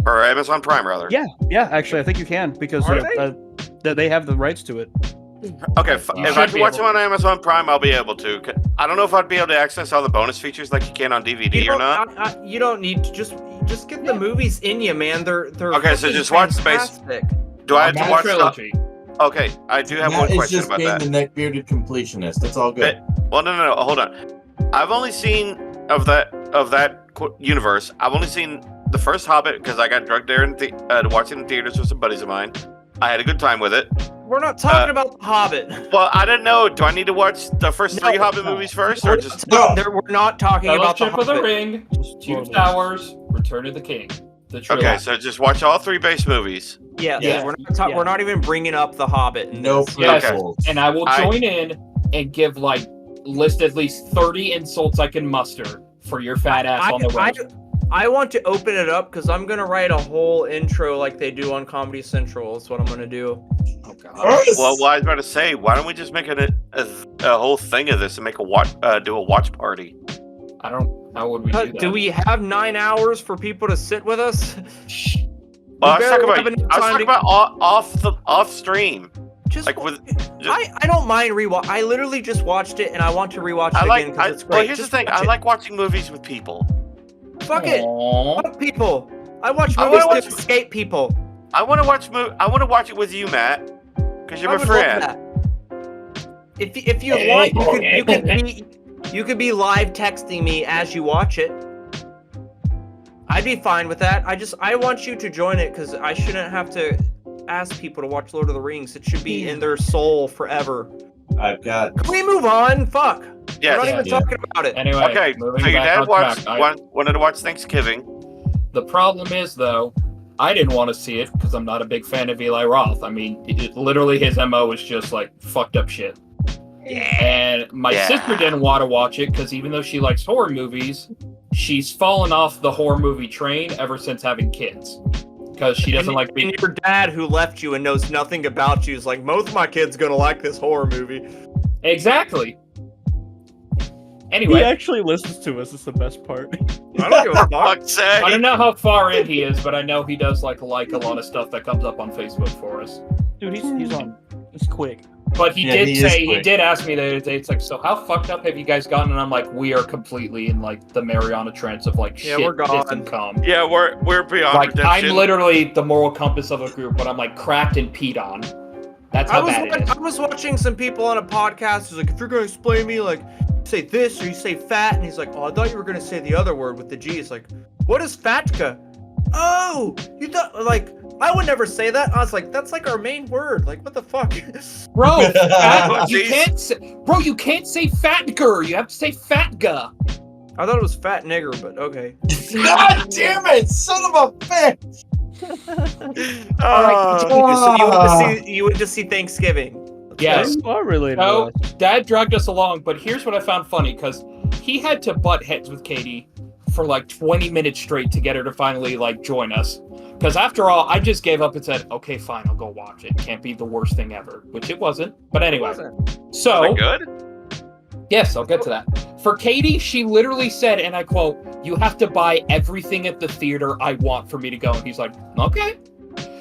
[SPEAKER 4] or Amazon Prime rather?
[SPEAKER 5] Yeah, actually, I think you can because
[SPEAKER 3] Are they?
[SPEAKER 5] they have the rights to it.
[SPEAKER 4] Okay,
[SPEAKER 1] You
[SPEAKER 4] if
[SPEAKER 1] should
[SPEAKER 4] I can
[SPEAKER 1] be
[SPEAKER 4] watch
[SPEAKER 1] able
[SPEAKER 4] them on
[SPEAKER 1] to.
[SPEAKER 4] Amazon Prime, I'll be able to. I don't know if I'd be able to access all the bonus features like you can on DVD
[SPEAKER 3] you
[SPEAKER 4] or
[SPEAKER 3] don't-
[SPEAKER 4] not.
[SPEAKER 3] you don't need to just get the movies in you, man. They're
[SPEAKER 4] Okay, so
[SPEAKER 3] fucking
[SPEAKER 4] just watch Space-
[SPEAKER 3] fantastic.
[SPEAKER 4] Do I have to
[SPEAKER 1] Not a
[SPEAKER 4] watch the?
[SPEAKER 1] trilogy.
[SPEAKER 4] Okay, I do have
[SPEAKER 2] Matt
[SPEAKER 4] one
[SPEAKER 2] is
[SPEAKER 4] question
[SPEAKER 2] just
[SPEAKER 4] about
[SPEAKER 2] being
[SPEAKER 4] that.
[SPEAKER 2] the neck-bearded completionist. That's all good.
[SPEAKER 4] Well, no, hold on. I've only seen of that universe. I've only seen the first Hobbit because I got drugged there and to watch it in theaters with some buddies of mine. I had a good time with it.
[SPEAKER 3] We're not talking about The Hobbit.
[SPEAKER 4] Well, I didn't know. Do I need to watch the first
[SPEAKER 3] No,
[SPEAKER 4] 3 Hobbit
[SPEAKER 5] no.
[SPEAKER 4] movies first,
[SPEAKER 3] We're
[SPEAKER 4] or
[SPEAKER 3] not
[SPEAKER 4] just?
[SPEAKER 2] No.
[SPEAKER 3] we're not talking about The
[SPEAKER 1] Fellowship of the
[SPEAKER 3] Hobbit.
[SPEAKER 1] Ring, Two
[SPEAKER 5] Lord of the
[SPEAKER 1] Towers, Return of the King. The trilogy.
[SPEAKER 4] Okay, so just watch all 3 base movies.
[SPEAKER 3] Yes,
[SPEAKER 2] Yeah.
[SPEAKER 3] we're not even bringing up The Hobbit. in
[SPEAKER 2] No
[SPEAKER 3] this.
[SPEAKER 1] Yes,
[SPEAKER 2] prequels.
[SPEAKER 1] and I will
[SPEAKER 4] I-
[SPEAKER 1] join in and give list at least 30 insults I can muster for your fat ass on the road.
[SPEAKER 3] I want to open it up because I'm gonna write a whole intro like they do on Comedy Central. That's what I'm gonna do.
[SPEAKER 1] Oh god.
[SPEAKER 4] Well, I was about to say, why don't we just make a whole thing of this and make do a watch party?
[SPEAKER 1] I don't. How would we do that?
[SPEAKER 3] Do we have 9 hours for people to sit with us?
[SPEAKER 1] Shh.
[SPEAKER 4] Well, I was
[SPEAKER 3] barely
[SPEAKER 4] talking
[SPEAKER 3] have enough
[SPEAKER 4] about
[SPEAKER 3] time to-
[SPEAKER 4] off stream.
[SPEAKER 3] Just
[SPEAKER 4] Like with,
[SPEAKER 3] I don't mind rewatch. I literally just watched it and I want to rewatch it again because it's great.
[SPEAKER 4] well, here's
[SPEAKER 3] Just
[SPEAKER 4] the thing.
[SPEAKER 3] watch
[SPEAKER 4] I
[SPEAKER 3] it.
[SPEAKER 4] like watching movies with people.
[SPEAKER 3] Fuck it.
[SPEAKER 1] Aw.
[SPEAKER 3] Fuck people. I watch
[SPEAKER 4] I
[SPEAKER 3] movies
[SPEAKER 4] wanna
[SPEAKER 3] to
[SPEAKER 4] watch-
[SPEAKER 3] escape people.
[SPEAKER 4] I want to watch it with you, Matt, because you're
[SPEAKER 3] I
[SPEAKER 4] my
[SPEAKER 3] would love
[SPEAKER 4] friend.
[SPEAKER 3] that. If you want, you could be live texting me as you watch it. I'd be fine with that. I want you to join it because I shouldn't have to ask people to watch Lord of the Rings. It should be in their soul forever.
[SPEAKER 6] I've got.
[SPEAKER 3] Can we move on? Fuck.
[SPEAKER 4] Yes.
[SPEAKER 3] We're not even
[SPEAKER 2] Yeah.
[SPEAKER 3] talking about it.
[SPEAKER 1] Anyway,
[SPEAKER 4] Okay,
[SPEAKER 1] moving
[SPEAKER 4] so your
[SPEAKER 1] back
[SPEAKER 4] dad
[SPEAKER 1] on track.
[SPEAKER 4] wanted to watch Thanksgiving.
[SPEAKER 1] The problem is, though, I didn't want to see it because I'm not a big fan of Eli Roth. I mean, literally his MO is just like fucked up shit. And my sister didn't want to watch it because even though she likes horror movies, she's fallen off the horror movie train ever since having kids. Because she doesn't like being.
[SPEAKER 3] And your dad, who left you and knows nothing about you, is like, most of my kids gonna like this horror movie.
[SPEAKER 1] Exactly.
[SPEAKER 5] He
[SPEAKER 1] Anyway,
[SPEAKER 5] actually listens to us. It's the best part.
[SPEAKER 3] I don't give a fuck.
[SPEAKER 4] Fuck's sake.
[SPEAKER 1] I don't know how far in he is, but I know he does like a lot of stuff that comes up on Facebook for us.
[SPEAKER 5] Dude, he's on. It's quick.
[SPEAKER 1] But he
[SPEAKER 2] Yeah,
[SPEAKER 1] did
[SPEAKER 2] he is
[SPEAKER 1] say, he
[SPEAKER 2] quick.
[SPEAKER 1] did ask me the other day, it's like, so how fucked up have you guys gotten? And I'm like, we are completely in like the Mariana Trench of like
[SPEAKER 3] Yeah,
[SPEAKER 1] shit,
[SPEAKER 3] we're gone.
[SPEAKER 1] piss, and cum.
[SPEAKER 4] Yeah, we're beyond
[SPEAKER 1] Like,
[SPEAKER 4] redemption.
[SPEAKER 1] I'm literally the moral compass of a group, but I'm like cracked and peed on. That's how bad it is.
[SPEAKER 3] I was watching some people on a podcast who's like, if you're gonna explain me, like, say this or you say fat, and he's like, oh, I thought you were gonna say the other word with the G. It's like, what is fatka? Oh, you thought, like, I would never say that. I was like, that's like our main word. Like, what the fuck?
[SPEAKER 1] Bro, fat, you
[SPEAKER 4] Jeez.
[SPEAKER 1] can't say, bro, you can't say fatger. You have to say fatga.
[SPEAKER 3] I thought it was fat nigger, but okay.
[SPEAKER 2] God damn it, son of a bitch!
[SPEAKER 4] Oh,
[SPEAKER 3] So you went to see Thanksgiving.
[SPEAKER 1] Yes.
[SPEAKER 5] You are related
[SPEAKER 1] So,
[SPEAKER 5] to us.
[SPEAKER 1] Dad dragged us along, but here's what I found funny, because he had to butt heads with Katie for like 20 minutes straight to get her to finally like join us. Because after all, I just gave up and said, okay, fine, I'll go watch it. Can't be the worst thing ever, which it wasn't. But anyway, so
[SPEAKER 4] good.
[SPEAKER 1] yes, I'll get to that. For Katie, she literally said, and I quote, "You have to buy everything at the theater I want for me to go." And he's like, okay.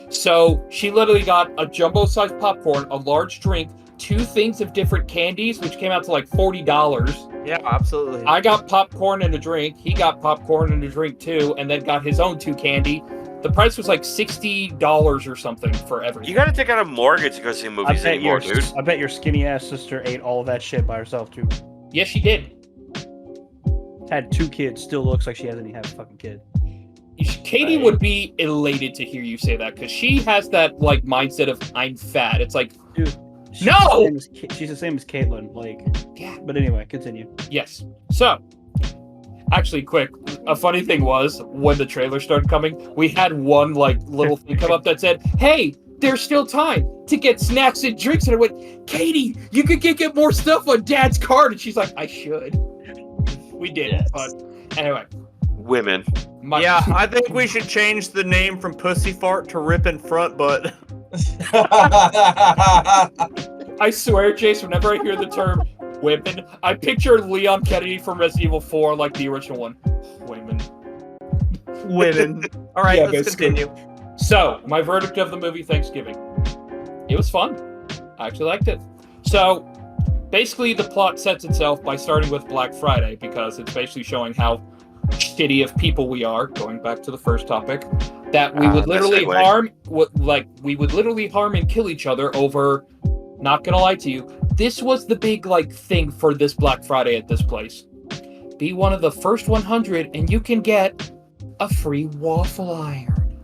[SPEAKER 1] So she literally got a jumbo-sized popcorn, a large drink, 2 things of different candies, which came out to like $40.
[SPEAKER 3] Yeah, absolutely.
[SPEAKER 1] I got popcorn and a drink. He got popcorn and a drink too, and then got his own 2 candy. The price was like $60 or something for everything.
[SPEAKER 4] You gotta take out a mortgage to go see movies anymore, dude.
[SPEAKER 5] I bet your skinny ass sister ate all of that shit by herself too.
[SPEAKER 1] Yes, she did.
[SPEAKER 5] Had 2 kids. Still looks like she hasn't even had a fucking kid.
[SPEAKER 1] Katie would be elated to hear you say that because she has that like mindset of I'm fat. It's like,
[SPEAKER 5] Dude. She's
[SPEAKER 1] No!
[SPEAKER 5] the same as she's the same as Caitlyn. Like,
[SPEAKER 1] yeah.
[SPEAKER 5] but anyway, continue.
[SPEAKER 1] Yes. So, actually, quick, a funny thing was when the trailer started coming, we had one like little thing come up that said, "Hey, there's still time to get snacks and drinks." And I went, "Katie, you could get more stuff on Dad's card." And she's like, "I should." We did,
[SPEAKER 2] Yes.
[SPEAKER 1] but anyway.
[SPEAKER 4] Women.
[SPEAKER 3] Yeah, I think we should change the name from Pussy Fart to Rippin' Front Butt.
[SPEAKER 1] I swear, Jase, whenever I hear the term women, I picture Leon Kennedy from Resident Evil 4, like the original one. Women.
[SPEAKER 3] Women. All right,
[SPEAKER 1] Yeah,
[SPEAKER 3] let's
[SPEAKER 1] basically.
[SPEAKER 3] continue.
[SPEAKER 1] So, my verdict of the movie Thanksgiving. It was fun. I actually liked it. So, basically, the plot sets itself by starting with Black Friday, because it's basically showing how shitty of people we are, going back to the first topic, that we would literally
[SPEAKER 4] nice segue.
[SPEAKER 1] we would literally harm and kill each other over, not gonna lie to you, this was the big, like, thing for this Black Friday at this place. Be one of the first 100 and you can get a free waffle iron.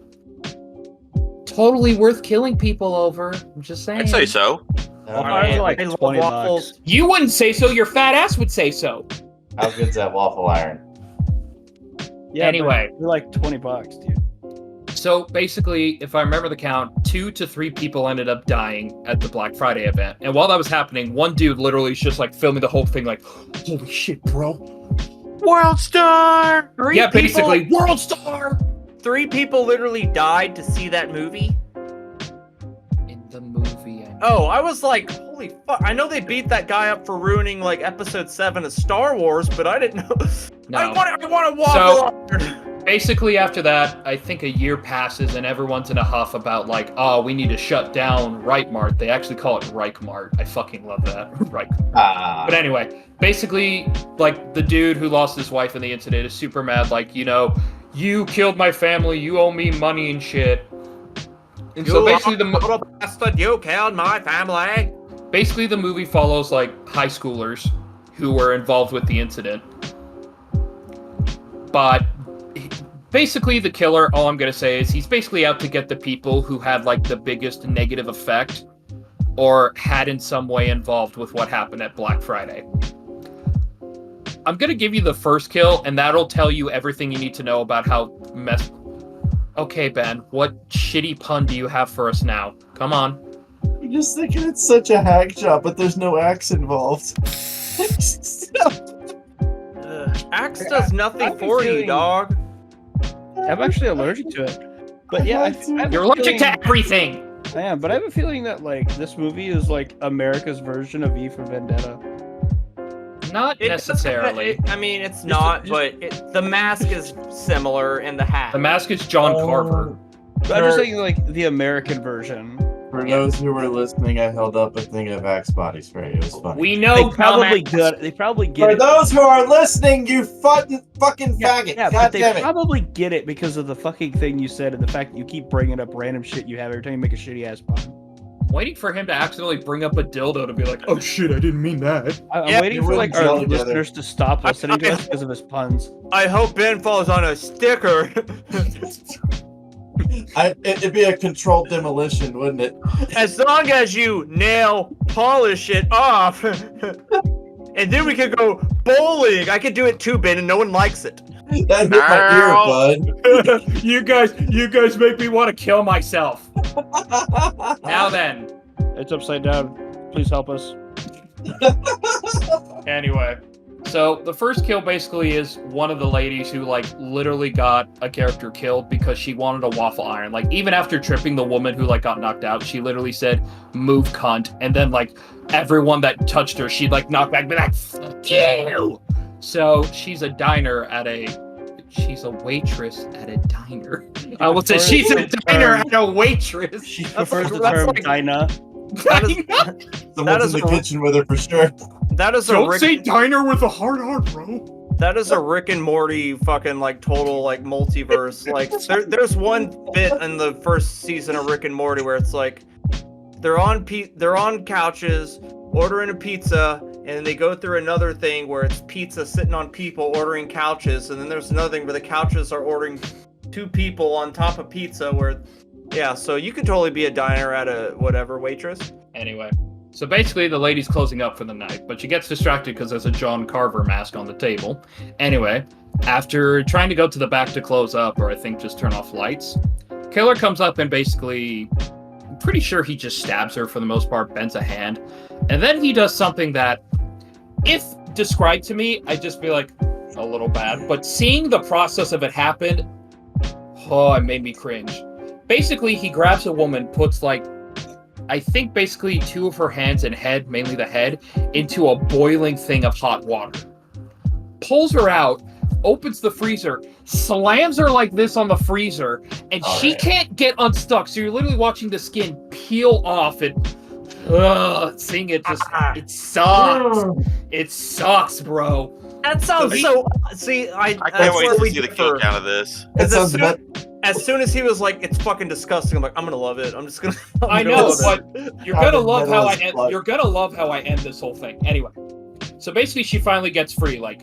[SPEAKER 1] Totally worth killing people over. I'm just saying.
[SPEAKER 4] I'd say so.
[SPEAKER 2] Oh,
[SPEAKER 5] Ours are
[SPEAKER 2] man.
[SPEAKER 5] like
[SPEAKER 3] I love
[SPEAKER 5] 20
[SPEAKER 3] waffles.
[SPEAKER 5] bucks.
[SPEAKER 1] You wouldn't say so, your fat ass would say so.
[SPEAKER 2] How good's that waffle iron?
[SPEAKER 5] Yeah,
[SPEAKER 1] Anyway.
[SPEAKER 5] but they're like 20 bucks, dude.
[SPEAKER 1] So basically, if I remember the count, 2 to 3 people ended up dying at the Black Friday event. And while that was happening, one dude literally is just like filming the whole thing like, holy shit, bro.
[SPEAKER 4] World Star.
[SPEAKER 1] Yeah, basically, World Star!
[SPEAKER 3] 3 people literally died to see that movie.
[SPEAKER 1] In the movie.
[SPEAKER 3] Oh, I was like, holy fuck. I know they beat that guy up for ruining like episode 7 of Star Wars, but I didn't know.
[SPEAKER 1] No.
[SPEAKER 3] I want a waffle iron.
[SPEAKER 1] Basically, after that, I think a year passes and everyone's in a huff about like, oh, we need to shut down Reichmart. They actually call it Reichmart. I fucking love that. Reichmart. But anyway, basically, like, the dude who lost his wife in the incident is super mad. Like, you know, you killed my family. You owe me money and shit. And so basically,
[SPEAKER 3] little bastard, you killed my family.
[SPEAKER 1] basically the movie follows like high schoolers who were involved with the incident. But basically, the killer, all I'm going to say is he's basically out to get the people who had like the biggest negative effect or had in some way involved with what happened at Black Friday. I'm gonna give you the first kill, and that'll tell you everything you need to know about how Okay, Ben, what shitty pun do you have for us now? Come on.
[SPEAKER 2] I'm just thinking it's such a hack job, but there's no axe involved.
[SPEAKER 3] Axe does nothing
[SPEAKER 5] I'm
[SPEAKER 3] for you,
[SPEAKER 5] feeling-
[SPEAKER 3] dog.
[SPEAKER 5] I'm actually allergic to it. But yeah, I have
[SPEAKER 1] You're
[SPEAKER 5] a
[SPEAKER 1] allergic to
[SPEAKER 5] feeling-
[SPEAKER 1] everything!
[SPEAKER 5] I am, but I have a feeling that like this movie is like America's version of V for Vendetta.
[SPEAKER 1] Not
[SPEAKER 3] It
[SPEAKER 1] necessarily.
[SPEAKER 3] I mean, it's not, but the mask is similar and the hat.
[SPEAKER 1] The mask is John Carver.
[SPEAKER 5] But I'm just saying like the American version.
[SPEAKER 2] For those who were listening, I held up a thing of Axe body spray. It was funny.
[SPEAKER 1] We
[SPEAKER 5] They
[SPEAKER 1] know
[SPEAKER 5] probably
[SPEAKER 1] dumbass.
[SPEAKER 5] get. They probably get
[SPEAKER 2] For
[SPEAKER 5] it.
[SPEAKER 2] those who are listening, you fucking faggot.
[SPEAKER 5] Yeah,
[SPEAKER 2] God
[SPEAKER 5] but they
[SPEAKER 2] damn it.
[SPEAKER 5] probably get it because of the fucking thing you said and the fact that you keep bringing up random shit you have every time you make a shitty ass pun.
[SPEAKER 1] Waiting for him to accidentally bring up a dildo to be like, oh shit, I didn't mean that.
[SPEAKER 5] I'm
[SPEAKER 3] Yeah,
[SPEAKER 5] waiting
[SPEAKER 2] you
[SPEAKER 5] for like
[SPEAKER 2] wouldn't
[SPEAKER 5] our
[SPEAKER 2] gel together.
[SPEAKER 5] listeners to stop listening to us because of his puns.
[SPEAKER 3] I hope Ben falls on a sticker.
[SPEAKER 2] It'd be a controlled demolition, wouldn't it?
[SPEAKER 3] As long as you nail polish it off. And then we could go bowling. I could do it too, Ben, and no one likes it.
[SPEAKER 2] That hit my ear, bud.
[SPEAKER 1] you guys make me want to kill myself. Now then.
[SPEAKER 5] It's upside down. Please help us.
[SPEAKER 1] Anyway. So the first kill basically is one of the ladies who like literally got a character killed because she wanted a waffle iron. Like even after tripping the woman who like got knocked out, she literally said, "Move, cunt," and then like everyone that touched her, she'd like knock back, be like, "Fuck you." So she's a waitress at a diner. I will say she's a diner at a waitress.
[SPEAKER 5] She
[SPEAKER 3] That's
[SPEAKER 5] prefers
[SPEAKER 3] like-
[SPEAKER 5] the
[SPEAKER 3] that's
[SPEAKER 5] term
[SPEAKER 3] like-
[SPEAKER 5] Dinah.
[SPEAKER 3] That is-
[SPEAKER 2] Someone's
[SPEAKER 3] is
[SPEAKER 2] in the
[SPEAKER 3] a-
[SPEAKER 2] kitchen with her for sure.
[SPEAKER 3] That is a
[SPEAKER 1] Don't
[SPEAKER 3] Rick,
[SPEAKER 1] say diner with a hard R, bro.
[SPEAKER 3] that is a Rick and Morty fucking like total like multiverse. Like there's one bit in the first season of Rick and Morty where it's like they're on couches ordering a pizza, and then they go through another thing where it's pizza sitting on people ordering couches, and then there's another thing where the couches are ordering two people on top of pizza. Where yeah, so you could totally be a diner at a whatever waitress.
[SPEAKER 1] Anyway, so basically the lady's closing up for the night, but she gets distracted because there's a John Carver mask on the table. Anyway, after trying to go to the back to close up, or I think just turn off lights, killer comes up and basically, I'm pretty sure he just stabs her for the most part, bends a hand, and then he does something that, if described to me, I'd just be like, a little bad, but seeing the process of it happen, oh, it made me cringe. Basically, he grabs a woman, puts like, I think basically two of her hands and head, mainly the head, into a boiling thing of hot water. Pulls her out, opens the freezer, slams her like this on the freezer, and she can't get unstuck. So you're literally watching the skin peel off and seeing it just, it sucks. It sucks, bro.
[SPEAKER 3] That sounds so. See,
[SPEAKER 4] I
[SPEAKER 3] that's
[SPEAKER 4] can't wait
[SPEAKER 3] where
[SPEAKER 4] to
[SPEAKER 3] we
[SPEAKER 4] see the
[SPEAKER 3] differ.
[SPEAKER 4] kill count of this.
[SPEAKER 2] That
[SPEAKER 3] As
[SPEAKER 2] sounds
[SPEAKER 3] soon as he was like, "It's fucking disgusting," I'm like, "I'm gonna love it. I'm just gonna."
[SPEAKER 1] I
[SPEAKER 3] gonna
[SPEAKER 1] know,
[SPEAKER 3] love it.
[SPEAKER 1] but you're gonna love how I
[SPEAKER 2] Metal
[SPEAKER 1] end.
[SPEAKER 2] blood.
[SPEAKER 1] You're gonna love how I end this whole thing. Anyway, so basically, she finally gets free. Like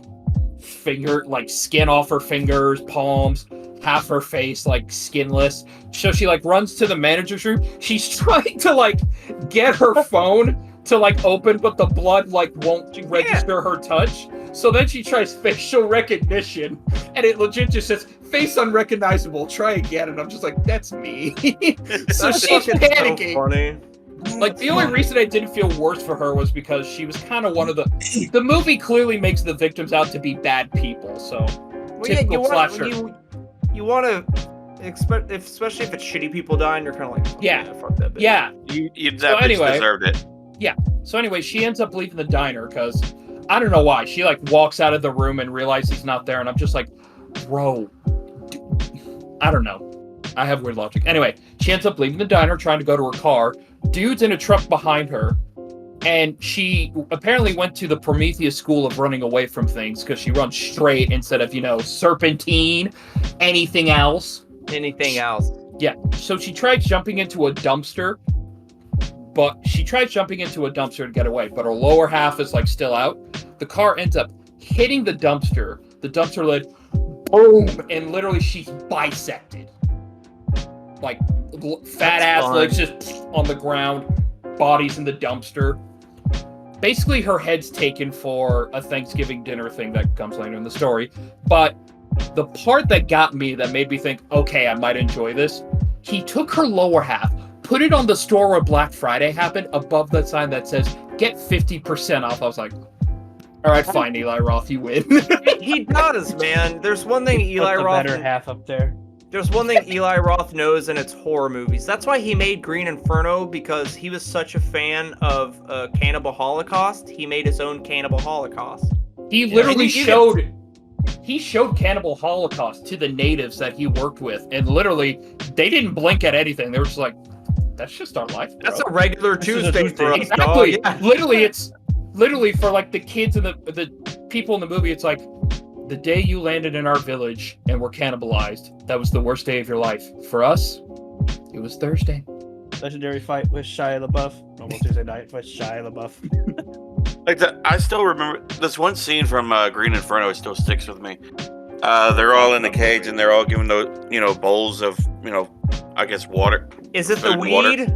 [SPEAKER 1] skin off her fingers, palms, half her face, like skinless. So she like runs to the manager's room. She's trying to like get her phone to like open, but the blood like won't register her touch. So then she tries facial recognition, and it legit just says face unrecognizable. Try again, and I'm just like, that's me. So
[SPEAKER 3] That's
[SPEAKER 1] she's
[SPEAKER 3] fucking
[SPEAKER 1] panicking.
[SPEAKER 3] So funny.
[SPEAKER 1] Like the only reason I didn't feel worse for her was because she was kind of one of the movie clearly makes the victims out to be bad people. So
[SPEAKER 3] Well, yeah,
[SPEAKER 1] typical slasher.
[SPEAKER 3] you want to expect, especially if it's shitty people dying, you're kind of like, fuck
[SPEAKER 1] Yeah.
[SPEAKER 3] fuck that bitch.
[SPEAKER 1] Yeah.
[SPEAKER 4] That
[SPEAKER 1] So
[SPEAKER 4] bitch
[SPEAKER 1] anyway-
[SPEAKER 4] deserved it.
[SPEAKER 1] So anyway, she ends up leaving the diner because I don't know why. She like walks out of the room and realizes he's not there, and I'm just like, bro, I don't know. I have weird logic. Anyway, she ends up leaving the diner, trying to go to her car. Dude's in a truck behind her, and she apparently went to the Prometheus school of running away from things because she runs straight instead of, serpentine, anything else.
[SPEAKER 3] Anything else?
[SPEAKER 1] Yeah, so she tried jumping into a dumpster, to get away, but her lower half is like still out. The car ends up hitting the dumpster. The dumpster lid, boom, and literally she's bisected. Like fat
[SPEAKER 3] That's
[SPEAKER 1] ass
[SPEAKER 3] fine.
[SPEAKER 1] legs just on the ground. bodies in the dumpster. Basically, her head's taken for a Thanksgiving dinner thing that comes later in the story. But the part that got me, that made me think, okay, I might enjoy this, he took her lower half, put it on the store where Black Friday happened, above the sign that says, get 50% off. I was like, all right, fine, Eli Roth, you win.
[SPEAKER 3] He does, man. There's one thing Eli
[SPEAKER 5] Put the
[SPEAKER 3] Roth.
[SPEAKER 5] better half up there.
[SPEAKER 3] There's one thing Eli Roth knows, and it's horror movies. That's why he made Green Inferno, because he was such a fan of Cannibal Holocaust. He made his own Cannibal Holocaust.
[SPEAKER 1] He literally showed Cannibal Holocaust to the natives that he worked with, and literally, they didn't blink at anything. They were just like, that's just our life, bro.
[SPEAKER 3] That's a regular Tuesday for us,
[SPEAKER 1] Exactly.
[SPEAKER 3] dog. Yeah.
[SPEAKER 1] Literally for like the kids and the people in the movie, it's like, the day you landed in our village and were cannibalized, that was the worst day of your life. For us, it was Thursday.
[SPEAKER 5] Legendary fight with Shia LaBeouf. Normal Tuesday night with Shia LaBeouf.
[SPEAKER 4] Like I still remember this one scene from Green Inferno. It still sticks with me. They're all in the cage and they're all given those, bowls of, I guess water.
[SPEAKER 3] Is it the
[SPEAKER 4] Food, water.
[SPEAKER 3] weed?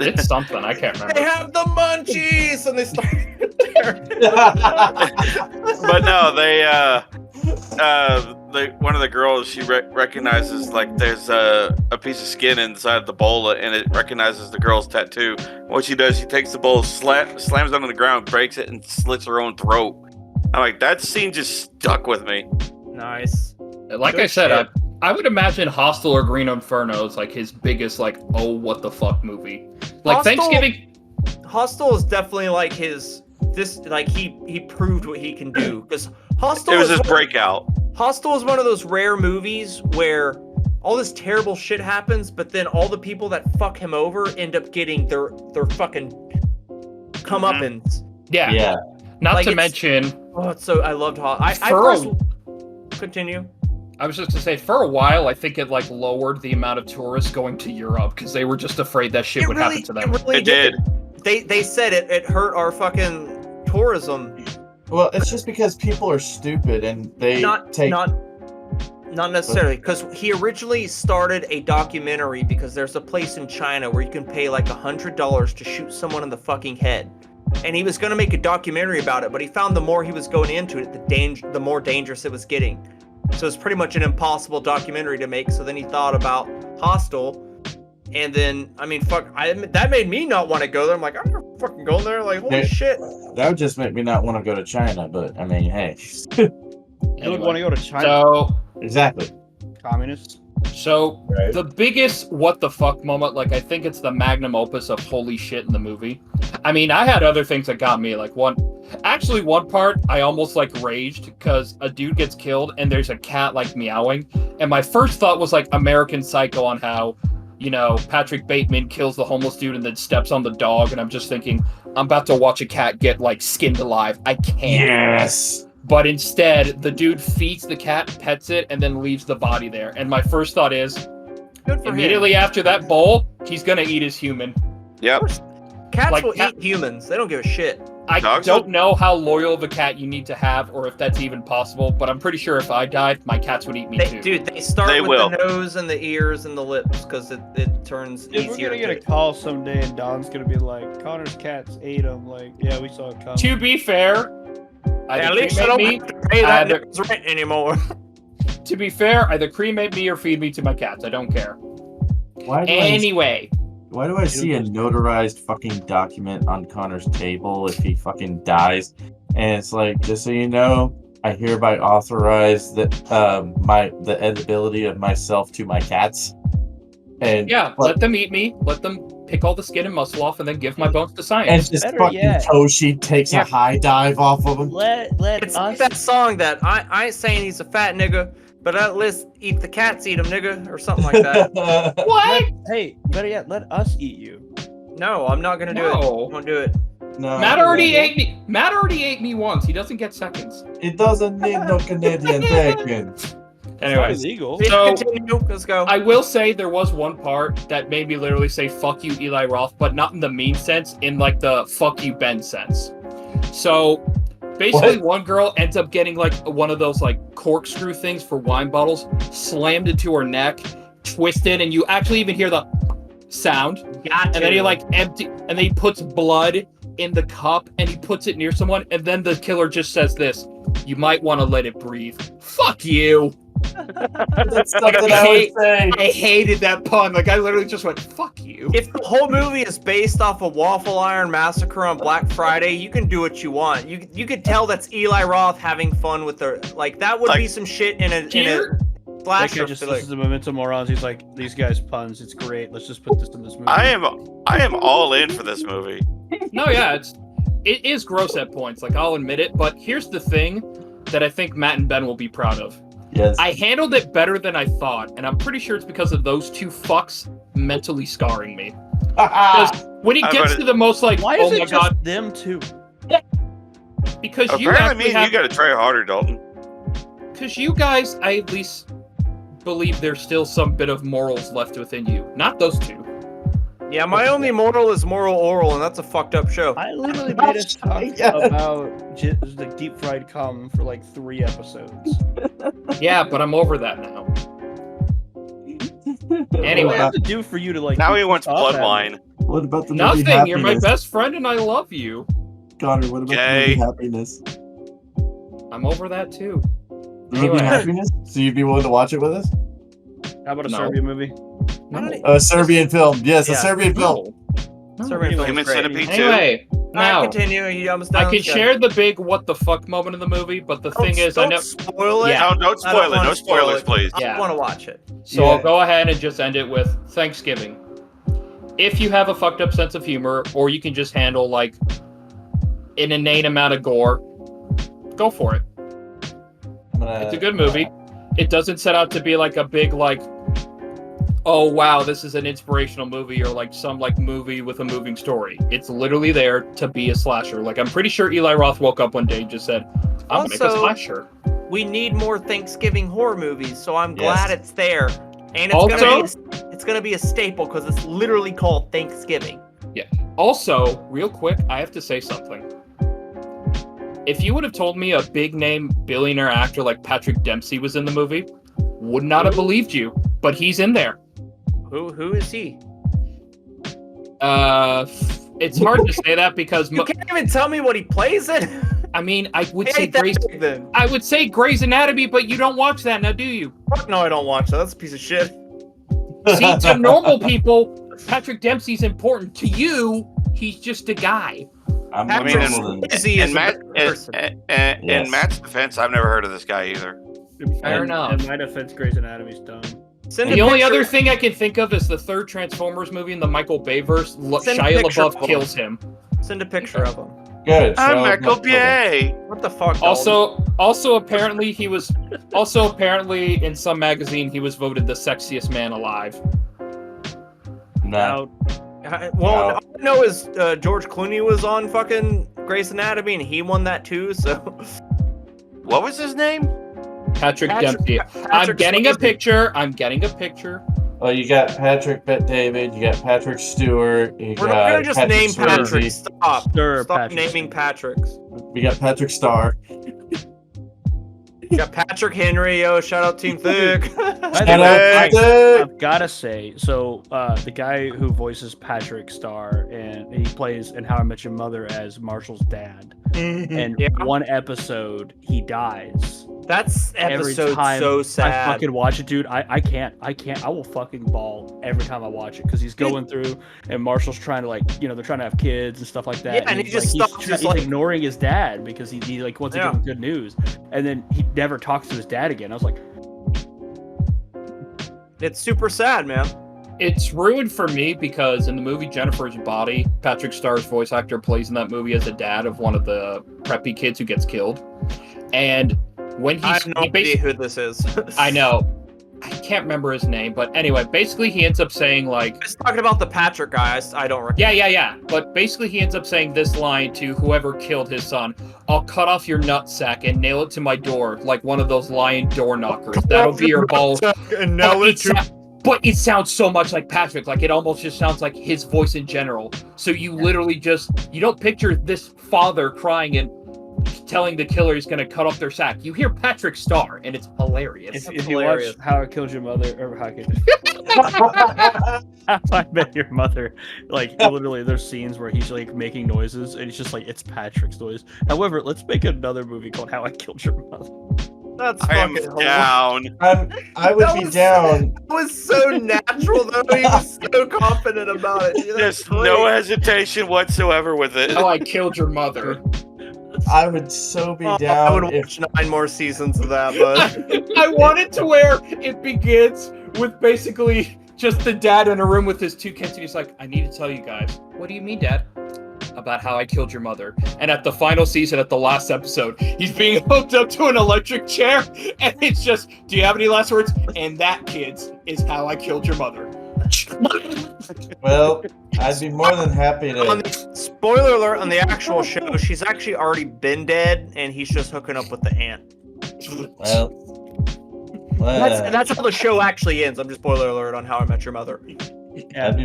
[SPEAKER 1] It's something, I can't remember.
[SPEAKER 3] They have the munchies, and they start.
[SPEAKER 4] But no, one of the girls, she recognizes like there's a piece of skin inside the bowl, and it recognizes the girl's tattoo. What she does, she takes the bowl, slams it on the ground, breaks it, and slits her own throat. I'm like, that scene just stuck with me.
[SPEAKER 3] Nice.
[SPEAKER 1] Like
[SPEAKER 3] Good
[SPEAKER 1] I said,
[SPEAKER 3] shit.
[SPEAKER 1] I would imagine Hostel or Green Inferno is like his biggest, like, oh, what the fuck movie. Like,
[SPEAKER 3] Hostel-
[SPEAKER 1] Thanksgiving.
[SPEAKER 3] Hostel is definitely like he proved what he can do, because Hostel
[SPEAKER 4] It was
[SPEAKER 3] is
[SPEAKER 4] his breakout.
[SPEAKER 3] Hostel is one of those rare movies where all this terrible shit happens, but then all the people that fuck him over end up getting their fucking comeuppance.
[SPEAKER 1] Yeah.
[SPEAKER 2] Yeah.
[SPEAKER 1] Not
[SPEAKER 3] Like,
[SPEAKER 1] to
[SPEAKER 3] it's-
[SPEAKER 1] mention,
[SPEAKER 3] Oh, it's so I loved Hostel. I
[SPEAKER 1] For
[SPEAKER 3] first continue.
[SPEAKER 1] I was just gonna say, for a while, I think it like lowered the amount of tourists going to Europe because they were just afraid that shit would happen to them.
[SPEAKER 3] It really
[SPEAKER 4] It did.
[SPEAKER 3] They said it hurt our fucking tourism.
[SPEAKER 2] Well, it's just because people are stupid and they
[SPEAKER 3] Not necessarily, because he originally started a documentary because there's a place in China where you can pay like $100 to shoot someone in the fucking head, and he was going to make a documentary about it, but he found the more he was going into it, the more dangerous it was getting. So it's pretty much an impossible documentary to make. So then he thought about Hostel, and then that made me not want to go there. I'm like, I'm not fucking going there. Like, holy
[SPEAKER 2] Hey.
[SPEAKER 3] shit.
[SPEAKER 2] That would just make me not want to go to China, but I mean, hey.
[SPEAKER 5] You would want to go to China.
[SPEAKER 1] So,
[SPEAKER 2] Exactly.
[SPEAKER 5] Communists.
[SPEAKER 2] Right.
[SPEAKER 1] the biggest what the fuck moment, like, I think it's the magnum opus of holy shit in the movie. I mean, I had other things that got me, like one part I almost like raged because a dude gets killed and there's a cat like meowing, and my first thought was like American Psycho on how, Patrick Bateman kills the homeless dude and then steps on the dog, and I'm just thinking, I'm about to watch a cat get like skinned alive. I can't.
[SPEAKER 2] Yes.
[SPEAKER 1] But instead, the dude feeds the cat, pets it, and then leaves the body there. And my first thought is,
[SPEAKER 3] Good for
[SPEAKER 1] immediately
[SPEAKER 3] him.
[SPEAKER 1] after that bowl, he's gonna eat his human.
[SPEAKER 4] Yep.
[SPEAKER 3] Cats
[SPEAKER 1] like
[SPEAKER 3] will
[SPEAKER 1] cat-
[SPEAKER 3] eat humans. They don't give a shit.
[SPEAKER 1] I
[SPEAKER 4] Dogs
[SPEAKER 1] don't
[SPEAKER 4] will-
[SPEAKER 1] know how loyal of a cat you need to have, or if that's even possible, but I'm pretty sure if I died, my cats would eat me too.
[SPEAKER 3] They start
[SPEAKER 4] They
[SPEAKER 3] with
[SPEAKER 4] will.
[SPEAKER 3] the nose and the ears and the lips, because it turns
[SPEAKER 5] If we're
[SPEAKER 3] easier
[SPEAKER 5] gonna get a
[SPEAKER 3] to...
[SPEAKER 5] call someday and Don's gonna be like, Connor's cats ate him. Like, yeah, we saw it come.
[SPEAKER 1] To be fair,
[SPEAKER 3] At
[SPEAKER 1] either
[SPEAKER 3] least I
[SPEAKER 1] cremate
[SPEAKER 3] don't
[SPEAKER 1] me.
[SPEAKER 3] have to pay that
[SPEAKER 1] either-
[SPEAKER 3] nigga's rent anymore.
[SPEAKER 1] To be fair, either cremate me or feed me to my cats. I don't care.
[SPEAKER 2] Why do I see a notarized fucking document on Connor's table if he fucking dies? And it's like, just so you know, I hereby authorize that the edibility of myself to my cats. And
[SPEAKER 1] Yeah, let them eat me. Let them pick all the skin and muscle off, and then give my bones to
[SPEAKER 2] and
[SPEAKER 1] science.
[SPEAKER 2] just
[SPEAKER 5] Better
[SPEAKER 2] fucking
[SPEAKER 5] yet.
[SPEAKER 2] Toshi takes
[SPEAKER 1] Yeah.
[SPEAKER 2] a high dive off of him.
[SPEAKER 5] Let
[SPEAKER 3] It's like
[SPEAKER 5] us
[SPEAKER 3] that song that I ain't saying he's a fat nigga, but at least eat the cats eat him, nigga, or something like that.
[SPEAKER 1] What?
[SPEAKER 5] Hey, better yet, let us eat you.
[SPEAKER 3] No, I'm not gonna do it.
[SPEAKER 1] No.
[SPEAKER 3] I won't do it.
[SPEAKER 2] No,
[SPEAKER 1] Matt already ate me. Matt already ate me once. He doesn't get seconds.
[SPEAKER 2] It doesn't need no Canadian bacon.
[SPEAKER 1] Anyways,
[SPEAKER 5] illegal.
[SPEAKER 1] So-
[SPEAKER 3] Continue. Let's go.
[SPEAKER 1] I will say there was one part that made me literally say "fuck you, Eli Roth," but not in the mean sense, in like the "fuck you, Ben" sense. So basically, one girl ends up getting like one of those like corkscrew things for wine bottles slammed into her neck, twisted, and you actually even hear the sound,
[SPEAKER 3] Got
[SPEAKER 1] and then he like and then he puts blood in the cup and he puts it near someone, and then the killer just says this: "You might want to let it breathe." Fuck you.
[SPEAKER 2] That's something I would say.
[SPEAKER 1] I hated that pun. Like I literally just went, "Fuck you."
[SPEAKER 3] If the whole movie is based off a Waffle Iron Massacre on Black Friday, you can do what you want. You could tell that's Eli Roth having fun with the like that would be some shit in a
[SPEAKER 5] That
[SPEAKER 3] slasher.
[SPEAKER 5] guy just listens to Memento Morons. He's like, these guys puns. It's great. Let's just put this in this movie.
[SPEAKER 4] I am all in for this movie.
[SPEAKER 1] No, yeah, it is gross at points. Like I'll admit it, but here's the thing that I think Matt and Ben will be proud of.
[SPEAKER 2] Yes.
[SPEAKER 1] I handled it better than I thought, and I'm pretty sure it's because of those two fucks mentally scarring me. Because when it gets to the most like,
[SPEAKER 5] Why
[SPEAKER 1] oh
[SPEAKER 5] is it
[SPEAKER 1] my
[SPEAKER 5] just
[SPEAKER 1] god,
[SPEAKER 5] them two?
[SPEAKER 1] because you
[SPEAKER 4] Apparently,
[SPEAKER 1] actually
[SPEAKER 4] me and
[SPEAKER 1] have,
[SPEAKER 4] you got to try harder, Dalton.
[SPEAKER 1] because you guys, I at least believe there's still some bit of morals left within you. Not those two.
[SPEAKER 3] Yeah, my only moral is moral oral, and that's a fucked up show.
[SPEAKER 5] I literally made us talk
[SPEAKER 2] Yeah.
[SPEAKER 5] about like deep fried cum for like 3 episodes.
[SPEAKER 1] Yeah, but I'm over that now.
[SPEAKER 5] What do I
[SPEAKER 1] Anyway,
[SPEAKER 5] have to do for you to like?
[SPEAKER 4] Now
[SPEAKER 5] keep
[SPEAKER 4] he wants
[SPEAKER 5] up at me?
[SPEAKER 4] bloodline.
[SPEAKER 2] What about the movie
[SPEAKER 1] nothing. You're my
[SPEAKER 2] Happiness?
[SPEAKER 1] best friend, and I love you.
[SPEAKER 2] Connor, what about
[SPEAKER 4] Gay.
[SPEAKER 2] the movie Happiness?
[SPEAKER 1] I'm over that too.
[SPEAKER 2] The movie
[SPEAKER 1] Anyway.
[SPEAKER 2] Happiness? So you'd be willing to watch it with us?
[SPEAKER 5] How about a
[SPEAKER 1] No.
[SPEAKER 5] Serbian movie?
[SPEAKER 1] No.
[SPEAKER 2] A Serbian film. Yes,
[SPEAKER 3] Yeah.
[SPEAKER 2] a Serbian film.
[SPEAKER 1] No.
[SPEAKER 3] Serbian film
[SPEAKER 4] Human
[SPEAKER 3] is great.
[SPEAKER 4] Centipede 2.
[SPEAKER 1] Anyway, now
[SPEAKER 3] continue. You almost
[SPEAKER 1] I
[SPEAKER 3] done.
[SPEAKER 1] can share the big what the fuck moment in the movie, but the thing is, I
[SPEAKER 3] don't
[SPEAKER 1] know.
[SPEAKER 3] spoil it.
[SPEAKER 1] Yeah.
[SPEAKER 4] No, don't
[SPEAKER 3] I don't
[SPEAKER 4] spoil it.
[SPEAKER 3] wanna
[SPEAKER 4] No
[SPEAKER 3] spoil
[SPEAKER 4] spoilers,
[SPEAKER 3] it.
[SPEAKER 4] please.
[SPEAKER 3] I
[SPEAKER 1] Yeah.
[SPEAKER 3] want to watch it.
[SPEAKER 1] So
[SPEAKER 2] Yeah.
[SPEAKER 1] I'll go ahead and just end it with Thanksgiving. If you have a fucked up sense of humor, or you can just handle like an inane amount of gore, go for it. It's a good movie. It doesn't set out to be like a big like, oh wow, this is an inspirational movie or like some like movie with a moving story. It's literally there to be a slasher. Like I'm pretty sure Eli Roth woke up one day and just said, "I'm gonna make a
[SPEAKER 3] Also-
[SPEAKER 1] slasher."
[SPEAKER 3] We need more Thanksgiving horror movies, so I'm
[SPEAKER 2] Yes.
[SPEAKER 3] glad it's there. And it's gonna be a staple because it's literally called Thanksgiving.
[SPEAKER 1] Also, real quick, I have to say something. If you would have told me a big name billionaire actor like Patrick Dempsey was in the movie, would not have believed you. But he's in there.
[SPEAKER 3] Who is he?
[SPEAKER 1] It's hard to say that because
[SPEAKER 3] You can't even tell me what he plays in.
[SPEAKER 1] I mean, I would
[SPEAKER 3] He
[SPEAKER 1] say
[SPEAKER 3] ain't that
[SPEAKER 1] Grey's.
[SPEAKER 3] big then.
[SPEAKER 1] I would say Grey's Anatomy, but you don't watch that now, do you?
[SPEAKER 3] Fuck no, I don't watch that. That's a piece of shit.
[SPEAKER 1] See, to normal people, Patrick Dempsey's important. To you, he's just a guy.
[SPEAKER 2] I'm
[SPEAKER 3] Patrick
[SPEAKER 4] I mean,
[SPEAKER 2] Wimbledon.
[SPEAKER 3] Swayze is
[SPEAKER 4] In,
[SPEAKER 3] a
[SPEAKER 4] Matt,
[SPEAKER 3] better person.
[SPEAKER 4] in
[SPEAKER 2] Yes.
[SPEAKER 4] Matt's defense, I've never heard of this guy either.
[SPEAKER 1] Fair enough.
[SPEAKER 5] In my defense, Grey's Anatomy's dumb.
[SPEAKER 3] Send
[SPEAKER 1] The
[SPEAKER 3] a
[SPEAKER 1] only
[SPEAKER 3] picture-
[SPEAKER 1] other thing I can think of is the third Transformers movie in the Michael Bay verse.
[SPEAKER 3] Send a
[SPEAKER 1] Shia
[SPEAKER 3] picture
[SPEAKER 1] LaBeouf
[SPEAKER 3] of him.
[SPEAKER 1] kills him.
[SPEAKER 3] Send a picture of him.
[SPEAKER 2] Good.
[SPEAKER 4] I'm
[SPEAKER 2] so-
[SPEAKER 4] Michael Bay.
[SPEAKER 3] What the fuck?
[SPEAKER 1] Also apparently he was. Also apparently in some magazine he was voted the sexiest man alive.
[SPEAKER 2] No.
[SPEAKER 3] Well, all I know is George Clooney was on fucking Grey's Anatomy and he won that too. So
[SPEAKER 4] What was his name?
[SPEAKER 1] Patrick Dempsey. I'm
[SPEAKER 3] Patrick
[SPEAKER 1] getting a
[SPEAKER 3] Swayze.
[SPEAKER 1] picture. I'm getting a picture.
[SPEAKER 2] Oh, you got Patrick Bet David. You got Patrick Stewart. You
[SPEAKER 3] We're
[SPEAKER 2] got
[SPEAKER 3] not gonna just name
[SPEAKER 2] Swayze.
[SPEAKER 3] Patrick. Stop.
[SPEAKER 5] Stir
[SPEAKER 3] Stop
[SPEAKER 5] Patrick.
[SPEAKER 3] naming Patricks.
[SPEAKER 2] We got Patrick Starr.
[SPEAKER 3] You got Patrick Henry. Yo, shout out Team Thick.
[SPEAKER 5] By the
[SPEAKER 2] Shout
[SPEAKER 5] way,
[SPEAKER 2] out to
[SPEAKER 5] I've gotta say, so the guy who voices Patrick Starr and he plays in How I Met Your Mother as Marshall's dad. And
[SPEAKER 3] Yeah.
[SPEAKER 5] one episode he dies.
[SPEAKER 3] That's
[SPEAKER 5] Every
[SPEAKER 3] episode
[SPEAKER 5] time
[SPEAKER 3] so
[SPEAKER 5] I
[SPEAKER 3] sad.
[SPEAKER 5] fucking watch it, dude. I can't. I will fucking bawl every time I watch it because he's going through and Marshall's trying to like, they're trying to have kids and stuff like that.
[SPEAKER 3] Yeah, and he
[SPEAKER 5] he's,
[SPEAKER 3] just
[SPEAKER 5] like,
[SPEAKER 3] stops,
[SPEAKER 5] he's
[SPEAKER 3] just, like-
[SPEAKER 5] ignoring his dad because he like wants to give him good news, and then he never talks to his dad again. I was like,
[SPEAKER 3] It's super sad, man.
[SPEAKER 1] It's ruined for me because in the movie Jennifer's Body, Patrick Starr's voice actor plays in that movie as a dad of one of the preppy kids who gets killed. And when
[SPEAKER 3] I have no idea who this is.
[SPEAKER 1] I know. I can't remember his name, but anyway, basically he ends up saying like,
[SPEAKER 3] Just talking about the Patrick guy. I don't recognize.
[SPEAKER 1] yeah. But basically he ends up saying this line to whoever killed his son. I'll cut off your nutsack and nail it to my door like one of those lion door knockers. That'll be your balls.
[SPEAKER 3] And now
[SPEAKER 1] But it sounds so much like Patrick, like it almost just sounds like his voice in general. So you literally you don't picture this father crying and telling the killer he's gonna cut off their sack. You hear Patrick Starr, and it's hilarious.
[SPEAKER 5] If you watch How I Killed Your Mother, or How I Met Your Mother, like literally, there's scenes where he's like making noises, and it's just like it's Patrick's noise. However, let's make another movie called How I Killed Your Mother.
[SPEAKER 3] That's
[SPEAKER 4] I am
[SPEAKER 3] fucking
[SPEAKER 4] down.
[SPEAKER 2] I would be down.
[SPEAKER 3] It was so natural though. He was so confident about it. Dude, that's
[SPEAKER 4] There's no hesitation whatsoever with it.
[SPEAKER 1] How I Killed Your Mother.
[SPEAKER 2] I would so be
[SPEAKER 3] I
[SPEAKER 2] down
[SPEAKER 3] would
[SPEAKER 2] if
[SPEAKER 3] watch 9 more seasons of that, but
[SPEAKER 1] I want it to where it begins with basically just the dad in a room with his 2 kids, and he's like, I need to tell you guys. What do you mean, Dad? About how I killed your mother. And at the final season, at the last episode, he's being hooked up to an electric chair, and it's just, do you have any last words? And that, kids, is how I killed your mother.
[SPEAKER 2] well, I'd be more than happy
[SPEAKER 3] on
[SPEAKER 2] to.
[SPEAKER 3] the, spoiler alert, on the actual show, she's actually already been dead, and he's just hooking up with the aunt.
[SPEAKER 2] Well,
[SPEAKER 3] That's how the show actually ends. I'm just spoiler alert on How I Met Your Mother.
[SPEAKER 2] I'd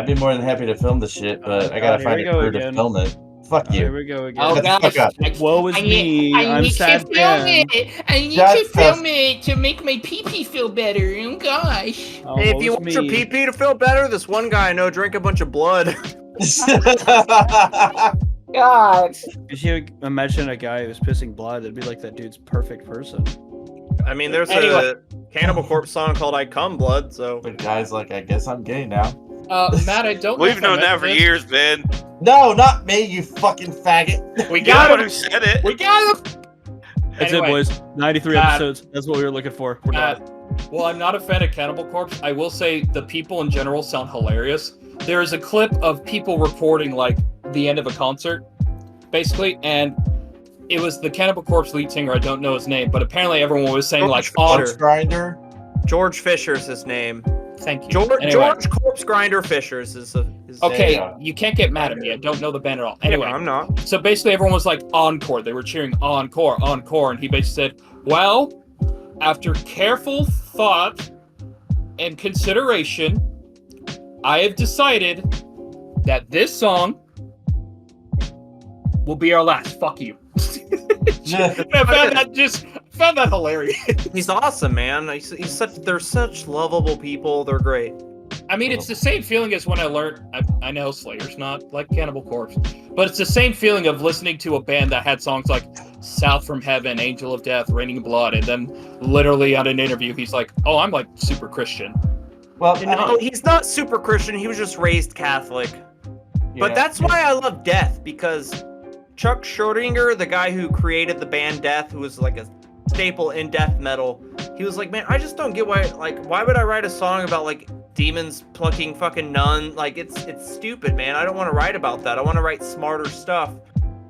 [SPEAKER 2] be more than happy to film the shit, but I gotta find a crew to film it. Fuck
[SPEAKER 5] Here
[SPEAKER 2] you.
[SPEAKER 5] we go again.
[SPEAKER 1] Oh,
[SPEAKER 2] Shut the fuck up.
[SPEAKER 5] Woe is me. I'm sad fan.
[SPEAKER 1] I need
[SPEAKER 2] Shut
[SPEAKER 1] to
[SPEAKER 2] the-
[SPEAKER 1] film it to make my pee-pee feel better. Oh, gosh.
[SPEAKER 5] Oh,
[SPEAKER 3] Hey,
[SPEAKER 5] woe
[SPEAKER 3] if you
[SPEAKER 5] is
[SPEAKER 3] want your
[SPEAKER 5] me.
[SPEAKER 3] pee-pee to feel better, this one guy I know drank a bunch of blood.
[SPEAKER 1] God.
[SPEAKER 5] If you imagine a guy who's pissing blood, it'd be like that dude's perfect person.
[SPEAKER 3] I mean, there's
[SPEAKER 1] Anyway.
[SPEAKER 3] a Cannibal Corpse song called I Come Blood, so...
[SPEAKER 2] The guy's like, I guess I'm gay now.
[SPEAKER 1] Matt, I don't know
[SPEAKER 4] We've
[SPEAKER 1] if I
[SPEAKER 4] known that for
[SPEAKER 1] mentioned
[SPEAKER 4] years, Ben.
[SPEAKER 2] No, not me, you fucking faggot.
[SPEAKER 1] this. We
[SPEAKER 4] You're the
[SPEAKER 1] got
[SPEAKER 4] one
[SPEAKER 1] him.
[SPEAKER 4] who said it.
[SPEAKER 1] We got him.
[SPEAKER 5] That's
[SPEAKER 1] Anyway,
[SPEAKER 5] it, boys. 93 episodes. That's what we were looking for. We're done.
[SPEAKER 1] Well, I'm not a fan of Cannibal Corpse. I will say the people in general sound hilarious. There is a clip of people reporting like the end of a concert, basically, and it was the Cannibal Corpse lead singer. I don't know his name, but apparently everyone was saying like, "On."
[SPEAKER 2] Corpse grinder.
[SPEAKER 3] George Fisher's his name.
[SPEAKER 1] Thank you.
[SPEAKER 3] George,
[SPEAKER 1] Anyway.
[SPEAKER 3] George Corpse Grinder Fisher's is his
[SPEAKER 1] Okay,
[SPEAKER 3] name.
[SPEAKER 1] you can't get mad at me. I don't know the band at all. Anyway,
[SPEAKER 3] Yeah, I'm not.
[SPEAKER 1] so basically everyone was like, encore. They were cheering encore, encore. And he basically said, well, after careful thought and consideration, I have decided that this song will be our last. Fuck you. I found that hilarious.
[SPEAKER 3] He's awesome, man. They're such lovable people. They're great.
[SPEAKER 1] I mean, it's the same feeling as when I learned. I know Slayer's not like Cannibal Corpse, but it's the same feeling of listening to a band that had songs like "South from Heaven," "Angel of Death," "Raining Blood," and then literally on an interview, he's like, "Oh, I'm like super Christian."
[SPEAKER 2] Well,
[SPEAKER 3] No, he's not super Christian. He was just raised Catholic. But that's why I love Death, because Chuck Schrodinger, the guy who created the band Death, who was like a staple in death metal, he was like, man, I just don't get why would I write a song about like demons plucking fucking nun? Like it's stupid, man. I don't want to write about that. I want to write smarter stuff.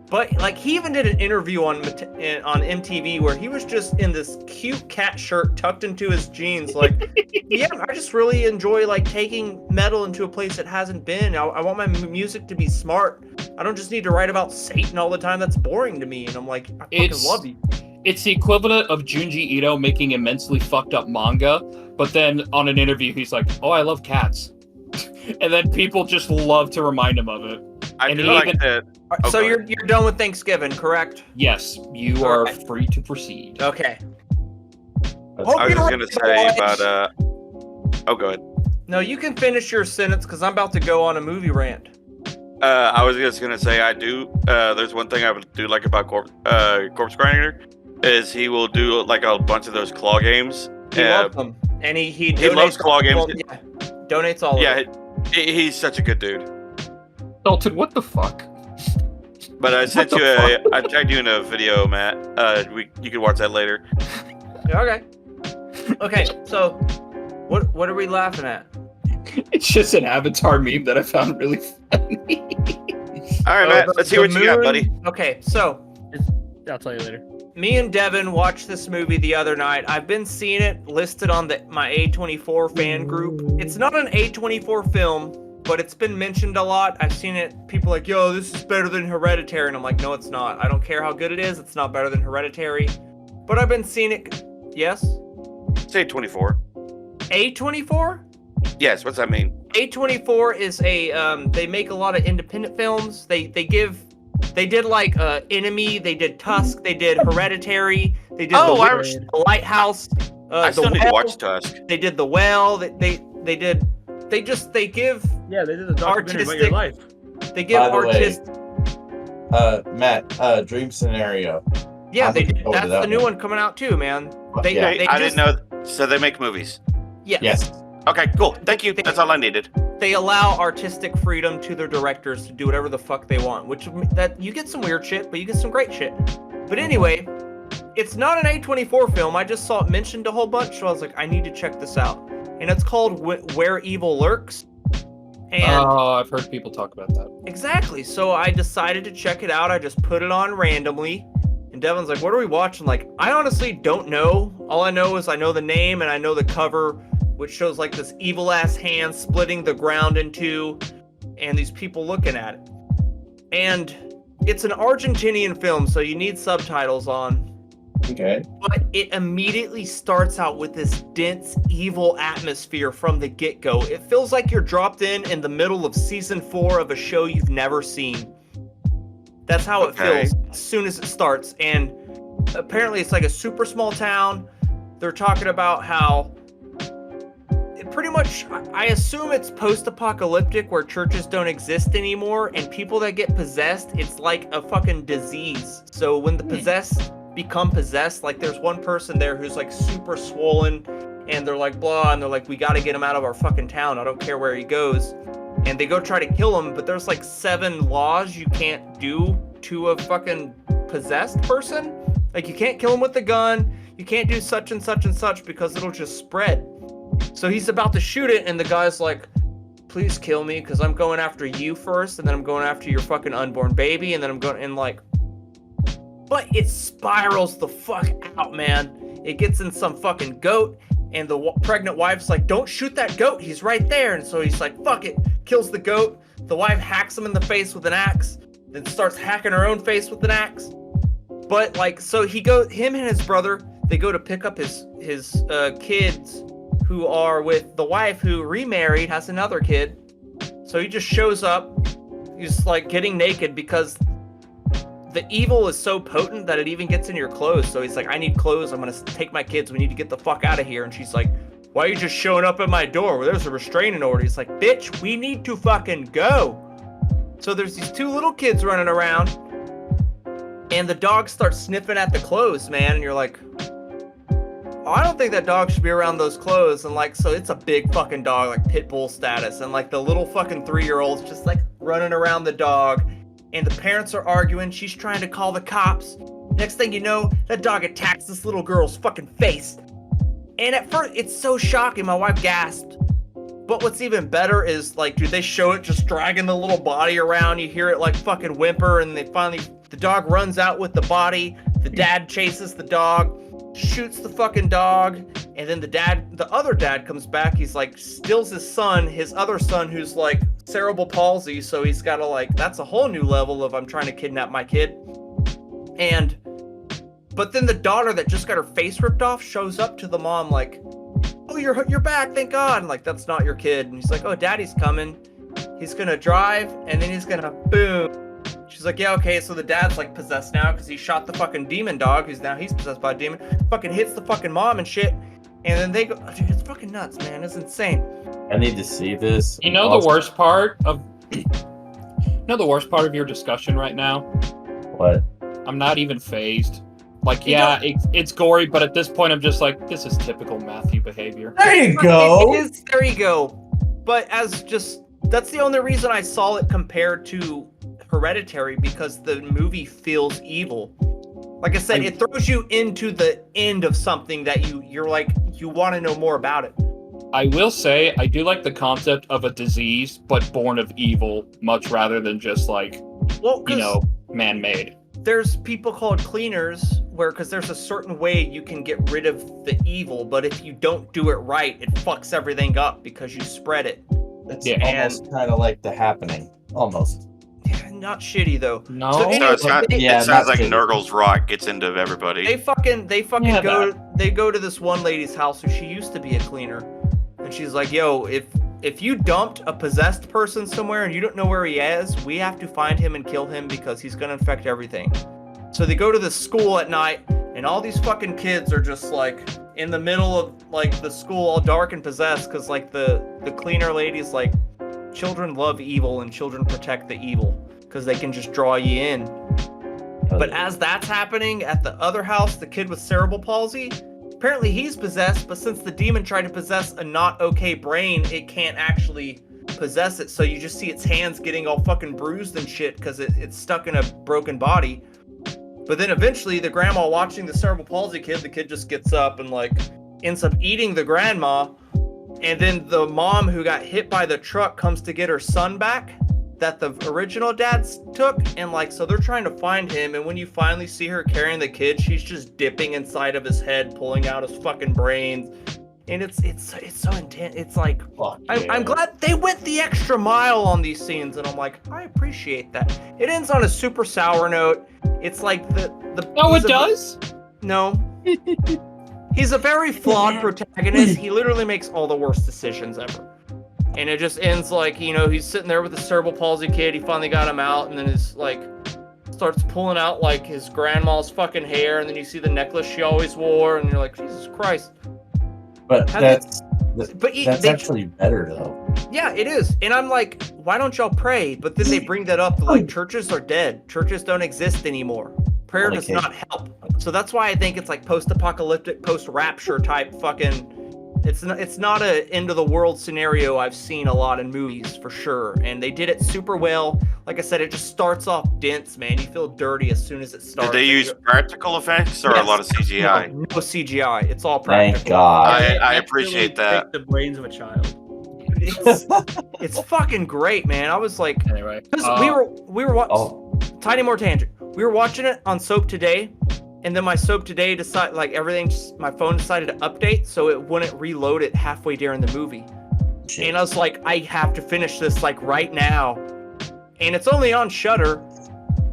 [SPEAKER 3] But like he even did an interview on MTV where he was just in this cute cat shirt tucked into his jeans, like, yeah, I just really enjoy like taking metal into a place it hasn't been. I want my music to be smart. I don't just need to write about Satan all the time. That's boring to me. And I'm like, I fucking love you.
[SPEAKER 1] It's the equivalent of Junji Ito making immensely fucked up manga, but then on an interview, he's like, "Oh, I love cats," and then people just love to remind him of it.
[SPEAKER 4] I
[SPEAKER 1] And
[SPEAKER 4] do
[SPEAKER 1] he
[SPEAKER 4] like
[SPEAKER 1] even-
[SPEAKER 4] that. Oh,
[SPEAKER 3] So
[SPEAKER 4] go
[SPEAKER 3] you're done with Thanksgiving, correct?
[SPEAKER 1] Yes, you are free to proceed.
[SPEAKER 3] Okay.
[SPEAKER 4] I was just gonna say about Oh, go ahead.
[SPEAKER 3] No, you can finish your sentence because I'm about to go on a movie rant.
[SPEAKER 4] I was just gonna say I do. There's one thing I do like about Corpse Grinder, is he will do like a bunch of those claw games.
[SPEAKER 3] He loves them, and he
[SPEAKER 4] loves
[SPEAKER 3] donates
[SPEAKER 4] claw
[SPEAKER 3] all-
[SPEAKER 4] games.
[SPEAKER 3] well, yeah, donates all.
[SPEAKER 4] Yeah,
[SPEAKER 3] of it.
[SPEAKER 4] he's such a good dude.
[SPEAKER 1] Dalton, what the fuck?
[SPEAKER 4] But I sent you I tagged you in a video, Matt. You can watch that later.
[SPEAKER 3] Okay. Okay. So, what are we laughing at?
[SPEAKER 1] It's just an Avatar meme that I found really funny.
[SPEAKER 4] All right, Matt. Let's see what you got, buddy.
[SPEAKER 3] Okay, so
[SPEAKER 5] I'll tell you later.
[SPEAKER 3] me and Devin watched this movie the other night. I've been seeing it listed on my A24 fan group. It's not an A24 film, but it's been mentioned a lot. I've seen it. People like, yo, this is better than Hereditary. And I'm like, no, it's not. I don't care how good it is. It's not better than Hereditary. But I've been seeing it. Yes?
[SPEAKER 4] Say 24.
[SPEAKER 3] A24?
[SPEAKER 4] Yes. What's that mean?
[SPEAKER 3] A24 is they make a lot of independent films. They give They did like Enemy, they did Tusk, they did Hereditary, they did
[SPEAKER 4] Oh,
[SPEAKER 3] the Witch, the Lighthouse,
[SPEAKER 4] I
[SPEAKER 3] the
[SPEAKER 4] still need to
[SPEAKER 3] Well,
[SPEAKER 4] watch Tusk.
[SPEAKER 3] they did the Well, they give
[SPEAKER 5] Yeah, they did a documentary about your life.
[SPEAKER 3] they give
[SPEAKER 2] By the way,
[SPEAKER 3] artistic.
[SPEAKER 2] Matt, Dream Scenario.
[SPEAKER 3] Yeah,
[SPEAKER 2] I'm
[SPEAKER 3] they
[SPEAKER 2] looking
[SPEAKER 3] did.
[SPEAKER 2] forward to
[SPEAKER 3] That's
[SPEAKER 2] that
[SPEAKER 3] the new
[SPEAKER 2] one.
[SPEAKER 3] one coming out too, man. They,
[SPEAKER 2] Yeah.
[SPEAKER 3] they
[SPEAKER 4] I
[SPEAKER 3] just,
[SPEAKER 4] didn't know. So they make movies.
[SPEAKER 2] Yes.
[SPEAKER 4] Okay, cool. Thank you. That's all I needed.
[SPEAKER 3] They allow artistic freedom to their directors to do whatever the fuck they want, which that you get some weird shit, but you get some great shit. But anyway, it's not an A24 film. I just saw it mentioned a whole bunch, so I was like, I need to check this out. And it's called Where Evil Lurks. And
[SPEAKER 1] Oh, I've heard people talk about that.
[SPEAKER 3] exactly. So I decided to check it out. I just put it on randomly. And Devin's like, what are we watching? Like, I honestly don't know. All I know is I know the name and I know the cover, which shows like this evil ass hand splitting the ground in two and these people looking at it. And it's an Argentinian film, so you need subtitles on.
[SPEAKER 6] Okay.
[SPEAKER 3] But it immediately starts out with this dense, evil atmosphere from the get-go. It feels like you're dropped in the middle of season 4 of a show you've never seen. That's how it feels as soon as it starts. And apparently it's like a super small town. They're talking about how it pretty much, I assume it's post-apocalyptic where churches don't exist anymore, and people that get possessed, it's like a fucking disease. So when the possessed become possessed, like there's one person there who's like super swollen, and they're like blah, and they're like, we got to get him out of our fucking town, I don't care where he goes. And they go try to kill him, but there's like 7 laws you can't do to a fucking possessed person. Like you can't kill him with a gun, you can't do such and such and such because it'll just spread. So he's about to shoot it, and the guy's like, please kill me because I'm going after you first, and then I'm going after your fucking unborn baby, and then I'm going, and like, but it spirals the fuck out, man. It gets in some fucking goat, and the pregnant wife's like, don't shoot that goat, he's right there. And so he's like, fuck it, kills the goat. The wife hacks him in the face with an axe, then starts hacking her own face with an axe. But like, so him and his brother, they go to pick up his kids who are with the wife who remarried, has another kid. So he just shows up, he's like getting naked because the evil is so potent that it even gets in your clothes. So he's like, I need clothes, I'm gonna take my kids, we need to get the fuck out of here. And she's like, why are you just showing up at my door? Well, there's a restraining order. He's like, bitch, we need to fucking go. So there's these 2 little kids running around, and the dog starts sniffing at the clothes, man. And you're like, oh, I don't think that dog should be around those clothes. And like, so it's a big fucking dog, like pit bull status. And like the little fucking 3-year-old's just like running around the dog. And the parents are arguing. She's trying to call the cops. Next thing you know, that dog attacks this little girl's fucking face. And at first, it's so shocking. My wife gasped. But what's even better is, like, dude, they show it just dragging the little body around. You hear it, like, fucking whimper. And the dog runs out with the body. The dad chases the dog, shoots the fucking dog. And then the other dad comes back. He's like, steals his other son, who's like cerebral palsy. So he's got to like, that's a whole new level of I'm trying to kidnap my kid. But then the daughter that just got her face ripped off shows up to the mom like, oh, you're back, thank God. And like, that's not your kid. And he's like, oh, daddy's coming. He's gonna drive, and then he's gonna boom. She's like, yeah, okay, so the dad's like possessed now because he shot the fucking demon dog, he's possessed by a demon. Fucking hits the fucking mom and shit. And then they go, dude, it's fucking nuts, man. It's insane.
[SPEAKER 2] I need to see this.
[SPEAKER 1] You know the worst part of your discussion right now?
[SPEAKER 2] What?
[SPEAKER 1] I'm not even phased. Like, yeah, it's gory, but at this point, I'm just like, this is typical Matthew behavior.
[SPEAKER 2] There you go.
[SPEAKER 3] It is, there you go. But that's the only reason I saw it compared to Hereditary, because the movie feels evil. Like I said, it throws you into the end of something that you're like, you want to know more about it.
[SPEAKER 1] I will say, I do like the concept of a disease, but born of evil, much rather than just like, man-made.
[SPEAKER 3] There's people called cleaners because there's a certain way you can get rid of the evil, but if you don't do it right, it fucks everything up because you spread it.
[SPEAKER 2] It's almost kind of like The Happening. Almost.
[SPEAKER 3] Yeah, not shitty though.
[SPEAKER 1] No.
[SPEAKER 3] So anyway,
[SPEAKER 4] it sounds like Nurgle's Rock gets into everybody.
[SPEAKER 3] They fucking go to this one lady's house who she used to be a cleaner. And she's like, yo, if if you dumped a possessed person somewhere and you don't know where he is, we have to find him and kill him because he's gonna infect everything. So they go to the school at night, and all these fucking kids are just like in the middle of like the school, all dark and possessed, because like the cleaner lady's like, children love evil and children protect the evil because they can just draw you in. But as that's happening at the other house, the kid with cerebral palsy, apparently he's possessed, but since the demon tried to possess a not okay brain, it can't actually possess it. So you just see its hands getting all fucking bruised and shit because it's stuck in a broken body. But then eventually the grandma watching the cerebral palsy kid, the kid just gets up and like ends up eating the grandma. And then the mom who got hit by the truck comes to get her son back that the original dad took, and like, so they're trying to find him, and when you finally see her carrying the kid, she's just dipping inside of his head, pulling out his fucking brains, and it's so intense. It's like, I'm glad they went the extra mile on these scenes, and I'm like, I appreciate that. It ends on a super sour note. It's like the
[SPEAKER 1] Oh, it does?
[SPEAKER 3] No. He's a very flawed protagonist. He literally makes all the worst decisions ever. And it just ends like, you know, he's sitting there with the cerebral palsy kid. He finally got him out, and then his like starts pulling out like his grandma's fucking hair, and then you see the necklace she always wore, and you're like, Jesus Christ.
[SPEAKER 2] But that's actually better though.
[SPEAKER 3] Yeah, it is. And I'm like, why don't y'all pray? But then they bring that up, like churches are dead. Churches don't exist anymore. Prayer does not help. So that's why I think it's like post-apocalyptic, post-rapture type fucking. It's not a end of the world scenario I've seen a lot in movies for sure, and they did it super well. Like I said, it just starts off dense, man. You feel dirty as soon as it starts.
[SPEAKER 4] Did they use practical effects or a lot of CGI?
[SPEAKER 3] No CGI. It's all practical.
[SPEAKER 2] Thank God.
[SPEAKER 4] I appreciate that.
[SPEAKER 5] The brains of a child.
[SPEAKER 3] It's fucking great, man. I was like,
[SPEAKER 1] anyway,
[SPEAKER 3] we were watching. Tiny more tangent. We were watching it on Soap Today. And then my Soap Today decided, like everything, my phone decided to update, so it wouldn't reload it halfway during the movie. Shit. And I was like, I have to finish this like right now. And it's only on Shudder,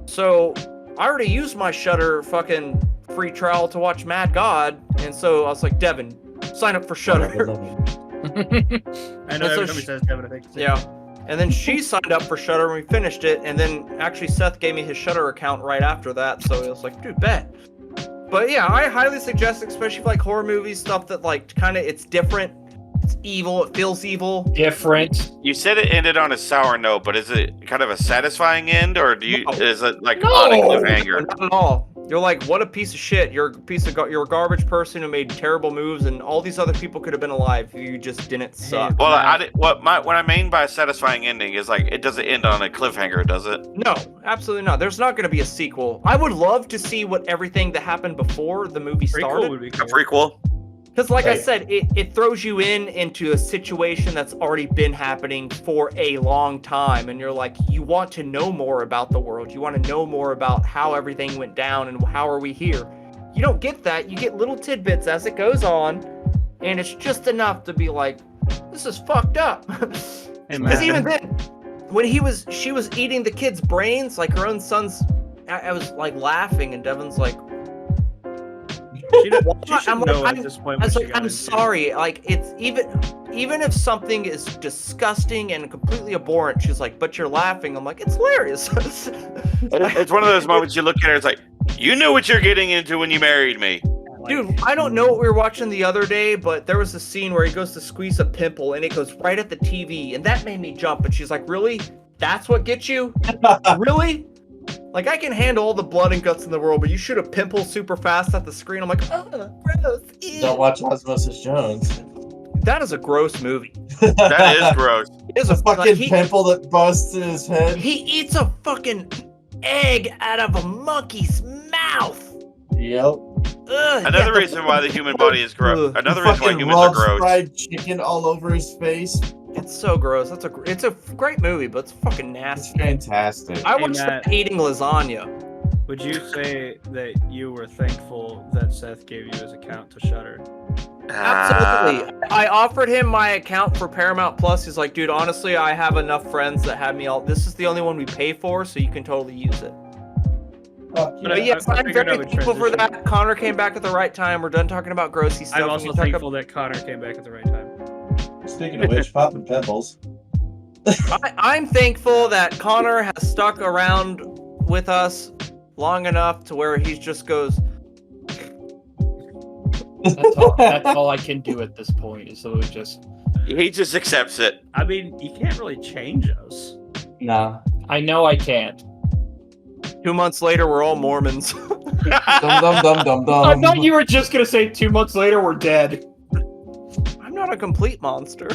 [SPEAKER 3] so I already used my Shudder fucking free trial to watch Mad God, and so I was like, Devin, sign up for Shudder.
[SPEAKER 5] I know every time he says Devin, I think.
[SPEAKER 3] Yeah. And then she signed up for Shudder and we finished it, and then actually Seth gave me his Shudder account right after that, so it was like, dude, bet. But yeah, I highly suggest, especially for like horror movies, stuff that like kind of it's different, it's evil, it feels evil.
[SPEAKER 1] Different.
[SPEAKER 4] You said it ended on a sour note, but is it kind of a satisfying end, or is it like
[SPEAKER 3] No.
[SPEAKER 4] on a cliffhanger?
[SPEAKER 3] Not at all. You're like, what a piece of shit. You're a garbage person who made terrible moves, and all these other people could have been alive. You just didn't suck.
[SPEAKER 4] Well, what I mean by a satisfying ending is like it doesn't end on a cliffhanger, does it?
[SPEAKER 3] No, absolutely not. There's not going to be a sequel. I would love to see what everything that happened before the movie started.
[SPEAKER 5] Would be
[SPEAKER 4] A
[SPEAKER 5] cool.
[SPEAKER 4] prequel.
[SPEAKER 3] Because like I said, it throws you into a situation that's already been happening for a long time. And you're like, you want to know more about the world. You want to know more about how everything went down and how are we here. You don't get that. You get little tidbits as it goes on. And it's just enough to be like, this is fucked up. Because even then, when she was eating the kid's brains, like her own son's, I was like laughing and Devin's like,
[SPEAKER 5] She should know at this point.
[SPEAKER 3] I was like, I'm sorry. Like, it's even if something is disgusting and completely abhorrent, she's like, but you're laughing. I'm like, it's hilarious.
[SPEAKER 4] It's one of those moments you look at her, it's like, you knew what you're getting into when you married me.
[SPEAKER 3] Dude, I don't know what we were watching the other day, but there was a scene where he goes to squeeze a pimple and it goes right at the TV, and that made me jump. And she's like, really? That's what gets you? Really? Like, I can handle all the blood and guts in the world, but you shoot a pimple super fast at the screen. I'm like, oh, gross. Ew.
[SPEAKER 2] Don't watch Osmosis Jones.
[SPEAKER 3] That is a gross movie.
[SPEAKER 4] That is gross.
[SPEAKER 3] It's
[SPEAKER 2] a fucking pimple that busts in his head.
[SPEAKER 3] He eats a fucking egg out of a monkey's mouth.
[SPEAKER 2] Yep.
[SPEAKER 3] Ugh,
[SPEAKER 4] Another reason why the human body is gross. Another reason why humans are
[SPEAKER 2] rubs
[SPEAKER 4] gross.
[SPEAKER 2] fried chicken all over his face.
[SPEAKER 3] It's so gross. It's a great movie, but it's fucking nasty.
[SPEAKER 2] It's fantastic.
[SPEAKER 3] I watched that eating lasagna.
[SPEAKER 5] Would you say that you were thankful that Seth gave you his account to Shudder?
[SPEAKER 3] Absolutely. I offered him my account for Paramount Plus. He's like, dude, honestly, I have enough friends that had me all. This is the only one we pay for, so you can totally use it. But yes, I'm very thankful for that. Connor came back at the right time. We're done talking about grossy stuff.
[SPEAKER 5] I'm also thankful that Connor came back at the right time.
[SPEAKER 6] Speaking of which, popping pebbles.
[SPEAKER 3] I'm thankful that Connor has stuck around with us long enough to where he just goes,
[SPEAKER 1] That's all I can do at this point. Is so just.
[SPEAKER 4] He just accepts it.
[SPEAKER 7] I mean, you can't really change us.
[SPEAKER 2] Nah.
[SPEAKER 1] I know I can't.
[SPEAKER 3] 2 months later, we're all Mormons.
[SPEAKER 2] Dum.
[SPEAKER 1] I thought you were just gonna say 2 months later we're dead.
[SPEAKER 3] I'm not a complete monster.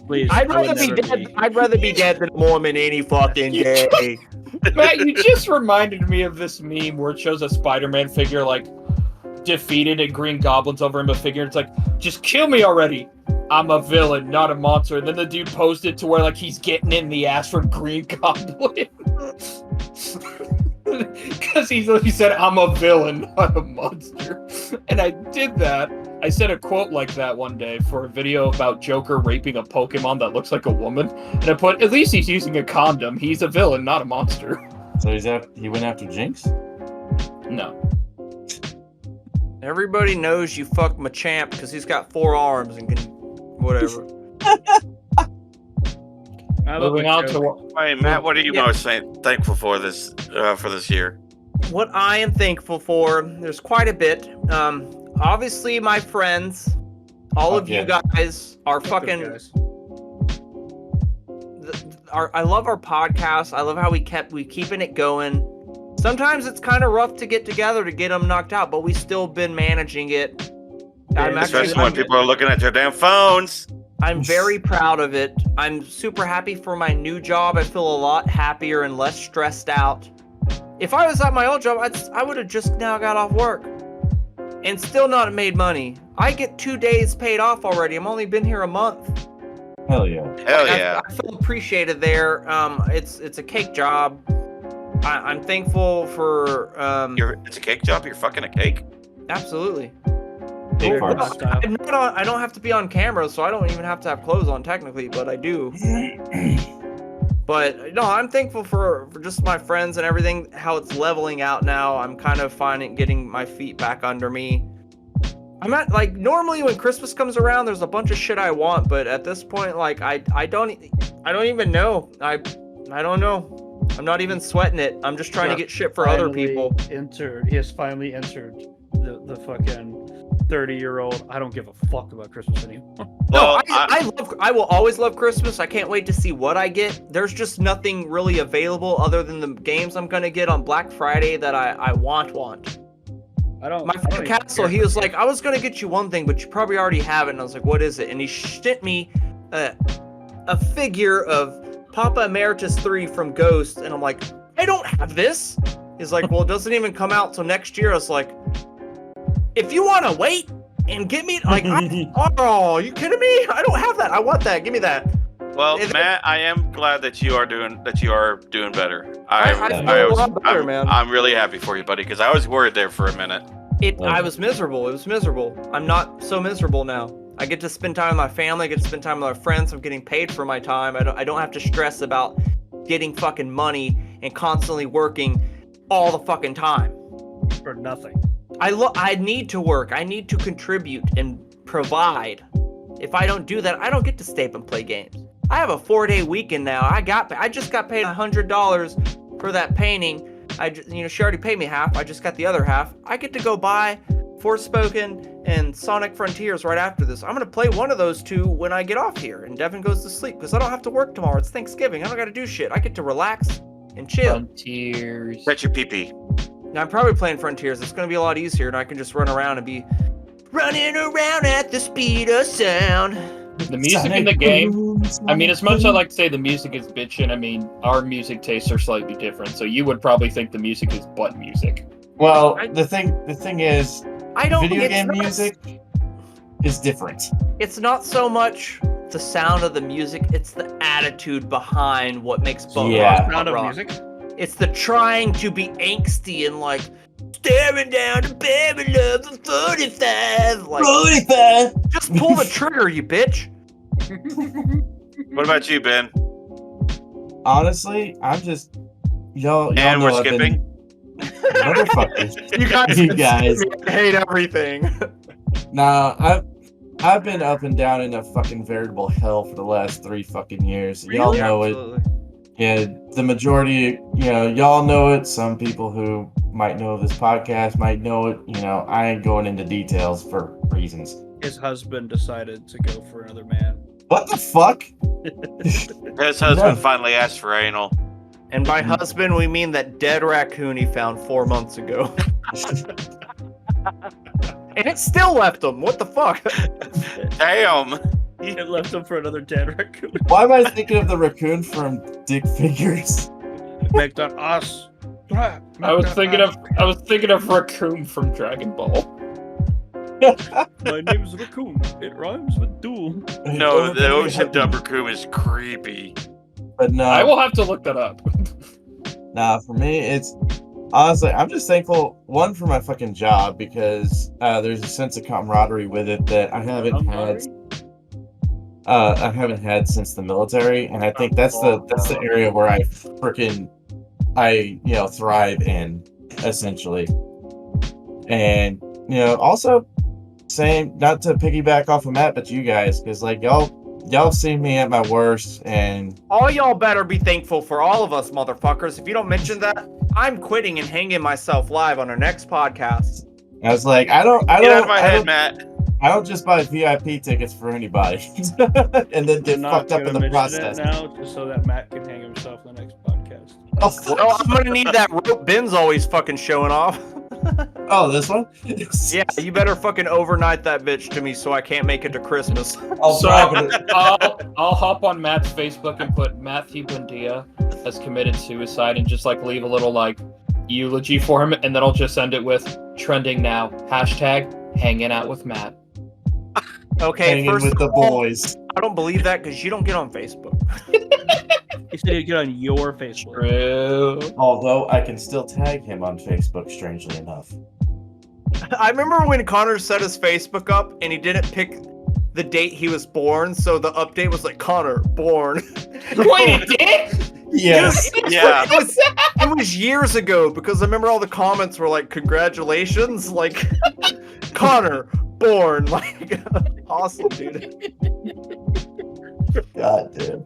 [SPEAKER 7] Please,
[SPEAKER 3] I'd
[SPEAKER 7] I would
[SPEAKER 3] rather be
[SPEAKER 7] never
[SPEAKER 3] dead. I'd rather be dead than a Mormon any fucking day.
[SPEAKER 1] Matt, you just reminded me of this meme where it shows a Spider-Man figure like defeated and Green Goblin's over him a figure. And it's like, just kill me already. I'm a villain, not a monster. And then the dude posted to where like he's getting in the ass from Green Goblin. Because he said, I'm a villain, not a monster. And I did that. I said a quote like that one day for a video about Joker raping a Pokemon that looks like a woman. And I put, at least he's using a condom. He's a villain, not a monster.
[SPEAKER 2] So he went after Jinx?
[SPEAKER 1] No.
[SPEAKER 3] Everybody knows you fucked Machamp because he's got 4 arms and can whatever.
[SPEAKER 1] Moving on to
[SPEAKER 4] Hey, Matt, what are you most thankful for this year?
[SPEAKER 3] What I am thankful for, there's quite a bit. Obviously, my friends, all of you guys are fucking. I love our podcast. I love how we keeping it going. Sometimes it's kind of rough to get together to get them knocked out, but we still been managing it.
[SPEAKER 4] Especially when people are looking at their damn phones.
[SPEAKER 3] I'm very proud of it. I'm super happy for my new job. I feel a lot happier and less stressed out. If I was at my old job, I would have just now got off work and still not made money. I get 2 days paid off already. I've only been here a month.
[SPEAKER 2] Hell yeah.
[SPEAKER 4] Hell yeah.
[SPEAKER 3] I feel appreciated there. It's a cake job. I'm thankful for.
[SPEAKER 4] It's a cake job. You're fucking a cake.
[SPEAKER 3] Absolutely.
[SPEAKER 2] Big
[SPEAKER 3] Well,
[SPEAKER 2] parts.
[SPEAKER 3] I don't have to be on camera, so I don't even have to have clothes on technically, but I do. But no, I'm thankful for just my friends and everything, how it's leveling out now. I'm kind of getting my feet back under me. I'm at, like, normally when Christmas comes around, there's a bunch of shit I want, but at this point, like, I don't even know. I don't know. I'm not even sweating it. I'm just trying to get shit for other people.
[SPEAKER 7] He has finally entered the fucking 30-year-old. I don't give a fuck about Christmas anymore.
[SPEAKER 3] No, I will always love Christmas. I can't wait to see what I get. There's just nothing really available other than the games I'm gonna get on Black Friday that I want. My friend Castle, he was like, I was gonna get you one thing, but you probably already have it. And I was like, what is it? And he sent me a figure of Papa Emeritus 3 from Ghost, and I'm like, I don't have this. He's like, well, it doesn't even come out till next year. I was like, if you want to wait and get me, like, oh, you kidding me? I don't have that. I want that. Give me that.
[SPEAKER 4] Well, Matt, I am glad that you are doing better.
[SPEAKER 3] I feel a lot better, man.
[SPEAKER 4] I'm really happy for you, buddy, because I was worried there for a minute.
[SPEAKER 3] I was miserable. It was miserable. I'm not so miserable now. I get to spend time with my family. I get to spend time with my friends. I'm getting paid for my time. I don't have to stress about getting fucking money and constantly working all the fucking time.
[SPEAKER 7] For nothing.
[SPEAKER 3] I need to work. I need to contribute and provide. If I don't do that, I don't get to stay up and play games. I have a 4-day weekend now. I just got paid $100 for that painting. She already paid me half. I just got the other half. I get to go buy Forspoken and Sonic Frontiers right after this. I'm gonna play one of those two when I get off here and Devin goes to sleep because I don't have to work tomorrow. It's Thanksgiving. I don't gotta do shit. I get to relax and chill.
[SPEAKER 1] Frontiers.
[SPEAKER 4] Bet your pee-pee.
[SPEAKER 3] Now I'm probably playing Frontiers. It's gonna be a lot easier and I can just run around and be running around at the speed of sound.
[SPEAKER 1] The music in the game, I mean, as much as I like to say the music is bitchin', I mean, our music tastes are slightly different, so you would probably think the music is butt music.
[SPEAKER 2] Well, the thing is, video game
[SPEAKER 3] not,
[SPEAKER 2] music is different.
[SPEAKER 3] It's not so much the sound of the music, it's the attitude behind what makes both
[SPEAKER 7] Sound of music?
[SPEAKER 3] It's the trying to be angsty and like staring down the barrel of a 45. Like,
[SPEAKER 2] 45!
[SPEAKER 3] Just pull the trigger, you bitch.
[SPEAKER 4] What about you, Ben?
[SPEAKER 2] Honestly, I'm just y'all
[SPEAKER 4] And
[SPEAKER 2] know
[SPEAKER 4] we're
[SPEAKER 2] I've been-
[SPEAKER 4] skipping.
[SPEAKER 2] Motherfuckers.
[SPEAKER 3] You guys,
[SPEAKER 2] You guys.
[SPEAKER 3] hate everything.
[SPEAKER 2] Nah, I've been up and down in a fucking veritable hell for the last 3 fucking years. Y'all know it.
[SPEAKER 3] Absolutely.
[SPEAKER 2] Yeah, the majority, y'all know it. Some people who might know this podcast might know it. I ain't going into details for reasons.
[SPEAKER 7] His husband decided to go for another man.
[SPEAKER 2] What the fuck?
[SPEAKER 4] His husband finally asked for anal.
[SPEAKER 3] And by husband, we mean that dead raccoon he found 4 months ago. And it still left him. What the fuck?
[SPEAKER 4] Damn.
[SPEAKER 7] It left him for another dead raccoon.
[SPEAKER 2] Why am I thinking of the raccoon from Dick Figures?
[SPEAKER 7] Make that us.
[SPEAKER 1] I was thinking of Raccoon from Dragon Ball.
[SPEAKER 7] My name's Raccoon. It rhymes with duel.
[SPEAKER 4] No, the ocean dump raccoon is creepy.
[SPEAKER 2] But no,
[SPEAKER 1] I will have to look that up.
[SPEAKER 2] nah. For me, it's honestly, I'm just thankful one for my fucking job because there's a sense of camaraderie with it that I haven't had. I haven't had since the military, and I think that's the area where I thrive in, essentially. And also same, not to piggyback off of Matt, but you guys, because like y'all seen me at my worst, and
[SPEAKER 3] All y'all better be thankful for all of us, motherfuckers. If you don't mention that, I'm quitting and hanging myself live on our next podcast.
[SPEAKER 2] I was like, I
[SPEAKER 4] Get out
[SPEAKER 2] don't
[SPEAKER 4] of my head, Matt.
[SPEAKER 2] I don't just buy VIP tickets for anybody, and then get
[SPEAKER 7] I'm not
[SPEAKER 2] fucked up in
[SPEAKER 7] gonna
[SPEAKER 2] the
[SPEAKER 7] mention
[SPEAKER 2] process.
[SPEAKER 7] it now, just so that Matt can hang himself in the next podcast.
[SPEAKER 2] Oh, fuck.
[SPEAKER 3] Well, I'm gonna need that rope Ben's always fucking showing off.
[SPEAKER 2] Oh, this one?
[SPEAKER 3] Yeah, you better fucking overnight that bitch to me so I can't make it to Christmas.
[SPEAKER 2] I'll
[SPEAKER 1] So
[SPEAKER 2] brag it.
[SPEAKER 1] I'll hop on Matt's Facebook and put Matthew Buendia has committed suicide and just like leave a little like eulogy for him, and then I'll just end it with trending now #hanging out with Matt.
[SPEAKER 3] Okay,
[SPEAKER 2] Hanging
[SPEAKER 3] first
[SPEAKER 2] with the
[SPEAKER 3] of all,
[SPEAKER 2] boys.
[SPEAKER 3] I don't believe that because you don't get on Facebook.
[SPEAKER 7] He said he'd get on your Facebook.
[SPEAKER 1] True.
[SPEAKER 2] Although I can still tag him on Facebook, strangely enough.
[SPEAKER 3] I remember when Connor set his Facebook up and he didn't pick the date he was born, so the update was like Connor born.
[SPEAKER 1] Wait, it did?
[SPEAKER 2] Yes.
[SPEAKER 4] Yeah.
[SPEAKER 3] It was years ago because I remember all the comments were like, "Congratulations!" Like Connor born. Like awesome, dude.
[SPEAKER 2] God damn.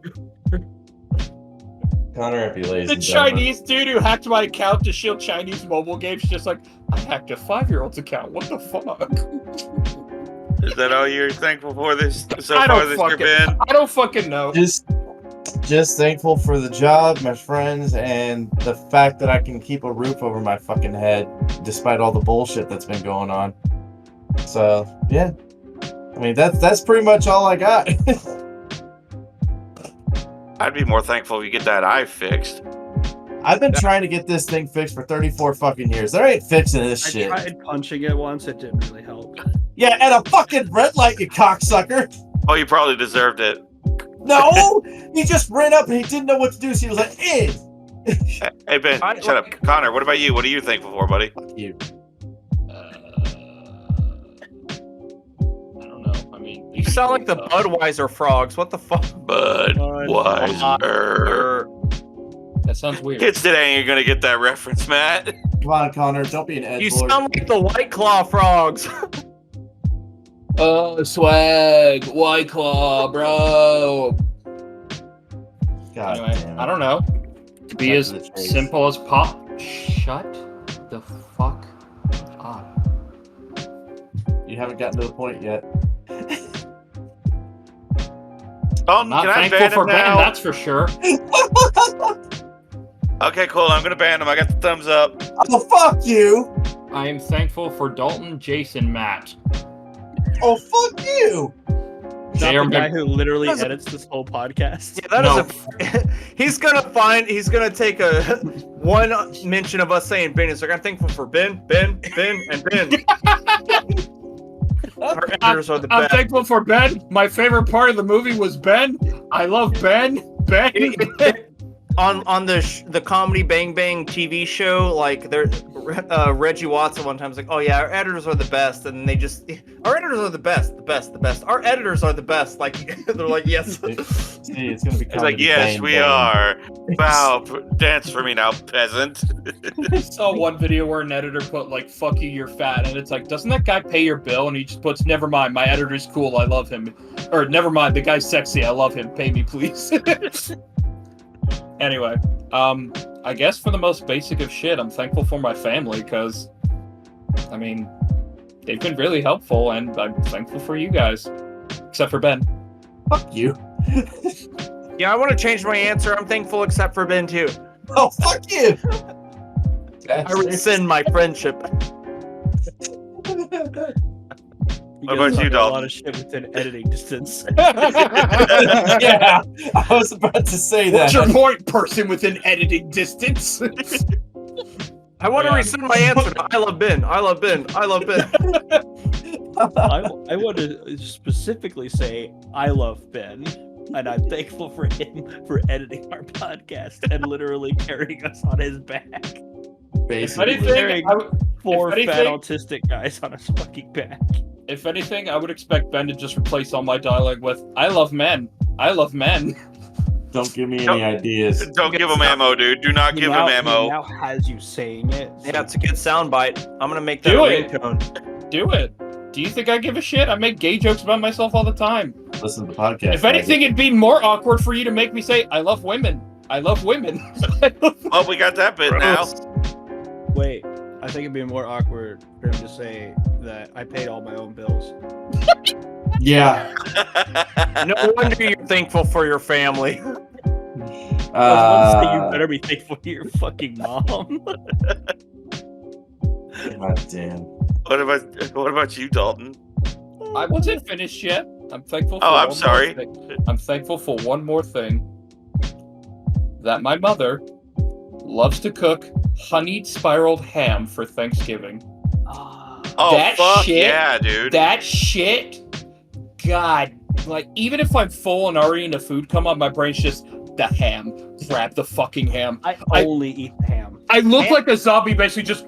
[SPEAKER 2] Connor, if you ladies
[SPEAKER 1] The
[SPEAKER 2] and gentlemen.
[SPEAKER 1] Chinese dude who hacked my account to shield Chinese mobile games, just like, I hacked a 5-year-old's account. What the fuck?
[SPEAKER 4] Is that all you're thankful for this so
[SPEAKER 1] I
[SPEAKER 4] far
[SPEAKER 1] don't
[SPEAKER 4] this year,
[SPEAKER 1] fucking.
[SPEAKER 4] Ben?
[SPEAKER 1] I don't fucking know.
[SPEAKER 2] Just thankful for the job, my friends, and the fact that I can keep a roof over my fucking head despite all the bullshit that's been going on. So yeah, I mean that's pretty much all I got.
[SPEAKER 4] I'd be more thankful if you get that eye fixed.
[SPEAKER 2] I've been trying to get this thing fixed for 34 fucking years. There ain't fixing this
[SPEAKER 7] I
[SPEAKER 2] shit.
[SPEAKER 7] tried punching it once. It didn't really help.
[SPEAKER 2] Yeah, at a fucking red light, you cocksucker.
[SPEAKER 4] Oh, you probably deserved it.
[SPEAKER 2] No, he just ran up and he didn't know what to do. So he was like, "Eh."
[SPEAKER 4] Hey, Ben, shut up. Connor, what about you? What are you thankful for, buddy?
[SPEAKER 2] Fuck you.
[SPEAKER 1] I don't know. I mean,
[SPEAKER 3] You sound like the Budweiser frogs. What the fuck?
[SPEAKER 4] Budweiser.
[SPEAKER 1] That sounds weird.
[SPEAKER 4] Kids today ain't gonna get that reference, Matt.
[SPEAKER 2] Come on, Connor, don't be an edgelord.
[SPEAKER 3] You sound like the White Claw frogs.
[SPEAKER 1] Swag, White Claw, bro.
[SPEAKER 2] God
[SPEAKER 1] Anyway,
[SPEAKER 2] damn it.
[SPEAKER 1] I don't know. Be
[SPEAKER 2] Cut
[SPEAKER 1] as
[SPEAKER 2] to the chase.
[SPEAKER 1] simple as pop. Shut the fuck up.
[SPEAKER 2] You haven't gotten to the point yet.
[SPEAKER 4] Dalton,
[SPEAKER 1] Not
[SPEAKER 4] can I
[SPEAKER 1] thankful
[SPEAKER 4] ban
[SPEAKER 1] for
[SPEAKER 4] him
[SPEAKER 1] Ben,
[SPEAKER 4] now?
[SPEAKER 1] that's for sure.
[SPEAKER 4] Okay, cool. I'm gonna ban him. I got the thumbs up.
[SPEAKER 2] Oh, fuck you.
[SPEAKER 1] I am thankful for Dalton, Jason, Matt.
[SPEAKER 2] Oh, fuck you.
[SPEAKER 7] Not
[SPEAKER 1] They are
[SPEAKER 7] the guy
[SPEAKER 1] my-
[SPEAKER 7] who literally
[SPEAKER 3] That's a-
[SPEAKER 7] edits this whole podcast.
[SPEAKER 3] Yeah, that
[SPEAKER 1] No.
[SPEAKER 3] is a. He's gonna take a one mention of us saying Ben. He's like, I'm thankful for Ben, and Ben. Our editors are the
[SPEAKER 1] I'm
[SPEAKER 3] best.
[SPEAKER 1] thankful for Ben. My favorite part of the movie was Ben. I love Ben. Ben.
[SPEAKER 3] on the Comedy Bang Bang TV show, like Reggie Watson one time was like, "Oh yeah, our editors are the best," and they just, "Our editors are the best. Our editors are the best." Like they're like, "Yes."
[SPEAKER 2] See, it's gonna be.
[SPEAKER 4] It's like, yes, we are. Wow, dance for me now, peasant.
[SPEAKER 1] I saw one video where an editor put like "fuck you, you're fat," and it's like, doesn't that guy pay your bill? And he just puts, "Never mind, my editor's cool, I love him," or "Never mind, the guy's sexy, I love him, pay me please." Anyway, I guess for the most basic of shit, I'm thankful for my family because, I mean, they've been really helpful, and I'm thankful for you guys, except for Ben.
[SPEAKER 2] Fuck you.
[SPEAKER 3] Yeah, I want to change my answer. I'm thankful except for Ben too.
[SPEAKER 2] Oh, fuck you.
[SPEAKER 3] I rescind my friendship.
[SPEAKER 5] You
[SPEAKER 4] What
[SPEAKER 5] guys
[SPEAKER 4] about you,
[SPEAKER 5] talk a
[SPEAKER 4] Dalton?
[SPEAKER 5] lot of shit within editing distance.
[SPEAKER 2] Yeah, I was about to say that.
[SPEAKER 1] What's your point, person within editing distance?
[SPEAKER 3] I want to rescind my answer. I love Ben. I love Ben. I love Ben.
[SPEAKER 5] I want to specifically say I love Ben, and I'm thankful for him for editing our podcast and literally carrying us on his back.
[SPEAKER 2] Basically.
[SPEAKER 5] Carrying four
[SPEAKER 1] if
[SPEAKER 5] fat
[SPEAKER 1] anything-
[SPEAKER 5] autistic guys on his fucking back.
[SPEAKER 1] If anything, I would expect Ben to just replace all my dialogue with "I love men. I love men."
[SPEAKER 2] Don't give me any ideas.
[SPEAKER 4] Don't give him ammo, dude. Do not give him
[SPEAKER 5] He
[SPEAKER 4] ammo.
[SPEAKER 5] now has you saying it. So
[SPEAKER 3] Yeah, it's a good soundbite. I'm gonna make that
[SPEAKER 1] Do
[SPEAKER 3] a
[SPEAKER 1] it.
[SPEAKER 3] ringtone.
[SPEAKER 1] Do it. Do you think I give a shit? I make gay jokes about myself all the time.
[SPEAKER 2] Listen to the podcast.
[SPEAKER 1] If anything, it'd be more awkward for you to make me say, "I love women. I love women."
[SPEAKER 4] Oh, we got that bit now.
[SPEAKER 5] wait, I think it'd be more awkward for him to say that I paid all my own bills.
[SPEAKER 2] Yeah.
[SPEAKER 3] No wonder you're thankful for your family.
[SPEAKER 5] I was about to say you better be thankful for your fucking mom.
[SPEAKER 2] God damn.
[SPEAKER 4] What about you, Dalton?
[SPEAKER 1] I wasn't finished yet. I'm thankful. For
[SPEAKER 4] Oh, I'm
[SPEAKER 1] one
[SPEAKER 4] sorry.
[SPEAKER 1] more thing. I'm thankful for one more thing. That my mother loves to cook honeyed spiraled ham for Thanksgiving.
[SPEAKER 4] Oh,
[SPEAKER 1] That
[SPEAKER 4] fuck
[SPEAKER 1] shit-
[SPEAKER 4] yeah, dude.
[SPEAKER 1] That shit, God, like even if I'm full and already in a food coma, my brain's just the ham. Grab the fucking ham.
[SPEAKER 5] I
[SPEAKER 1] I-
[SPEAKER 5] only eat ham.
[SPEAKER 1] I look
[SPEAKER 3] Ham-
[SPEAKER 1] like a zombie, basically just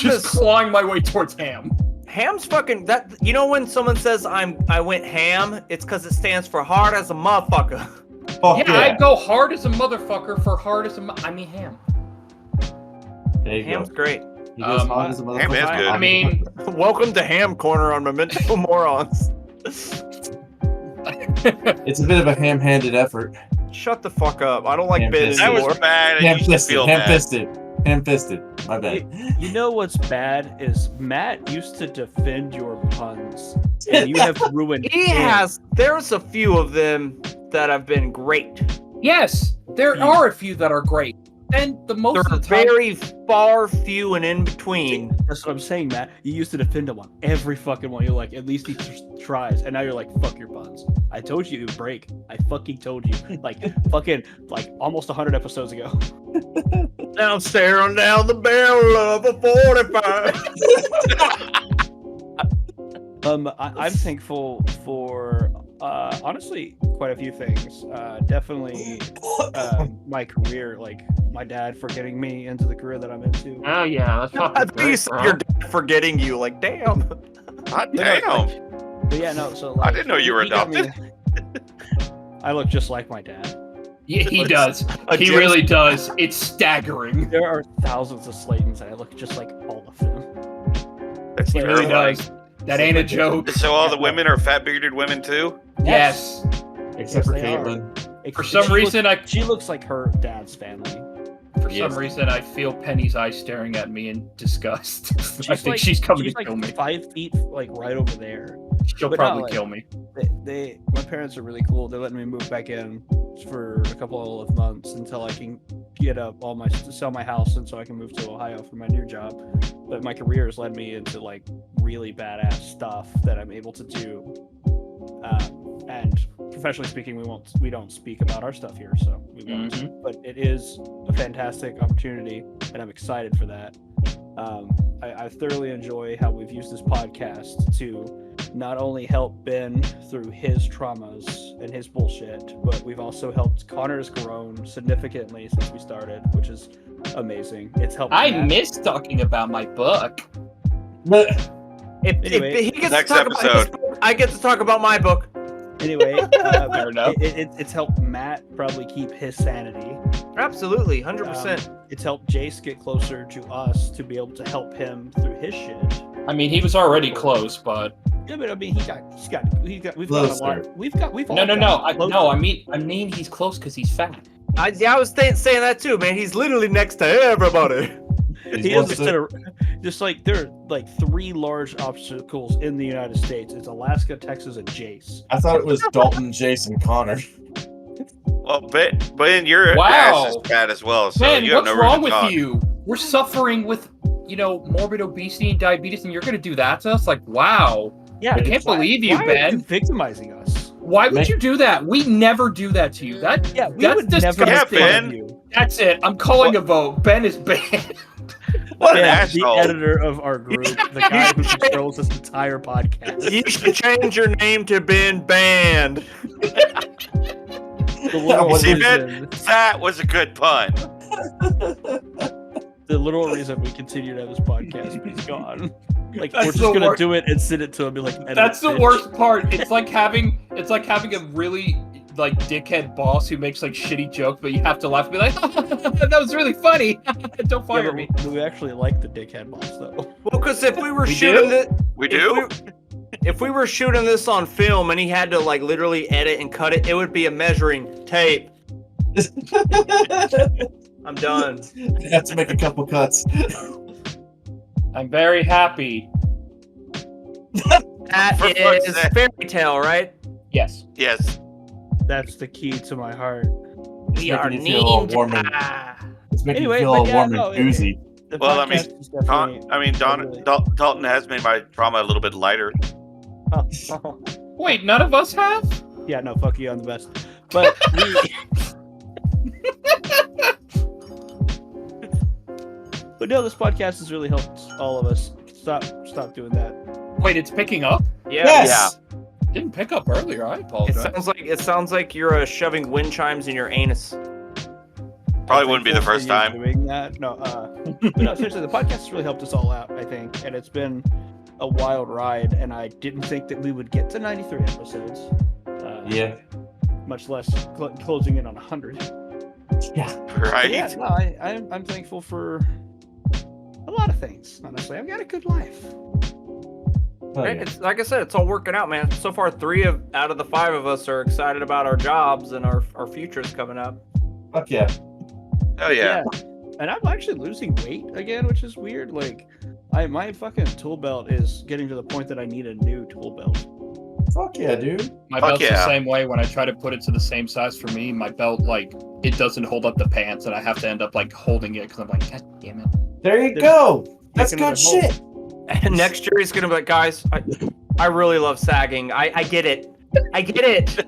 [SPEAKER 3] is-
[SPEAKER 1] clawing my way towards ham.
[SPEAKER 3] Ham's fucking that. You know when someone says I went ham, it's because it stands for hard as a motherfucker.
[SPEAKER 2] Fuck
[SPEAKER 1] Yeah,
[SPEAKER 2] yeah.
[SPEAKER 1] I'd go hard as a motherfucker for hard as I mean ham.
[SPEAKER 2] There you
[SPEAKER 3] Ham's
[SPEAKER 2] go.
[SPEAKER 3] great.
[SPEAKER 2] He goes
[SPEAKER 1] Um,
[SPEAKER 2] hard as a
[SPEAKER 4] Ham is
[SPEAKER 2] motherfucker.
[SPEAKER 4] good.
[SPEAKER 1] I mean,
[SPEAKER 3] Welcome to Ham Corner on Memento Morons.
[SPEAKER 2] It's a bit of a ham-handed effort.
[SPEAKER 3] Shut the fuck up. I don't like Ben
[SPEAKER 2] Ham-fisted.
[SPEAKER 4] That
[SPEAKER 3] anymore.
[SPEAKER 4] was bad, and you should
[SPEAKER 2] Ham-fisted.
[SPEAKER 4] feel bad.
[SPEAKER 2] Ham-fisted. Ham-fisted. My bad.
[SPEAKER 5] You know what's bad is Matt used to defend your puns, and you have ruined.
[SPEAKER 3] He
[SPEAKER 5] him.
[SPEAKER 3] has. There's a few of them that have been great.
[SPEAKER 1] yes, there are a few that are great, and the most
[SPEAKER 3] They're
[SPEAKER 1] of the time,
[SPEAKER 3] very far few and in between.
[SPEAKER 5] That's what I'm saying, Matt. You used to defend him on every fucking one. You're like, at least he tries, and now you're like, fuck your puns. I told you it would break. I fucking told you, like almost 100 episodes ago.
[SPEAKER 3] Now I'm staring down the barrel of a 45.
[SPEAKER 5] I'm thankful for honestly quite a few things. Definitely my career, like my dad for getting me into the career that I'm into.
[SPEAKER 1] Oh yeah, that's
[SPEAKER 3] I think you said your dad forgetting you. Like, damn.
[SPEAKER 4] Hot
[SPEAKER 5] Yeah,
[SPEAKER 4] damn.
[SPEAKER 5] But yeah, no. So
[SPEAKER 4] I didn't know you were
[SPEAKER 5] he got me-
[SPEAKER 4] adopted.
[SPEAKER 5] I look just like my dad.
[SPEAKER 1] Yeah, he does. He
[SPEAKER 3] Jase-
[SPEAKER 1] really does. It's staggering.
[SPEAKER 5] There are thousands of Slaytons, and I look just like all of them.
[SPEAKER 4] That's
[SPEAKER 1] He really
[SPEAKER 4] true.
[SPEAKER 1] does. That ain't a joke.
[SPEAKER 4] So all the women are fat bearded women too?
[SPEAKER 1] Yes.
[SPEAKER 2] Except for
[SPEAKER 5] Yes, they are.
[SPEAKER 2] Caitlin.
[SPEAKER 1] For some reason,
[SPEAKER 5] she looks like her dad's family.
[SPEAKER 1] For
[SPEAKER 2] Yes.
[SPEAKER 1] some reason, I feel Penny's eyes staring at me in disgust. I think
[SPEAKER 5] like-
[SPEAKER 1] she's coming
[SPEAKER 5] she's
[SPEAKER 1] to
[SPEAKER 5] like
[SPEAKER 1] kill me.
[SPEAKER 5] 5 feet, like right over there.
[SPEAKER 1] She'll
[SPEAKER 5] but
[SPEAKER 1] probably
[SPEAKER 5] not, like-
[SPEAKER 1] kill me.
[SPEAKER 5] My parents are really cool. They're letting me move back in for a couple of months until I can sell my house, and so I can move to Ohio for my new job. But my career has led me into like really badass stuff that I'm able to do. And professionally speaking, we don't speak about our stuff here, so we won't.
[SPEAKER 1] Mhm.
[SPEAKER 5] But it is a fantastic opportunity, and I'm excited for that. I thoroughly enjoy how we've used this podcast to
[SPEAKER 7] not only helped Ben through his traumas and his bullshit, but we've also helped Connor's grown significantly since we started, which is amazing. It's helped.
[SPEAKER 1] I
[SPEAKER 7] Matt.
[SPEAKER 1] miss talking about my book.
[SPEAKER 2] But
[SPEAKER 7] Anyway,
[SPEAKER 3] if he gets
[SPEAKER 4] next
[SPEAKER 3] to talk about his
[SPEAKER 4] episode.
[SPEAKER 3] book, I get to talk about my book.
[SPEAKER 7] Anyway,
[SPEAKER 1] Fair enough.
[SPEAKER 7] it's helped Matt probably keep his sanity.
[SPEAKER 3] Absolutely, 100%.
[SPEAKER 7] It's helped Jase get closer to us to be able to help him through his shit.
[SPEAKER 1] I mean, he was already close, but
[SPEAKER 7] Yeah, but I mean, we've got a
[SPEAKER 2] Closer.
[SPEAKER 7] lot. We've all
[SPEAKER 1] no.
[SPEAKER 7] gotten closer.
[SPEAKER 1] I mean, he's close because he's fat.
[SPEAKER 3] I was saying that too, man. He's literally next to everybody.
[SPEAKER 2] he's
[SPEAKER 7] He
[SPEAKER 2] one
[SPEAKER 7] is
[SPEAKER 2] step-
[SPEAKER 7] just like there are like 3 large obstacles in the United States. It's Alaska, Texas, and Jase.
[SPEAKER 2] I thought it was Dalton, Jason, Connor.
[SPEAKER 4] Well, Ben, your
[SPEAKER 1] Wow.
[SPEAKER 4] ass is fat as well, so
[SPEAKER 1] Man,
[SPEAKER 4] you have
[SPEAKER 1] what's
[SPEAKER 4] no
[SPEAKER 1] wrong
[SPEAKER 4] reason
[SPEAKER 1] with
[SPEAKER 4] to talk.
[SPEAKER 1] you? We're suffering with, morbid obesity and diabetes, and you're gonna do that to us? Like, wow.
[SPEAKER 7] Yeah,
[SPEAKER 1] I can't believe you,
[SPEAKER 7] why
[SPEAKER 1] Ben.
[SPEAKER 7] Are you victimizing us?
[SPEAKER 1] Why would
[SPEAKER 2] Make-
[SPEAKER 1] you do that? We never do that to you.
[SPEAKER 7] Yeah, we
[SPEAKER 1] That's
[SPEAKER 7] would never
[SPEAKER 1] disgusting.
[SPEAKER 4] Yeah,
[SPEAKER 7] make fun
[SPEAKER 4] Ben.
[SPEAKER 7] of you.
[SPEAKER 1] That's it. I'm calling a vote. Ben is banned.
[SPEAKER 4] What an
[SPEAKER 7] Yeah, the
[SPEAKER 4] asshole.
[SPEAKER 7] editor of our group, the guy who controls this entire podcast.
[SPEAKER 3] You should change your name to Ben Band.
[SPEAKER 7] The literal
[SPEAKER 4] See,
[SPEAKER 7] reason,
[SPEAKER 4] That was a good pun.
[SPEAKER 7] the literal reason we continue to have this podcast is gone. Like
[SPEAKER 1] That's
[SPEAKER 7] we're just
[SPEAKER 1] the
[SPEAKER 7] gonna
[SPEAKER 1] wor-
[SPEAKER 7] do it and send it to him, and be like, edit,
[SPEAKER 1] That's the
[SPEAKER 7] bitch.
[SPEAKER 1] worst part. It's like having a really dickhead boss who makes shitty jokes, but you have to laugh and be like, that was really funny. Don't
[SPEAKER 7] Yeah,
[SPEAKER 1] fire
[SPEAKER 7] but
[SPEAKER 1] me.
[SPEAKER 7] we actually like the dickhead boss though.
[SPEAKER 3] Well, because if we were
[SPEAKER 1] We
[SPEAKER 3] shooting
[SPEAKER 1] do?
[SPEAKER 3] it,
[SPEAKER 4] We do?
[SPEAKER 3] if we were shooting this on film and he had to literally edit and cut it, it would be a measuring tape. I'm done.
[SPEAKER 2] I have to make a couple cuts.
[SPEAKER 1] I'm very happy.
[SPEAKER 3] That
[SPEAKER 4] For fuck's
[SPEAKER 3] is
[SPEAKER 4] sake.
[SPEAKER 3] fairy tale, right?
[SPEAKER 1] Yes.
[SPEAKER 4] Yes.
[SPEAKER 7] That's the key to my heart.
[SPEAKER 2] It's making you feel all warm and, it's making
[SPEAKER 7] Anyway,
[SPEAKER 2] you feel all
[SPEAKER 7] but yeah,
[SPEAKER 2] warm
[SPEAKER 7] no,
[SPEAKER 2] and oozy.
[SPEAKER 7] The
[SPEAKER 4] Well, I
[SPEAKER 7] podcast is definitely.
[SPEAKER 4] Dalton has made my trauma a little bit lighter.
[SPEAKER 1] Wait, none of us have?
[SPEAKER 7] Yeah, no, fuck you, I'm the best. But but no, this podcast has really helped all of us. Stop doing that.
[SPEAKER 1] Wait, it's picking up?
[SPEAKER 3] Yeah.
[SPEAKER 2] Yes.
[SPEAKER 1] Didn't pick up earlier. I
[SPEAKER 3] It
[SPEAKER 1] apologize.
[SPEAKER 3] sounds like you're shoving wind chimes in your anus.
[SPEAKER 4] Probably wouldn't be the first time.
[SPEAKER 7] Doing that. No, but no, seriously, the podcast has really helped us all out, I think, and it's been a wild ride. And I didn't think that we would get to 93 episodes.
[SPEAKER 2] Yeah.
[SPEAKER 7] Much less closing in on 100.
[SPEAKER 2] Yeah.
[SPEAKER 7] But
[SPEAKER 4] Right?
[SPEAKER 7] yeah, no, I'm thankful for a lot of things. Honestly, I've got a good life.
[SPEAKER 2] Oh,
[SPEAKER 3] Right?
[SPEAKER 2] yeah.
[SPEAKER 3] It's like I said, it's all working out, man. So far, 3 out of the 5 of us are excited about our jobs and our futures coming up.
[SPEAKER 2] Fuck yeah.
[SPEAKER 4] Oh, yeah.
[SPEAKER 7] And I'm actually losing weight again, which is weird. Like, my fucking tool belt is getting to the point that I need a new tool belt.
[SPEAKER 2] Fuck yeah, dude.
[SPEAKER 1] My
[SPEAKER 4] Fuck
[SPEAKER 1] belt's the
[SPEAKER 4] yeah.
[SPEAKER 1] same way. When I try to put it to the same size for me, my belt, it doesn't hold up the pants, and I have to end up, holding it, because I'm like, God damn it.
[SPEAKER 2] There you
[SPEAKER 7] Then
[SPEAKER 2] go. That's
[SPEAKER 7] taking
[SPEAKER 2] good
[SPEAKER 7] it home.
[SPEAKER 2] shit.
[SPEAKER 3] And next year he's gonna be like, guys, I really love sagging. I get it. I get it.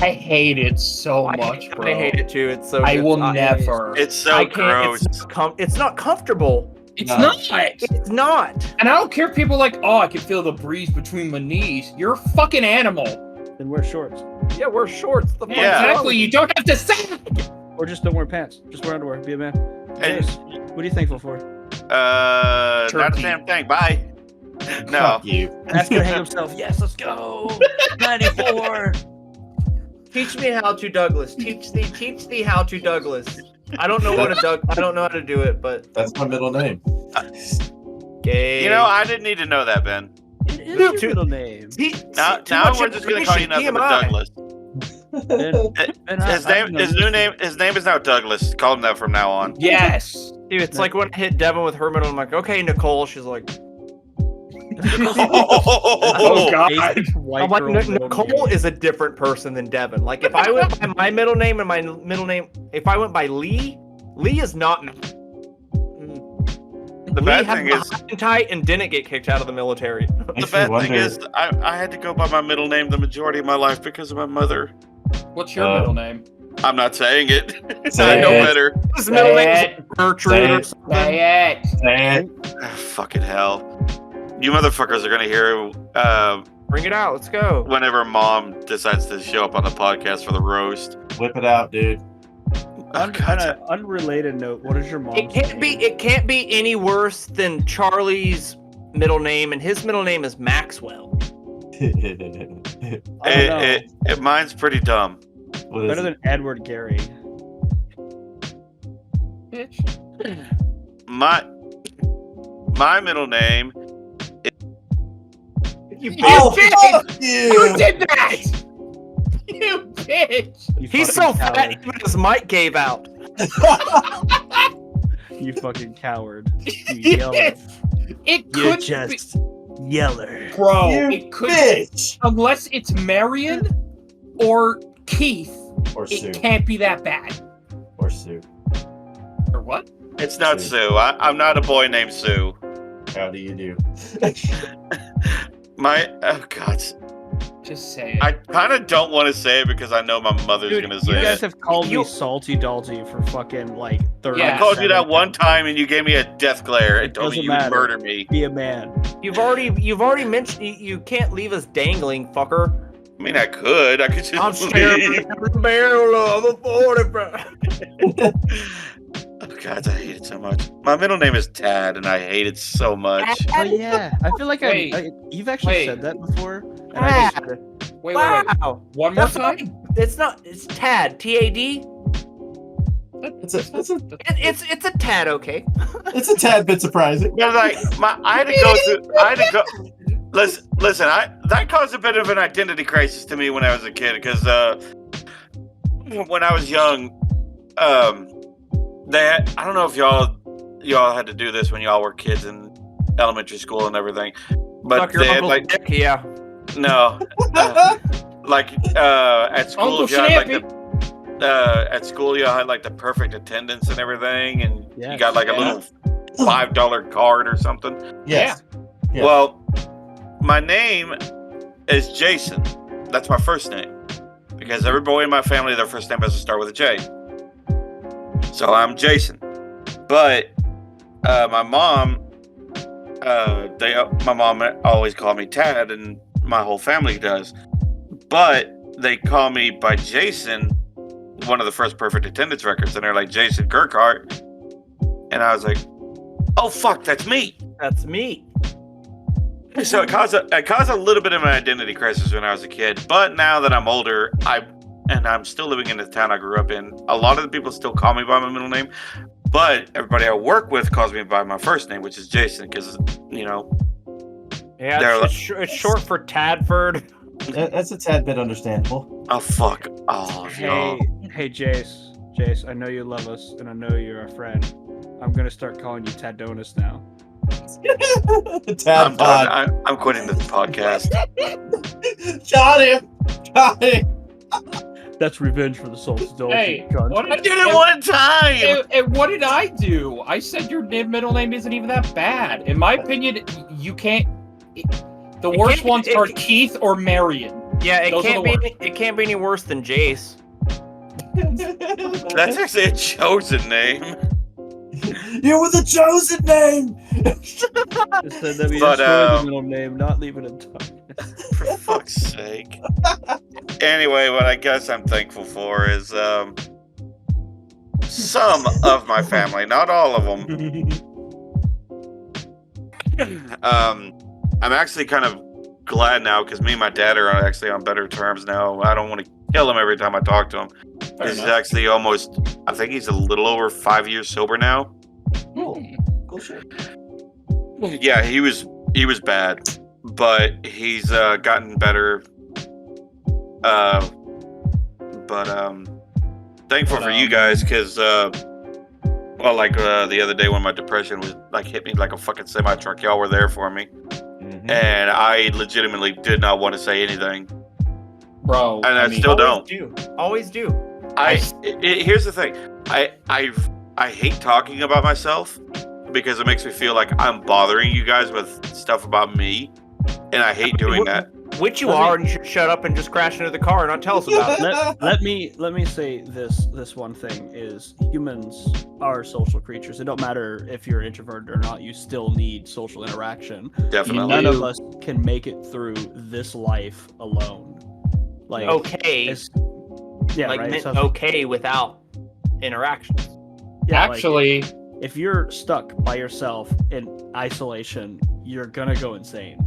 [SPEAKER 1] I hate it so much, bro.
[SPEAKER 3] I hate it too. It's so.
[SPEAKER 1] I
[SPEAKER 3] good.
[SPEAKER 1] will never.
[SPEAKER 4] It's so
[SPEAKER 3] I can't.
[SPEAKER 4] gross.
[SPEAKER 3] It's not comfortable.
[SPEAKER 1] It's
[SPEAKER 2] No.
[SPEAKER 1] not.
[SPEAKER 3] It's not.
[SPEAKER 1] And I don't care if people are like, oh, I can feel the breeze between my knees. You're a fucking animal.
[SPEAKER 7] Then wear shorts.
[SPEAKER 3] Yeah, we're shorts. The fuck's
[SPEAKER 4] Yeah.
[SPEAKER 3] wrong
[SPEAKER 1] Exactly.
[SPEAKER 3] with
[SPEAKER 1] You don't have to sag.
[SPEAKER 7] Or just don't wear pants. Just wear underwear. Be a man.
[SPEAKER 4] And,
[SPEAKER 7] Jase, what are you thankful for?
[SPEAKER 4] not a
[SPEAKER 1] Turkey.
[SPEAKER 4] damn thing. Bye. No.
[SPEAKER 2] Fuck you.
[SPEAKER 7] That's gonna hang himself. Yes, let's go. 94.
[SPEAKER 3] Teach me how to Douglas. Teach thee how to Douglas. I don't know I don't know how to do it, but
[SPEAKER 2] That's my middle name.
[SPEAKER 3] gay.
[SPEAKER 4] You know, I didn't need to know that, Ben.
[SPEAKER 7] It is your middle name.
[SPEAKER 4] Now we're just gonna call you nothing but Douglas. His name is now Douglas. Call him that from now on.
[SPEAKER 1] Yes.
[SPEAKER 3] Dude, it's like when I hit Devin with her middle. I'm like, okay, Nicole. She's like,
[SPEAKER 1] Oh, God.
[SPEAKER 3] I'm like, Nicole is a different person than Devin. Like, if I went by my middle name and my middle name, if I went by Lee is not.
[SPEAKER 4] The
[SPEAKER 3] Lee
[SPEAKER 4] bad
[SPEAKER 3] had
[SPEAKER 4] thing
[SPEAKER 3] the
[SPEAKER 4] is,
[SPEAKER 3] high and tight and didn't get kicked out of the military.
[SPEAKER 4] the
[SPEAKER 2] Makes me
[SPEAKER 4] bad thing
[SPEAKER 2] wonder-
[SPEAKER 4] is, I had to go by my middle name the majority of my life because of my mother.
[SPEAKER 1] What's your middle name?
[SPEAKER 4] I'm not saying it.
[SPEAKER 2] Say
[SPEAKER 4] I know
[SPEAKER 2] it.
[SPEAKER 4] better.
[SPEAKER 3] His middle name
[SPEAKER 1] Say
[SPEAKER 3] is Gertrude or something.
[SPEAKER 1] Say it.
[SPEAKER 2] Say it.
[SPEAKER 4] Ah, fucking hell. You motherfuckers are gonna hear
[SPEAKER 3] Bring it out. Let's go.
[SPEAKER 4] whenever Mom decides to show up on the podcast for the roast.
[SPEAKER 2] Whip it out, dude.
[SPEAKER 4] Oh,
[SPEAKER 7] On
[SPEAKER 4] God.
[SPEAKER 7] an unrelated note, what is your mom's
[SPEAKER 3] It can't be.
[SPEAKER 7] name?
[SPEAKER 3] It can't be any worse than Charlie's middle name, and his middle name is Maxwell.
[SPEAKER 7] I don't know.
[SPEAKER 4] Mine's pretty dumb.
[SPEAKER 2] What is
[SPEAKER 7] Better
[SPEAKER 2] it?
[SPEAKER 7] than Edward Gary.
[SPEAKER 4] My middle name.
[SPEAKER 3] You
[SPEAKER 2] Oh,
[SPEAKER 3] bitch!
[SPEAKER 2] fuck
[SPEAKER 1] You
[SPEAKER 2] you!
[SPEAKER 1] did that! You bitch!
[SPEAKER 7] You
[SPEAKER 3] He's
[SPEAKER 7] fucking
[SPEAKER 3] so fat,
[SPEAKER 7] coward.
[SPEAKER 3] even his mic gave out.
[SPEAKER 7] You fucking coward. You yeller.
[SPEAKER 1] It
[SPEAKER 7] You're
[SPEAKER 1] could
[SPEAKER 7] just yeller.
[SPEAKER 1] be, bro.
[SPEAKER 2] You
[SPEAKER 1] It could,
[SPEAKER 2] bitch!
[SPEAKER 1] unless it's Marion or Keith.
[SPEAKER 2] Or Sue.
[SPEAKER 1] It can't be that bad.
[SPEAKER 2] Or Sue.
[SPEAKER 1] Or what?
[SPEAKER 4] It's not
[SPEAKER 2] Sue.
[SPEAKER 4] Sue. I'm not a boy named Sue.
[SPEAKER 2] How do you do?
[SPEAKER 4] Oh God.
[SPEAKER 1] Just say it.
[SPEAKER 4] I kind of don't want to say it because I know my mother's
[SPEAKER 7] Dude,
[SPEAKER 4] gonna
[SPEAKER 7] you
[SPEAKER 4] say
[SPEAKER 7] guys
[SPEAKER 4] it.
[SPEAKER 7] have called
[SPEAKER 3] You-
[SPEAKER 7] me Salty Dalty for fucking like 30
[SPEAKER 1] Yeah.
[SPEAKER 4] I called you that one time and you gave me a death glare and
[SPEAKER 7] It
[SPEAKER 4] told me
[SPEAKER 7] doesn't
[SPEAKER 4] you would
[SPEAKER 7] matter.
[SPEAKER 4] murder me.
[SPEAKER 7] Be a man.
[SPEAKER 3] You've already mentioned you can't leave us dangling, fucker.
[SPEAKER 4] I mean, I could just
[SPEAKER 3] I'm staring at the barrel of a 40, bro.
[SPEAKER 4] Oh God, I hate it so much. My middle name is Tad, and I hate it so much.
[SPEAKER 7] Oh yeah, I feel like
[SPEAKER 1] Wait.
[SPEAKER 7] you've actually
[SPEAKER 1] Wait.
[SPEAKER 7] said that before. And I just,
[SPEAKER 3] Tad.
[SPEAKER 1] Wait.
[SPEAKER 3] Wow.
[SPEAKER 1] One more
[SPEAKER 3] That's
[SPEAKER 1] time?
[SPEAKER 3] It's not. It's Tad. T-A-D.
[SPEAKER 2] It's
[SPEAKER 3] It's a tad. Okay.
[SPEAKER 2] a tad bit surprising.
[SPEAKER 4] Yeah, like I had to go. Listen. That caused a bit of an identity crisis to me when I was a kid because when I was young, they had, I don't know if y'all had to do this when y'all were kids in elementary school and everything, but
[SPEAKER 3] Suck your
[SPEAKER 4] they had
[SPEAKER 3] uncle's
[SPEAKER 4] like
[SPEAKER 3] dick, yeah.
[SPEAKER 4] no, at school
[SPEAKER 1] Uncle
[SPEAKER 4] if y'all had,
[SPEAKER 1] Snappy.
[SPEAKER 4] at school y'all had like the perfect attendance and everything, and you
[SPEAKER 7] Yes.
[SPEAKER 4] got like a
[SPEAKER 1] Yeah.
[SPEAKER 4] little $5 card or something.
[SPEAKER 2] Yes. Yeah.
[SPEAKER 4] Well, my name is Jason. That's my first name. Because every boy in my family, their first name has to start with a J. So I'm Jason. But my mom always called me Tad, and my whole family does. But they call me by Jason, one of the first perfect attendance records, and they're like Jason Kirkhart. And I was like, oh fuck, that's me.
[SPEAKER 3] That's me.
[SPEAKER 4] So it caused a little bit of an identity crisis when I was a kid. But now that I'm older, I'm still living in the town I grew up in. A lot of the people still call me by my middle name, but everybody I work with calls me by my first name, which is Jason, because
[SPEAKER 3] Yeah,
[SPEAKER 4] They're
[SPEAKER 3] it's short for Tadford.
[SPEAKER 2] That's a tad bit understandable.
[SPEAKER 4] oh fuck, oh y'all.
[SPEAKER 7] Hey, Jace, I know you love us, and I know you're our friend. I'm gonna start calling you Tadonis now.
[SPEAKER 2] Tad
[SPEAKER 4] I'm
[SPEAKER 2] pod.
[SPEAKER 4] done. I'm quitting this podcast.
[SPEAKER 2] Got him.
[SPEAKER 7] That's revenge for the Salty Dalty.
[SPEAKER 1] Hey,
[SPEAKER 7] cunt.
[SPEAKER 1] what
[SPEAKER 4] I did it one time.
[SPEAKER 1] And what did I do? I said your middle name isn't even that bad. In my opinion, you can't. The
[SPEAKER 3] It
[SPEAKER 1] worst
[SPEAKER 3] can't-
[SPEAKER 1] ones
[SPEAKER 3] it-
[SPEAKER 1] are Keith or Marion.
[SPEAKER 3] Yeah, it
[SPEAKER 1] Those are
[SPEAKER 3] can't
[SPEAKER 1] the
[SPEAKER 3] be. It can't be any worse than Jace.
[SPEAKER 4] That's actually a chosen name.
[SPEAKER 2] You were the chosen name.
[SPEAKER 7] It said that we
[SPEAKER 4] But,
[SPEAKER 7] destroyed the middle name, not leaving it darkness.
[SPEAKER 4] For fuck's sake. Anyway, what I guess I'm thankful for is some of my family, not all of them. I'm actually kind of glad now because me and my dad are actually on better terms now. I don't want to kill him every time I talk to him.
[SPEAKER 1] Fair
[SPEAKER 4] He's
[SPEAKER 1] enough.
[SPEAKER 4] actually I think he's a little over 5 years sober now.
[SPEAKER 2] Cool shit.
[SPEAKER 4] Yeah, he was bad, but he's gotten better. Thankful for you guys because the other day when my depression was like hit me like a fucking semi truck, y'all were there for me, and I legitimately did not want to say anything,
[SPEAKER 1] Bro.
[SPEAKER 4] and I still don't.
[SPEAKER 3] Always do.
[SPEAKER 4] Here's the thing, I hate talking about myself because it makes me feel like I'm bothering you guys with stuff about me, and I hate doing that.
[SPEAKER 3] which you
[SPEAKER 5] Let
[SPEAKER 3] are,
[SPEAKER 5] me-
[SPEAKER 3] and you should shut up and just crash into the car and not tell us about it.
[SPEAKER 5] let me say this one thing is humans are social creatures. It don't matter if you're introverted or not, you still need social interaction.
[SPEAKER 4] Definitely.
[SPEAKER 5] None of us can make it through this life alone. Like
[SPEAKER 3] Okay,
[SPEAKER 5] it's, yeah,
[SPEAKER 3] like
[SPEAKER 5] right.
[SPEAKER 3] meant
[SPEAKER 5] So-
[SPEAKER 3] okay without interactions.
[SPEAKER 5] yeah, like,
[SPEAKER 1] Actually,
[SPEAKER 5] if you're stuck by yourself in isolation, you're gonna go insane.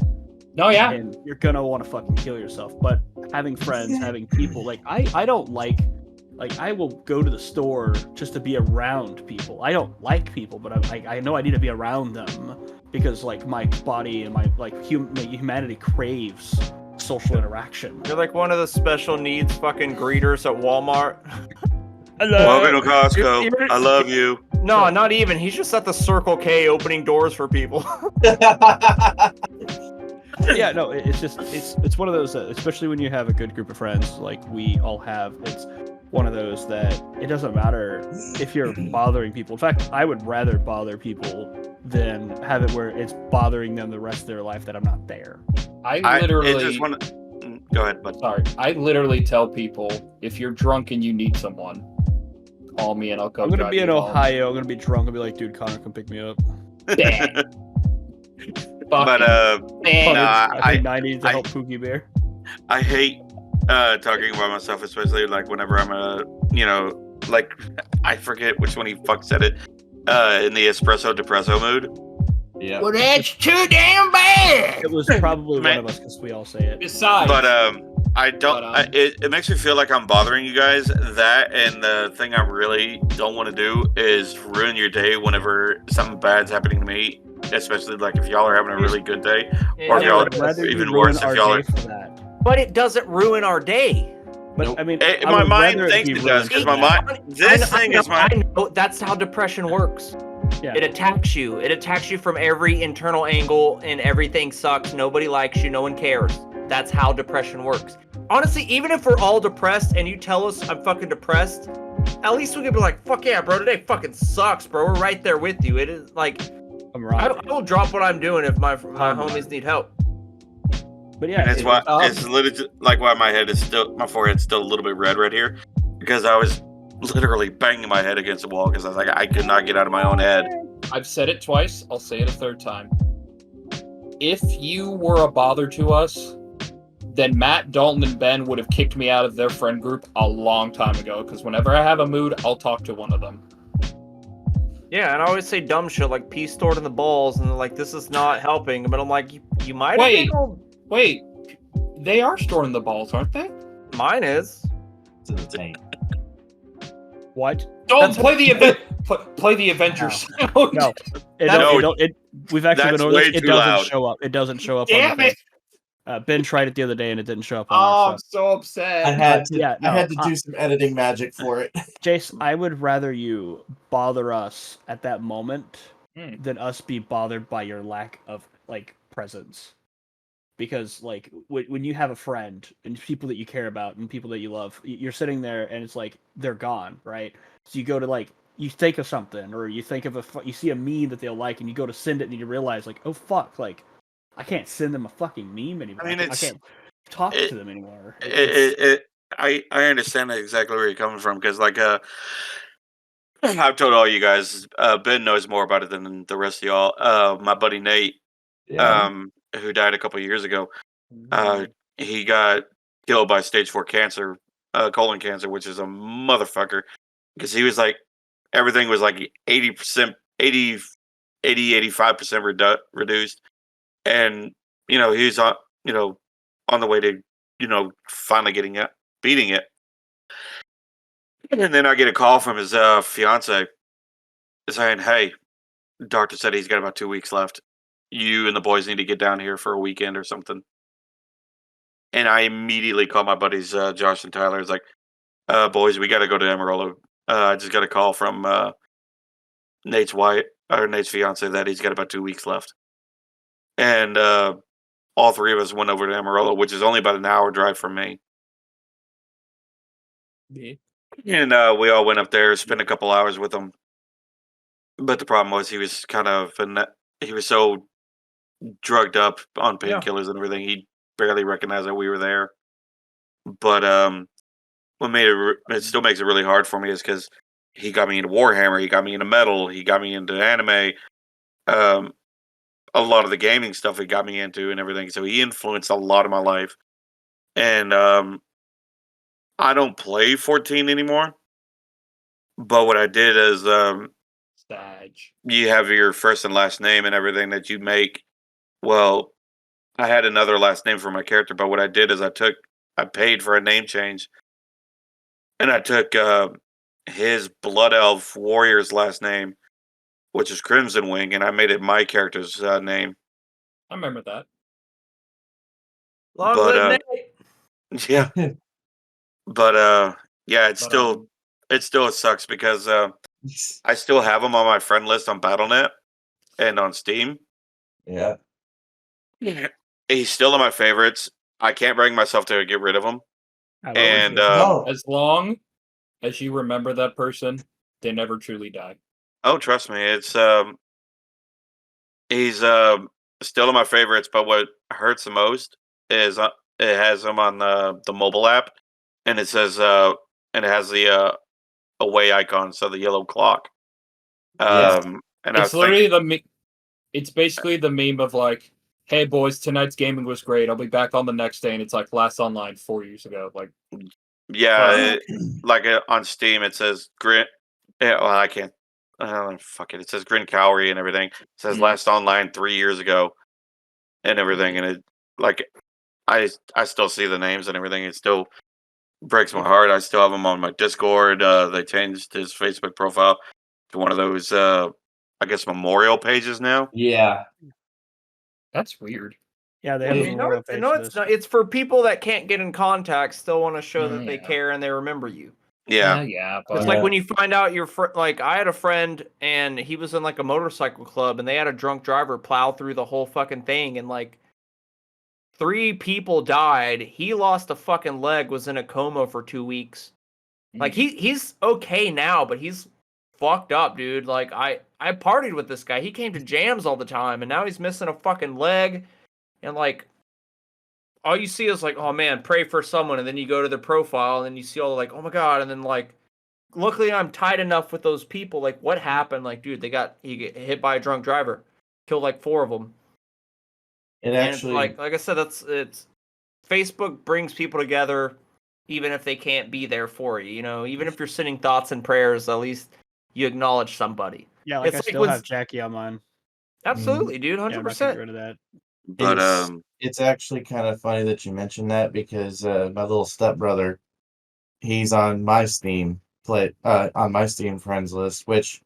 [SPEAKER 1] no, yeah.
[SPEAKER 5] And you're gonna want to fucking kill yourself. But having friends, having people, like I don't like I will go to the store just to be around people. I don't like people, but I know I need to be around them because like my body and my humanity craves social interaction.
[SPEAKER 3] You're like one of the special needs fucking greeters at Walmart.
[SPEAKER 4] Welcome to Costco.
[SPEAKER 3] You're-
[SPEAKER 4] I love you.
[SPEAKER 3] No, not even. He's just at the Circle K opening doors for people.
[SPEAKER 5] Yeah, no, it's just it's one of those, especially when you have a good group of friends like we all have. It's one of those that it doesn't matter if you're bothering people. In fact, I would rather bother people than have it where it's bothering them the rest of their life that I'm not there.
[SPEAKER 1] I literally.
[SPEAKER 4] Go ahead, bud.
[SPEAKER 1] Sorry, I literally tell people if you're drunk and you need someone, call me and I'll come.
[SPEAKER 5] I'm gonna
[SPEAKER 1] drive
[SPEAKER 5] be in
[SPEAKER 1] you home.
[SPEAKER 5] Ohio. I'm gonna be drunk. I'll be like, dude, Connor, come pick me up.
[SPEAKER 1] Damn.
[SPEAKER 4] But
[SPEAKER 1] Man.
[SPEAKER 4] Nah,
[SPEAKER 5] I think 90s to
[SPEAKER 4] I-
[SPEAKER 5] help Pookie Bear.
[SPEAKER 4] I hate talking about myself, especially like whenever I'm like I forget which one he fuck said it in the espresso depresso mood.
[SPEAKER 2] Yeah.
[SPEAKER 3] Well, that's too damn bad.
[SPEAKER 5] It was probably one
[SPEAKER 4] Man.
[SPEAKER 5] of us because we all say it.
[SPEAKER 1] Besides,
[SPEAKER 4] But I don't.
[SPEAKER 1] But,
[SPEAKER 4] it makes me feel like I'm bothering you guys. That and the thing I really don't want to do is ruin your day whenever something bad's happening to me. Especially like if y'all are having a really good day, or if
[SPEAKER 5] I
[SPEAKER 4] y'all
[SPEAKER 5] would rather
[SPEAKER 4] are
[SPEAKER 5] you
[SPEAKER 4] even
[SPEAKER 5] ruin
[SPEAKER 4] worse if
[SPEAKER 5] our
[SPEAKER 4] y'all
[SPEAKER 5] day
[SPEAKER 4] are.
[SPEAKER 5] for that.
[SPEAKER 3] But it doesn't ruin our day.
[SPEAKER 5] But
[SPEAKER 2] Nope.
[SPEAKER 5] I mean,
[SPEAKER 4] Eh,
[SPEAKER 5] I
[SPEAKER 4] my
[SPEAKER 5] would
[SPEAKER 4] mind
[SPEAKER 5] rather
[SPEAKER 4] thinks
[SPEAKER 5] be
[SPEAKER 4] it does
[SPEAKER 5] ruined
[SPEAKER 4] because
[SPEAKER 5] for
[SPEAKER 4] my
[SPEAKER 5] that.
[SPEAKER 4] mind. This thing is my.
[SPEAKER 3] I know that's how depression works.
[SPEAKER 5] Yeah.
[SPEAKER 3] It attacks you. It attacks you from every internal angle, and everything sucks. Nobody likes you. No one cares. That's how depression works. Honestly, even if we're all depressed and you tell us I'm fucking depressed, at least we can be like, fuck yeah, bro, today fucking sucks, bro. We're right there with you. It is like,
[SPEAKER 5] I'm
[SPEAKER 3] I
[SPEAKER 5] right.
[SPEAKER 3] will drop what I'm doing if my
[SPEAKER 5] I'm
[SPEAKER 3] homies need help.
[SPEAKER 5] But yeah,
[SPEAKER 4] And it's
[SPEAKER 5] it-
[SPEAKER 4] why it's literally like why my forehead's still a little bit red right here, because I was literally banging my head against the wall because I was like I could not get out of my own head.
[SPEAKER 1] I've said it twice. I'll say it a third time. If you were a bother to us, then Matt, Dalton, and Ben would have kicked me out of their friend group a long time ago. Because whenever I have a mood, I'll talk to one of them.
[SPEAKER 3] Yeah, and I always say dumb shit like pee stored in the balls, and they're like, this is not helping. But I'm like, you might have
[SPEAKER 1] Wait.
[SPEAKER 3] been old.
[SPEAKER 1] Wait, they are storing the balls, aren't they?
[SPEAKER 3] Mine is.
[SPEAKER 2] It's in the tank.
[SPEAKER 5] what?
[SPEAKER 1] Don't
[SPEAKER 3] That's
[SPEAKER 1] play the event. Play the Avengers sound.
[SPEAKER 5] No, it
[SPEAKER 3] That's-
[SPEAKER 5] don't, we've actually
[SPEAKER 4] That's
[SPEAKER 5] been over this.
[SPEAKER 4] way
[SPEAKER 5] It
[SPEAKER 4] too
[SPEAKER 5] doesn't
[SPEAKER 4] loud.
[SPEAKER 5] show up. It doesn't show up.
[SPEAKER 1] Damn
[SPEAKER 5] on the
[SPEAKER 1] it!
[SPEAKER 5] thing. Ben tried it the other day and it didn't show up on
[SPEAKER 1] Oh,
[SPEAKER 5] our
[SPEAKER 1] I'm
[SPEAKER 5] stuff.
[SPEAKER 1] so upset.
[SPEAKER 2] I had to.
[SPEAKER 5] yeah,
[SPEAKER 2] I had
[SPEAKER 5] no,
[SPEAKER 2] to do some editing magic for it.
[SPEAKER 5] Jace, I would rather you bother us at that moment
[SPEAKER 1] Hmm.
[SPEAKER 5] than us be bothered by your lack of like presence. Because like when you have a friend and people that you care about and people that you love, you're sitting there and it's like they're gone, right? So you go to like you think of something or you think of you see a meme that they'll like and you go to send it and you realize like, oh fuck, like I can't send them a fucking meme anymore.
[SPEAKER 4] I mean,
[SPEAKER 5] I
[SPEAKER 4] it's-
[SPEAKER 5] can't talk
[SPEAKER 4] it-
[SPEAKER 5] to them anymore.
[SPEAKER 4] I understand exactly where you're coming from because like I've told all you guys. Ben knows more about it than the rest of y'all. My buddy Nate, who died a couple years ago, he got killed by stage 4 cancer, colon cancer, which is a motherfucker. Because he was like, everything was like 80%, 85% reduced. And, he's on, on the way to, finally beating it. And then I get a call from his fiance saying, hey, doctor said he's got about 2 weeks left. You and the boys need to get down here for a weekend or something. And I immediately called my buddies Josh and Tyler. It's like, boys, we got to go to Amarillo. I just got a call from Nate's fiance that he's got about 2 weeks left. And all three of us went over to Amarillo, which is only about an hour drive from me. And we all went up there, spent a couple hours with him. But the problem was he was he was so drugged up on painkillers and everything. barely recognize that we were there. But what made it still makes it really hard for me is because he got me into Warhammer, he got me into metal, he got me into anime, a lot of the gaming stuff he got me into and everything. So he influenced a lot of my life. And I don't play 14 anymore. But what I did is
[SPEAKER 1] Stage.
[SPEAKER 4] you have your first and last name and everything that you make. Well, I had another last name for my character, but what I did is I paid for a name change, and I took his Blood Elf warrior's last name, which is Crimson Wing, and I made it my character's name.
[SPEAKER 1] I remember that.
[SPEAKER 3] Long
[SPEAKER 4] But
[SPEAKER 3] live Nate.
[SPEAKER 4] yeah, but yeah,
[SPEAKER 1] But,
[SPEAKER 4] it still sucks because I still have him on my friend list on BattleNet and on Steam.
[SPEAKER 2] Yeah.
[SPEAKER 4] He's still in my favorites. I can't bring myself to get rid of him.
[SPEAKER 5] I love
[SPEAKER 4] And
[SPEAKER 5] it.
[SPEAKER 2] No.
[SPEAKER 1] as long as you remember that person, they never truly die.
[SPEAKER 4] oh, trust me, it's he's still in my favorites. But what hurts the most is it has him on the mobile app, and it says and it has the away icon, so the yellow clock.
[SPEAKER 2] Yeah.
[SPEAKER 4] And I
[SPEAKER 1] It's
[SPEAKER 4] was
[SPEAKER 1] literally it's basically the meme of like, hey boys, tonight's gaming was great. I'll be back on the next day, and it's like last online 4 years ago. Like,
[SPEAKER 4] yeah, on Steam it says Grin. Yeah, well, I can't. Fuck it. It says Grin Cowrie and everything. It says last online 3 years ago, and everything. And it like I still see the names and everything. It still breaks my heart. I still have him on my Discord. They changed his Facebook profile to one of those I guess memorial pages now.
[SPEAKER 2] Yeah.
[SPEAKER 1] that's weird.
[SPEAKER 5] Yeah, they have
[SPEAKER 2] Yeah.
[SPEAKER 5] a
[SPEAKER 3] No,
[SPEAKER 5] memorial
[SPEAKER 3] it's,
[SPEAKER 5] page
[SPEAKER 3] no,
[SPEAKER 5] for
[SPEAKER 3] it's
[SPEAKER 5] this.
[SPEAKER 3] not. It's for people that can't get in contact, still want to show that they
[SPEAKER 1] Yeah.
[SPEAKER 3] care and they remember you.
[SPEAKER 4] Yeah.
[SPEAKER 1] Yeah,
[SPEAKER 3] It's
[SPEAKER 1] but
[SPEAKER 3] like when you find out your like I had a friend and he was in like a motorcycle club and they had a drunk driver plow through the whole fucking thing and like 3 people died. He lost a fucking leg, was in a coma for 2 weeks. Like he's okay now, but he's fucked up, dude. Like I partied with this guy. He came to jams all the time and now he's missing a fucking leg and like all you see is like, oh man, pray for someone, and then you go to their profile and then you see all like, oh my god, and then like luckily I'm tight enough with those people. Like, what happened? Like, dude, he get hit by a drunk driver, killed like 4 of them.
[SPEAKER 2] It
[SPEAKER 3] And
[SPEAKER 2] actually
[SPEAKER 3] it's like I said, it's Facebook brings people together, even if they can't be there for you. You know, even if you're sending thoughts and prayers, at least you acknowledge somebody.
[SPEAKER 5] Yeah, like
[SPEAKER 3] It's
[SPEAKER 5] I
[SPEAKER 3] like
[SPEAKER 5] still
[SPEAKER 3] when-
[SPEAKER 5] have Jackie on mine.
[SPEAKER 3] Absolutely, dude,
[SPEAKER 5] Yeah, I'm not
[SPEAKER 3] 100%.
[SPEAKER 5] getting rid of that.
[SPEAKER 4] But
[SPEAKER 2] it's actually kind of funny that you mentioned that because my little stepbrother, he's on my Steam on my Steam friends list, which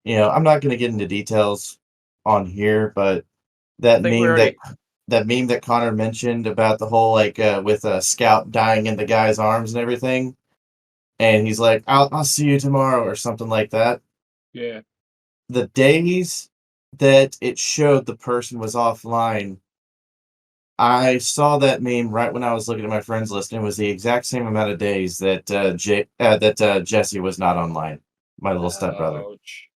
[SPEAKER 2] I'm not going to get into details on here, but that
[SPEAKER 3] think we
[SPEAKER 2] meme
[SPEAKER 3] already-
[SPEAKER 2] that meme that Connor mentioned about the whole like with a scout dying in the guy's arms and everything, and he's like, "I'll see you tomorrow" or something like that.
[SPEAKER 1] yeah,
[SPEAKER 2] The days that it showed the person was offline, I saw that meme right when I was looking at my friends list, and it was the exact same amount of days that Jesse was not online, my little stepbrother.
[SPEAKER 1] ouch.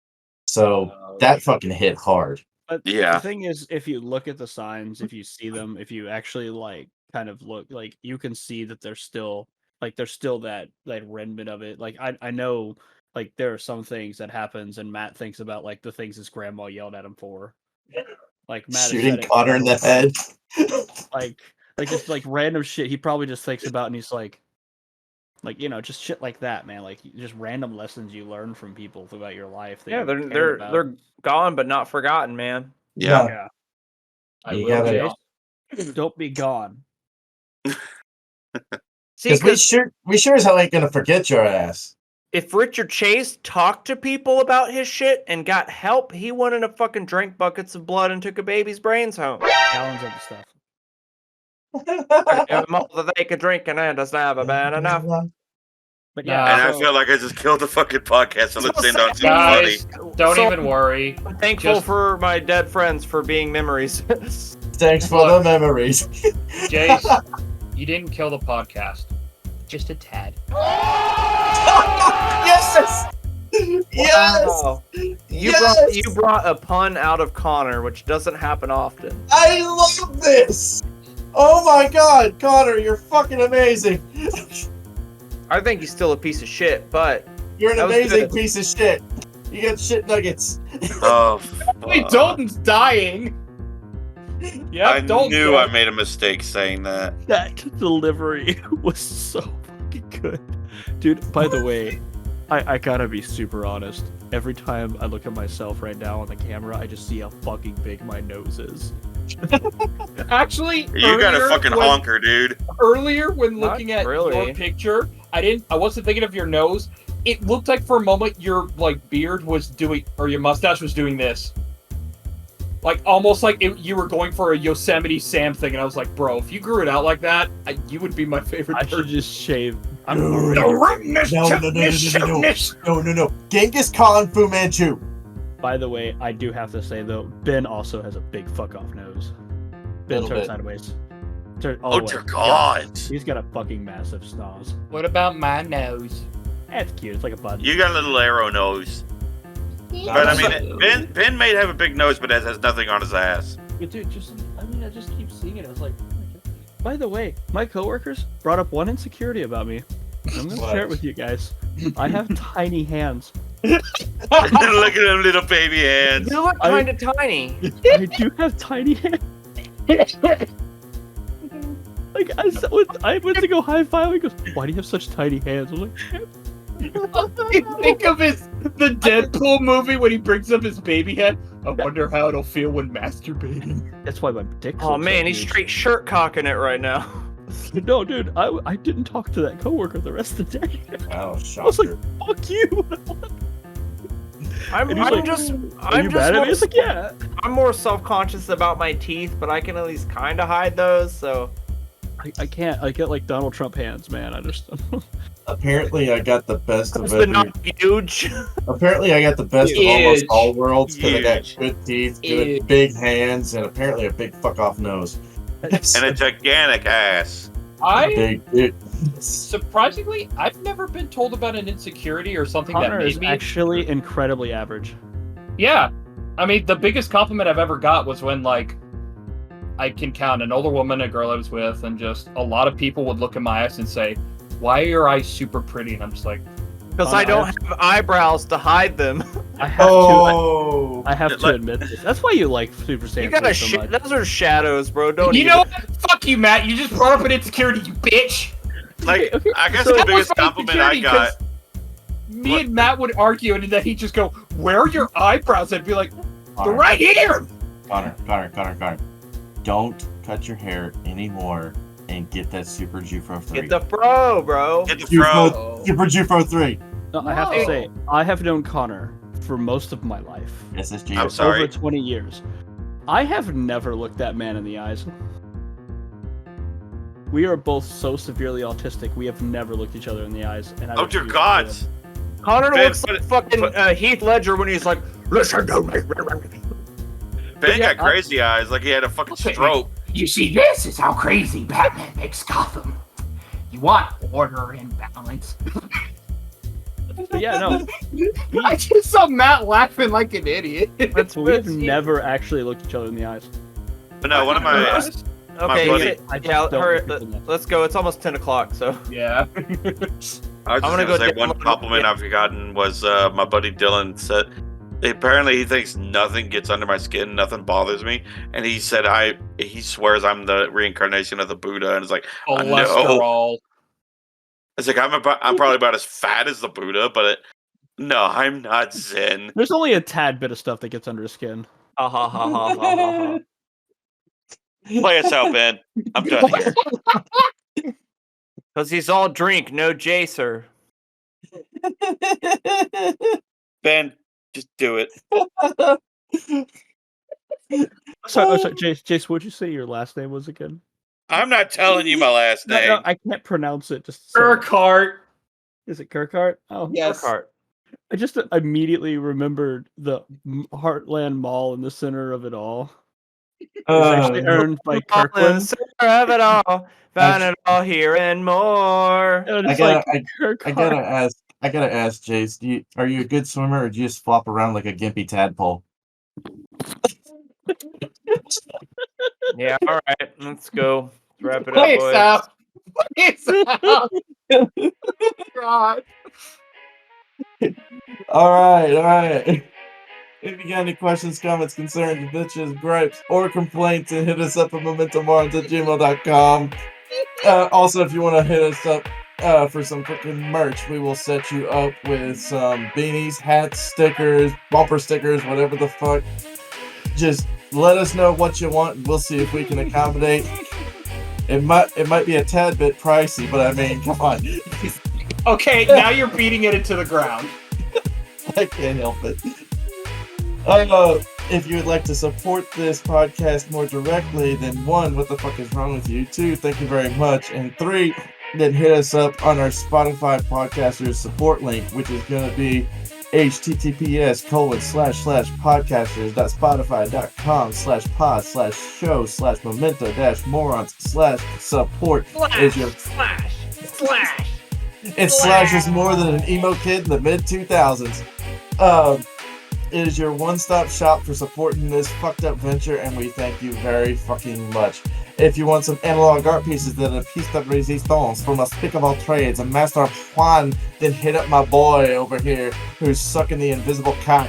[SPEAKER 2] So that fucking hit hard.
[SPEAKER 5] But
[SPEAKER 4] Yeah.
[SPEAKER 5] the thing is, if you look at the signs, if you see them, if you actually like kind of look, like you can see that there's still that remnant of it. Like I know like there are some things that happens and Matt thinks about like the things his grandma yelled at him for. Like Matt has
[SPEAKER 2] Shooting
[SPEAKER 5] said it
[SPEAKER 2] Connor in the head.
[SPEAKER 5] like just like random shit he probably just thinks about and he's like just shit like that, man. Like just random lessons you learn from people throughout your life. That
[SPEAKER 3] Yeah,
[SPEAKER 5] you
[SPEAKER 3] they're
[SPEAKER 5] cared about.
[SPEAKER 3] they're gone but not forgotten, man.
[SPEAKER 4] yeah.
[SPEAKER 5] Yeah.
[SPEAKER 1] I
[SPEAKER 2] You
[SPEAKER 1] will
[SPEAKER 2] gotta-
[SPEAKER 1] be
[SPEAKER 5] Jase, don't be gone.
[SPEAKER 3] See,
[SPEAKER 2] Because we sure as hell ain't gonna forget your ass.
[SPEAKER 3] if Richard Chase talked to people about his shit and got help, he wouldn't have fucking drank buckets of blood and took a baby's brains home.
[SPEAKER 5] Gallons of the stuff.
[SPEAKER 3] Give them all that they could drink and that does not have a bad enough.
[SPEAKER 5] But
[SPEAKER 1] Nah.
[SPEAKER 5] yeah,
[SPEAKER 4] And I
[SPEAKER 5] so-
[SPEAKER 4] feel like I just killed the fucking podcast. So let's end on something
[SPEAKER 1] Guys,
[SPEAKER 4] funny.
[SPEAKER 1] don't
[SPEAKER 3] So-
[SPEAKER 1] even worry.
[SPEAKER 3] I'm thankful
[SPEAKER 1] Just-
[SPEAKER 3] for my dead friends for being memories.
[SPEAKER 2] Thanks for the memories.
[SPEAKER 1] Jase, you didn't kill the podcast. Just a tad.
[SPEAKER 2] Yes! Yes!
[SPEAKER 3] Wow.
[SPEAKER 2] Yes!
[SPEAKER 3] You brought a pun out of Connor, which doesn't happen often.
[SPEAKER 2] I love this! Oh my God, Connor, you're fucking amazing.
[SPEAKER 3] I think he's still a piece of shit, but
[SPEAKER 2] You're an
[SPEAKER 3] That was
[SPEAKER 2] amazing
[SPEAKER 3] good.
[SPEAKER 2] piece of shit. You got shit nuggets.
[SPEAKER 4] Oh,
[SPEAKER 1] Wait,
[SPEAKER 4] fuck.
[SPEAKER 1] Dalton's dying. Yep,
[SPEAKER 4] I
[SPEAKER 1] Dalton's
[SPEAKER 4] knew
[SPEAKER 1] dead.
[SPEAKER 4] I made a mistake saying that.
[SPEAKER 5] That delivery was so fucking good. Dude, by the way, I gotta be super honest. Every time I look at myself right now on the camera, I just see how fucking big my nose is.
[SPEAKER 1] Actually,
[SPEAKER 4] You got a
[SPEAKER 1] earlier
[SPEAKER 4] fucking
[SPEAKER 1] when-
[SPEAKER 4] honker, dude.
[SPEAKER 1] Earlier, when
[SPEAKER 3] Not
[SPEAKER 1] looking at
[SPEAKER 3] really.
[SPEAKER 1] your picture, I wasn't thinking of your nose. It looked like for a moment your beard was doing, or your mustache was doing this, like almost like you were going for a Yosemite Sam thing. And I was like, bro, if you grew it out like that, you would be my favorite
[SPEAKER 5] I should
[SPEAKER 1] person.
[SPEAKER 5] just shave. I'm
[SPEAKER 2] No,
[SPEAKER 5] already.
[SPEAKER 2] No. Genghis Khan, Fu Manchu.
[SPEAKER 5] By the way, I do have to say though, Ben also has a big fuck off nose. Ben
[SPEAKER 2] Little
[SPEAKER 5] turn
[SPEAKER 2] bit.
[SPEAKER 5] sideways. Turn all
[SPEAKER 4] Oh
[SPEAKER 5] the way.
[SPEAKER 4] dear God.
[SPEAKER 5] He's got a fucking massive snoz.
[SPEAKER 1] What about my nose?
[SPEAKER 5] That's cute. It's like a bud.
[SPEAKER 4] You got a little arrow nose. But I mean, Ben may have a big nose, but it has nothing on his ass.
[SPEAKER 5] But dude, I just keep seeing it. I was like, oh my God. By the way, my coworkers brought up one insecurity about me. I'm gonna
[SPEAKER 2] What?
[SPEAKER 5] share it with you guys. I have tiny hands.
[SPEAKER 4] Look at them little baby hands.
[SPEAKER 3] you look
[SPEAKER 5] I-
[SPEAKER 3] kind of tiny.
[SPEAKER 5] I do have tiny hands. Like I went to go high five. He goes, "Why do you have such tiny hands?" I'm like,
[SPEAKER 1] Think of the Deadpool movie when he brings up his baby head. I wonder how it'll feel when masturbating.
[SPEAKER 5] "That's why my dick."
[SPEAKER 3] Oh man, he's straight shirt cocking it right now.
[SPEAKER 5] No, dude, I didn't talk to that coworker the rest of the day.
[SPEAKER 2] Oh,
[SPEAKER 5] I was like,
[SPEAKER 2] shocker.
[SPEAKER 5] "Fuck you."
[SPEAKER 3] I'm
[SPEAKER 5] And he's like,
[SPEAKER 3] just
[SPEAKER 5] Are you mad at me? It's like, yeah.
[SPEAKER 3] I'm more self-conscious about my teeth, but I can at least kind of hide those. So
[SPEAKER 5] I can't. I get like Donald Trump hands, man. I just.
[SPEAKER 2] Apparently, I got the best of
[SPEAKER 3] it's the
[SPEAKER 2] every.
[SPEAKER 3] not huge.
[SPEAKER 2] Apparently, I got the best of almost
[SPEAKER 1] Huge.
[SPEAKER 2] all worlds because I got
[SPEAKER 4] Huge.
[SPEAKER 2] good teeth,
[SPEAKER 1] Huge.
[SPEAKER 2] good big hands, and apparently a big fuck off nose.
[SPEAKER 4] And a gigantic ass.
[SPEAKER 1] I
[SPEAKER 2] Big dick.
[SPEAKER 1] surprisingly, I've never been told about an insecurity or something
[SPEAKER 5] Connor
[SPEAKER 1] that
[SPEAKER 5] is
[SPEAKER 1] made me.
[SPEAKER 5] actually incredibly average.
[SPEAKER 1] Yeah, I mean, the biggest compliment I've ever got was when I can count an older woman, a girl I was with, and just a lot of people would look in my eyes and say, "Why are your eyes super pretty?" And I'm just like,
[SPEAKER 3] Because I don't have eyebrows to hide them.
[SPEAKER 5] I have to.
[SPEAKER 2] Oh,
[SPEAKER 5] I have to
[SPEAKER 4] Like-
[SPEAKER 5] admit this. That's why you like Super Saiyan.
[SPEAKER 3] You gotta
[SPEAKER 5] 3 so much.
[SPEAKER 3] those are shadows, bro. Don't
[SPEAKER 1] you
[SPEAKER 3] even-
[SPEAKER 1] know what? Fuck you, Matt. You just brought up an insecurity, you bitch.
[SPEAKER 4] Like,
[SPEAKER 5] Okay,
[SPEAKER 4] I guess
[SPEAKER 1] So
[SPEAKER 4] the
[SPEAKER 1] that
[SPEAKER 4] biggest
[SPEAKER 1] was my
[SPEAKER 4] compliment I
[SPEAKER 1] insecurity,
[SPEAKER 4] got.
[SPEAKER 1] 'cause Me and Matt would argue, and then he'd just go, "Where are your eyebrows?" I'd be like, "They're
[SPEAKER 2] Connor,
[SPEAKER 1] right here."
[SPEAKER 2] Connor. Don't cut your hair anymore and get that Super Jufro 3.
[SPEAKER 3] Get the fro, bro.
[SPEAKER 4] Get the
[SPEAKER 2] Jufro,
[SPEAKER 4] fro.
[SPEAKER 2] Super Jufro 3.
[SPEAKER 5] No, I have to
[SPEAKER 1] No.
[SPEAKER 5] say, I have known Connor for most of my life.
[SPEAKER 2] SSG.
[SPEAKER 4] I'm sorry.
[SPEAKER 5] Over 20 years. I have never looked that man in the eyes. We are both so severely autistic, we have never looked each other in the eyes. And I
[SPEAKER 4] Oh dear
[SPEAKER 5] refuse to
[SPEAKER 4] God.
[SPEAKER 5] do it.
[SPEAKER 3] Connor
[SPEAKER 4] Ben,
[SPEAKER 3] looks like fucking Heath Ledger when he's like, "Listen to me."
[SPEAKER 4] Ben
[SPEAKER 5] Yeah,
[SPEAKER 4] got crazy eyes, like he had a fucking stroke.
[SPEAKER 8] You see, this is how crazy Batman makes Gotham. You want order and balance.
[SPEAKER 5] But yeah, no.
[SPEAKER 1] I just saw Matt laughing like an idiot.
[SPEAKER 5] We've never actually looked each other in the eyes.
[SPEAKER 4] But no, one of my
[SPEAKER 3] Okay,
[SPEAKER 4] buddy-
[SPEAKER 3] yeah,
[SPEAKER 5] I just
[SPEAKER 3] yeah,
[SPEAKER 5] don't
[SPEAKER 3] hurry,
[SPEAKER 5] look at them.
[SPEAKER 3] let's go. It's almost 10 o'clock, so.
[SPEAKER 1] Yeah.
[SPEAKER 4] I was just
[SPEAKER 3] I'm
[SPEAKER 4] gonna
[SPEAKER 3] gonna go
[SPEAKER 4] say
[SPEAKER 3] down
[SPEAKER 4] one
[SPEAKER 3] one-
[SPEAKER 4] compliment
[SPEAKER 3] yeah.
[SPEAKER 4] I've gotten was my buddy Dylan said. Apparently, he thinks nothing gets under my skin, nothing bothers me, and he said he swears I'm the reincarnation of the Buddha, and it's like
[SPEAKER 1] Cholesterol.
[SPEAKER 4] it's like I'm probably about as fat as the Buddha, but no, I'm not Zen.
[SPEAKER 5] There's only a tad bit of stuff that gets under his skin.
[SPEAKER 3] Ha ha ha ha ha ha.
[SPEAKER 4] Play us out, Ben. I'm done here.
[SPEAKER 3] Because he's all drink, no Jaser.
[SPEAKER 4] Ben, just do it.
[SPEAKER 5] Sorry, Jace, what'd you say your last name was again?
[SPEAKER 4] I'm not telling you my last
[SPEAKER 5] No,
[SPEAKER 4] name.
[SPEAKER 5] no, I can't pronounce it. Just say it.
[SPEAKER 1] Urquhart.
[SPEAKER 5] Is it Kirkhart? Oh,
[SPEAKER 1] Yes.
[SPEAKER 3] Burkhart.
[SPEAKER 5] I just immediately remembered the Heartland Mall in the center of it all. It was actually earned by
[SPEAKER 3] All in the
[SPEAKER 5] Kirkland.
[SPEAKER 3] center of it all, found it all here and more.
[SPEAKER 5] And
[SPEAKER 2] I
[SPEAKER 5] it's
[SPEAKER 2] gotta,
[SPEAKER 5] like
[SPEAKER 2] I gotta ask, Jace. Are you a good swimmer, or do you just flop around like a gimpy tadpole?
[SPEAKER 3] Yeah, all right, let's go. Let's wrap it up,
[SPEAKER 1] Please
[SPEAKER 3] boys.
[SPEAKER 1] stop. Please stop. God.
[SPEAKER 2] All right. If you got any questions, comments, concerns, bitches, gripes, or complaints, then hit us up at momentumorons@gmail.com. Also, if you want to hit us up for some freaking merch, we will set you up with some beanies, hats, stickers, bumper stickers, whatever the fuck. Just let us know what you want, and we'll see if we can accommodate. It might be a tad bit pricey, but I mean, come on.
[SPEAKER 1] Okay, now you're beating it into the ground.
[SPEAKER 2] I can't help it. If you would like to support this podcast more directly, then 1, what the fuck is wrong with you? 2, thank you very much. And 3, then hit us up on our Spotify podcasters support link, which is going to be https://podcasters.spotify.com/pod/show/memento-morons/support. It slashes more than an emo kid in the mid-2000s. It is your one-stop shop for supporting this fucked up venture, and we thank you very fucking much. If you want some analog art pieces that are piece de resistance from a speak of all trades, a master of Juan, then hit up my boy over here who's sucking the invisible cock,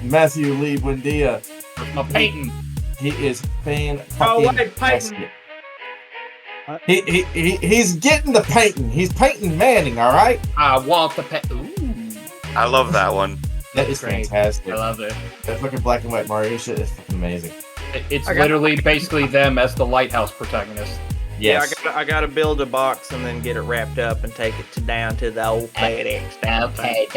[SPEAKER 2] Matthew Lee Buendia.
[SPEAKER 1] My painting.
[SPEAKER 2] He is
[SPEAKER 3] Oh, wait,
[SPEAKER 2] fantastic. He's getting the painting. He's painting Manning, all right?
[SPEAKER 1] I want the pet. Ooh,
[SPEAKER 4] I love that one.
[SPEAKER 2] That is
[SPEAKER 1] great.
[SPEAKER 2] fantastic.
[SPEAKER 1] I love it.
[SPEAKER 2] That fucking black and white Mario shit is fucking amazing.
[SPEAKER 1] It's literally basically them as the lighthouse protagonist.
[SPEAKER 2] Yes.
[SPEAKER 3] Yeah, I gotta build a box and then get it wrapped up and take it down to the old FedEx.
[SPEAKER 9] Okay,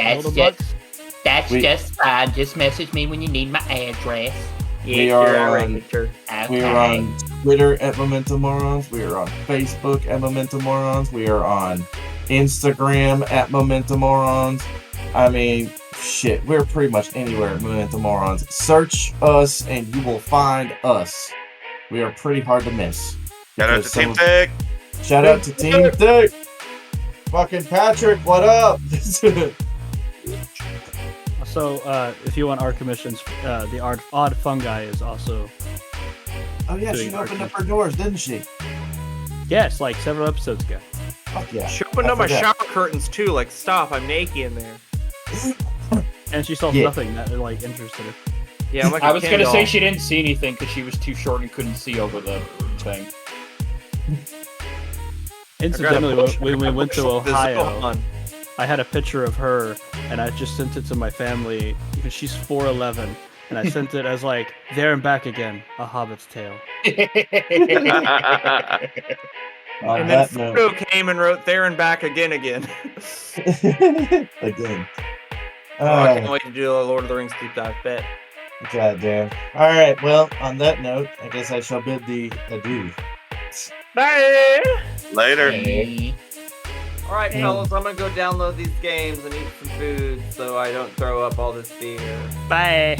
[SPEAKER 9] that's just fine. Just message me when you need my address.
[SPEAKER 2] We are
[SPEAKER 9] Okay.
[SPEAKER 2] We are on Twitter at Momentum Morons. We are on Facebook at Momentum Morons. We are on Instagram at Momentum Morons. I mean, shit, we're pretty much anywhere at Momentum Morons. Search us and you will find us. We are pretty hard to miss.
[SPEAKER 4] Shout out to Team Tech.
[SPEAKER 2] Shout out to Team Tech. Fucking Patrick, what up?
[SPEAKER 5] So, if you want art commissions, the Odd Fungi is also.
[SPEAKER 2] Oh yeah, she opened up her doors, didn't she?
[SPEAKER 5] Yes, like several episodes ago.
[SPEAKER 2] Fuck yeah.
[SPEAKER 3] She opened up my shower curtains too. Like, stop! I'm naked in there.
[SPEAKER 5] And she saw nothing that like interested her.
[SPEAKER 3] Yeah, I'm like
[SPEAKER 1] I was gonna say she didn't see anything because she was too short and couldn't see over the thing.
[SPEAKER 5] Incidentally, when we went to Ohio, I had a picture of her, and I just sent it to my family because she's 4'11", and I sent it as like there and back again, a Hobbit's tale.
[SPEAKER 3] And then Frodo came and wrote there and back again.
[SPEAKER 2] Again.
[SPEAKER 3] I can't wait to do a Lord of the Rings deep dive. Bet.
[SPEAKER 2] God damn. All right. Well, on that note, I guess I shall bid thee adieu.
[SPEAKER 3] Bye.
[SPEAKER 4] Later.
[SPEAKER 9] Hey.
[SPEAKER 3] All right, fellas, I'm gonna go download these games and eat some food so I don't throw up all this beer.
[SPEAKER 5] Bye.